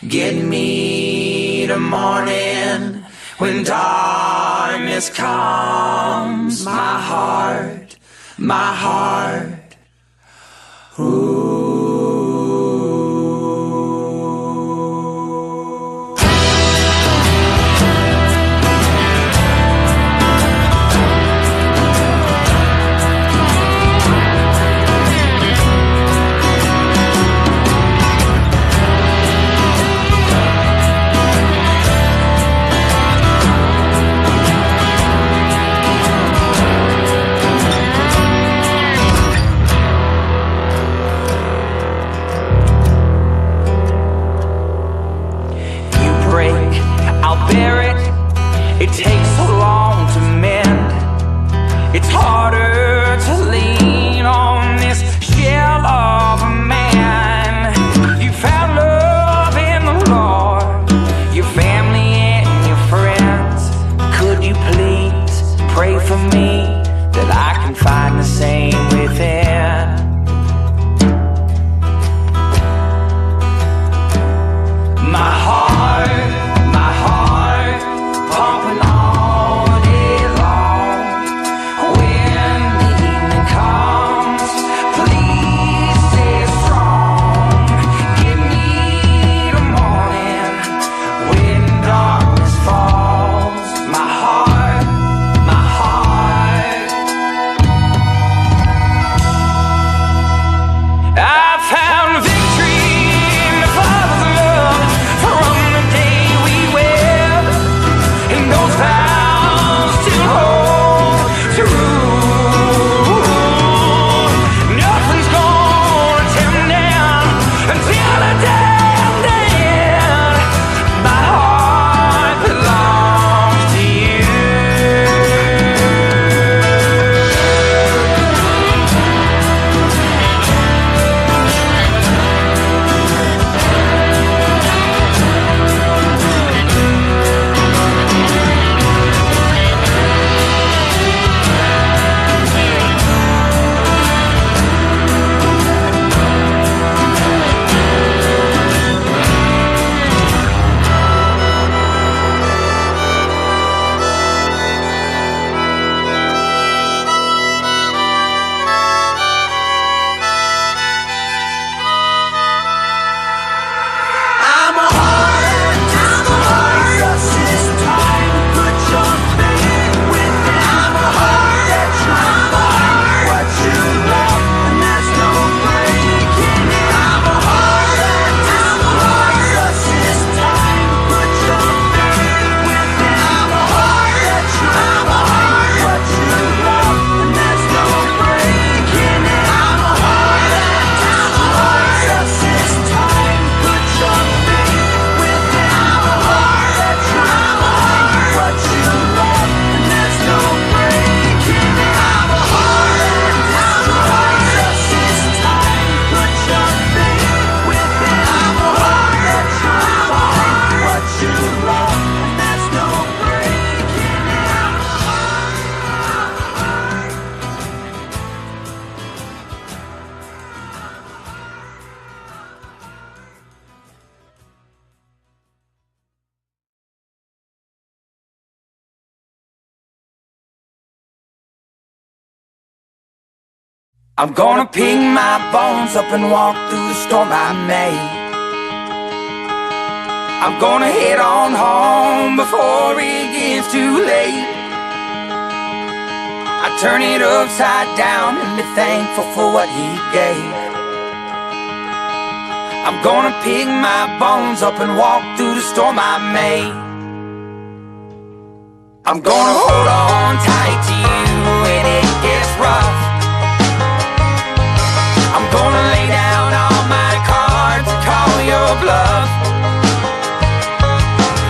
Get me the morning when darkness comes. My heart, ooh. I'm gonna pick my bones up and walk through the storm I made. I'm gonna head on home before it gets too late. I turn it upside down and be thankful for what he gave. I'm gonna pick my bones up and walk through the storm I made. I'm gonna hold on tight to you when it gets rough. I'm gonna lay down all my cards and call your bluff.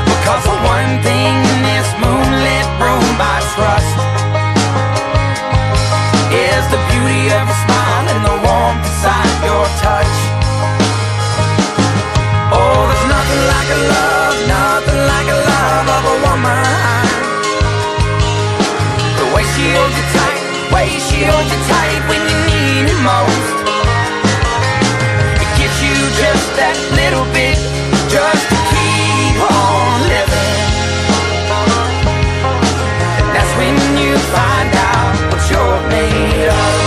Because the one thing in this moonlit room I trust is the beauty of your smile and the warmth inside your touch. Oh, there's nothing like a love, nothing like a love of a woman. The way she holds you tight, way she holds you tight when you need it most. It gives you just that little bit, just to keep on living. And that's when you find out what you're made of.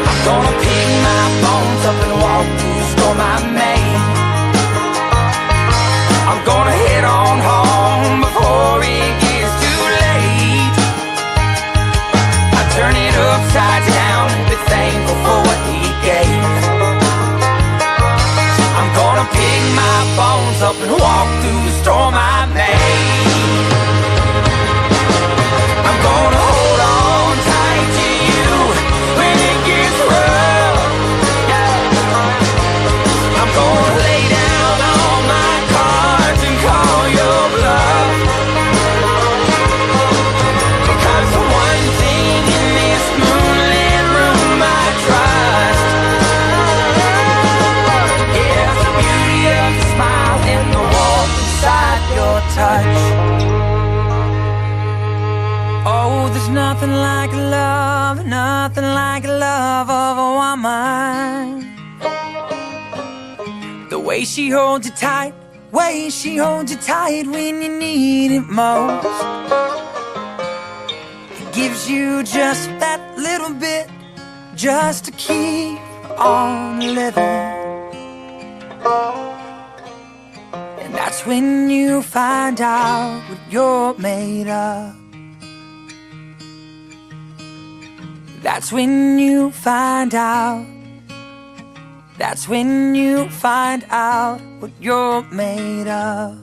I'm gonna pick my bones up and walk through the storm I made. I'm gonna head on home before it gets too late. I turn it upside down and be thankful for what he gave. I'm gonna pick my bones up and walk through the storm I made. I'm gonna hold on tight to you when it gets rough. I'm gonna lay down all my cards and call your bluff. Because the one thing in this moonlit room I trust is the beauty of your smile and the warmth inside your touch. Oh, there's nothing like love, nothing like love of a woman. The way she holds you tight, way she holds you tight when you need it most. It gives you just that little bit, just to keep on living. And that's when you find out what you're made of. That's when you find out. That's when you find out what you're made of.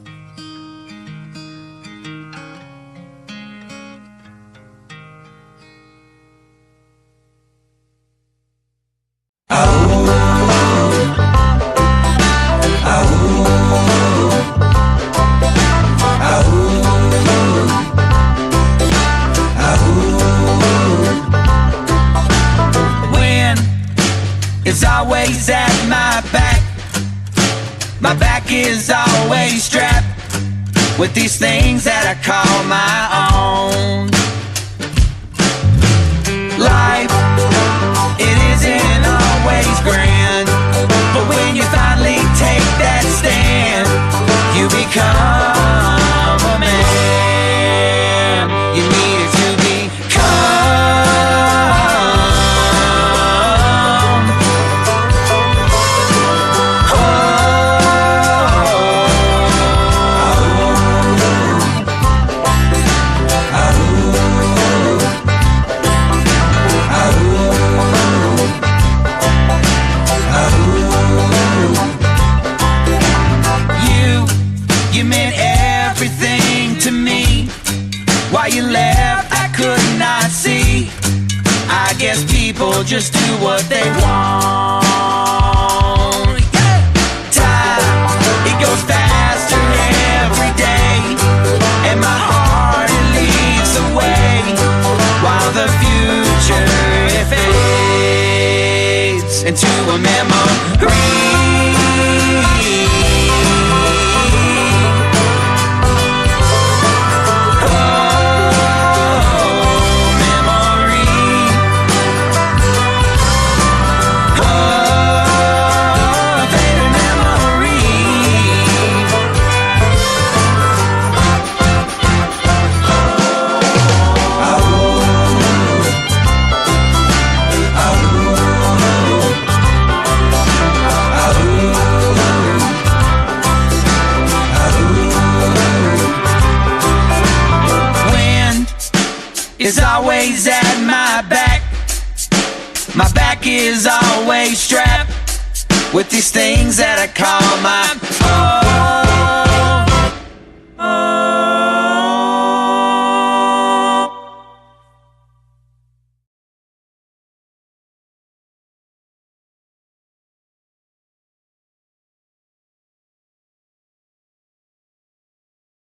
Is always at my back. My back is always strapped with these things that I call my own. Life, it isn't always grand, but when you finally take that stand, you become a man. You needed to become. You meant everything to me. While you left, I could not see. I guess people just do what they want. Time, it goes faster every day, and my heart, it leads the way, while the future, it fades into a memory. is always at my back. My back is always strapped with these things that I call my own.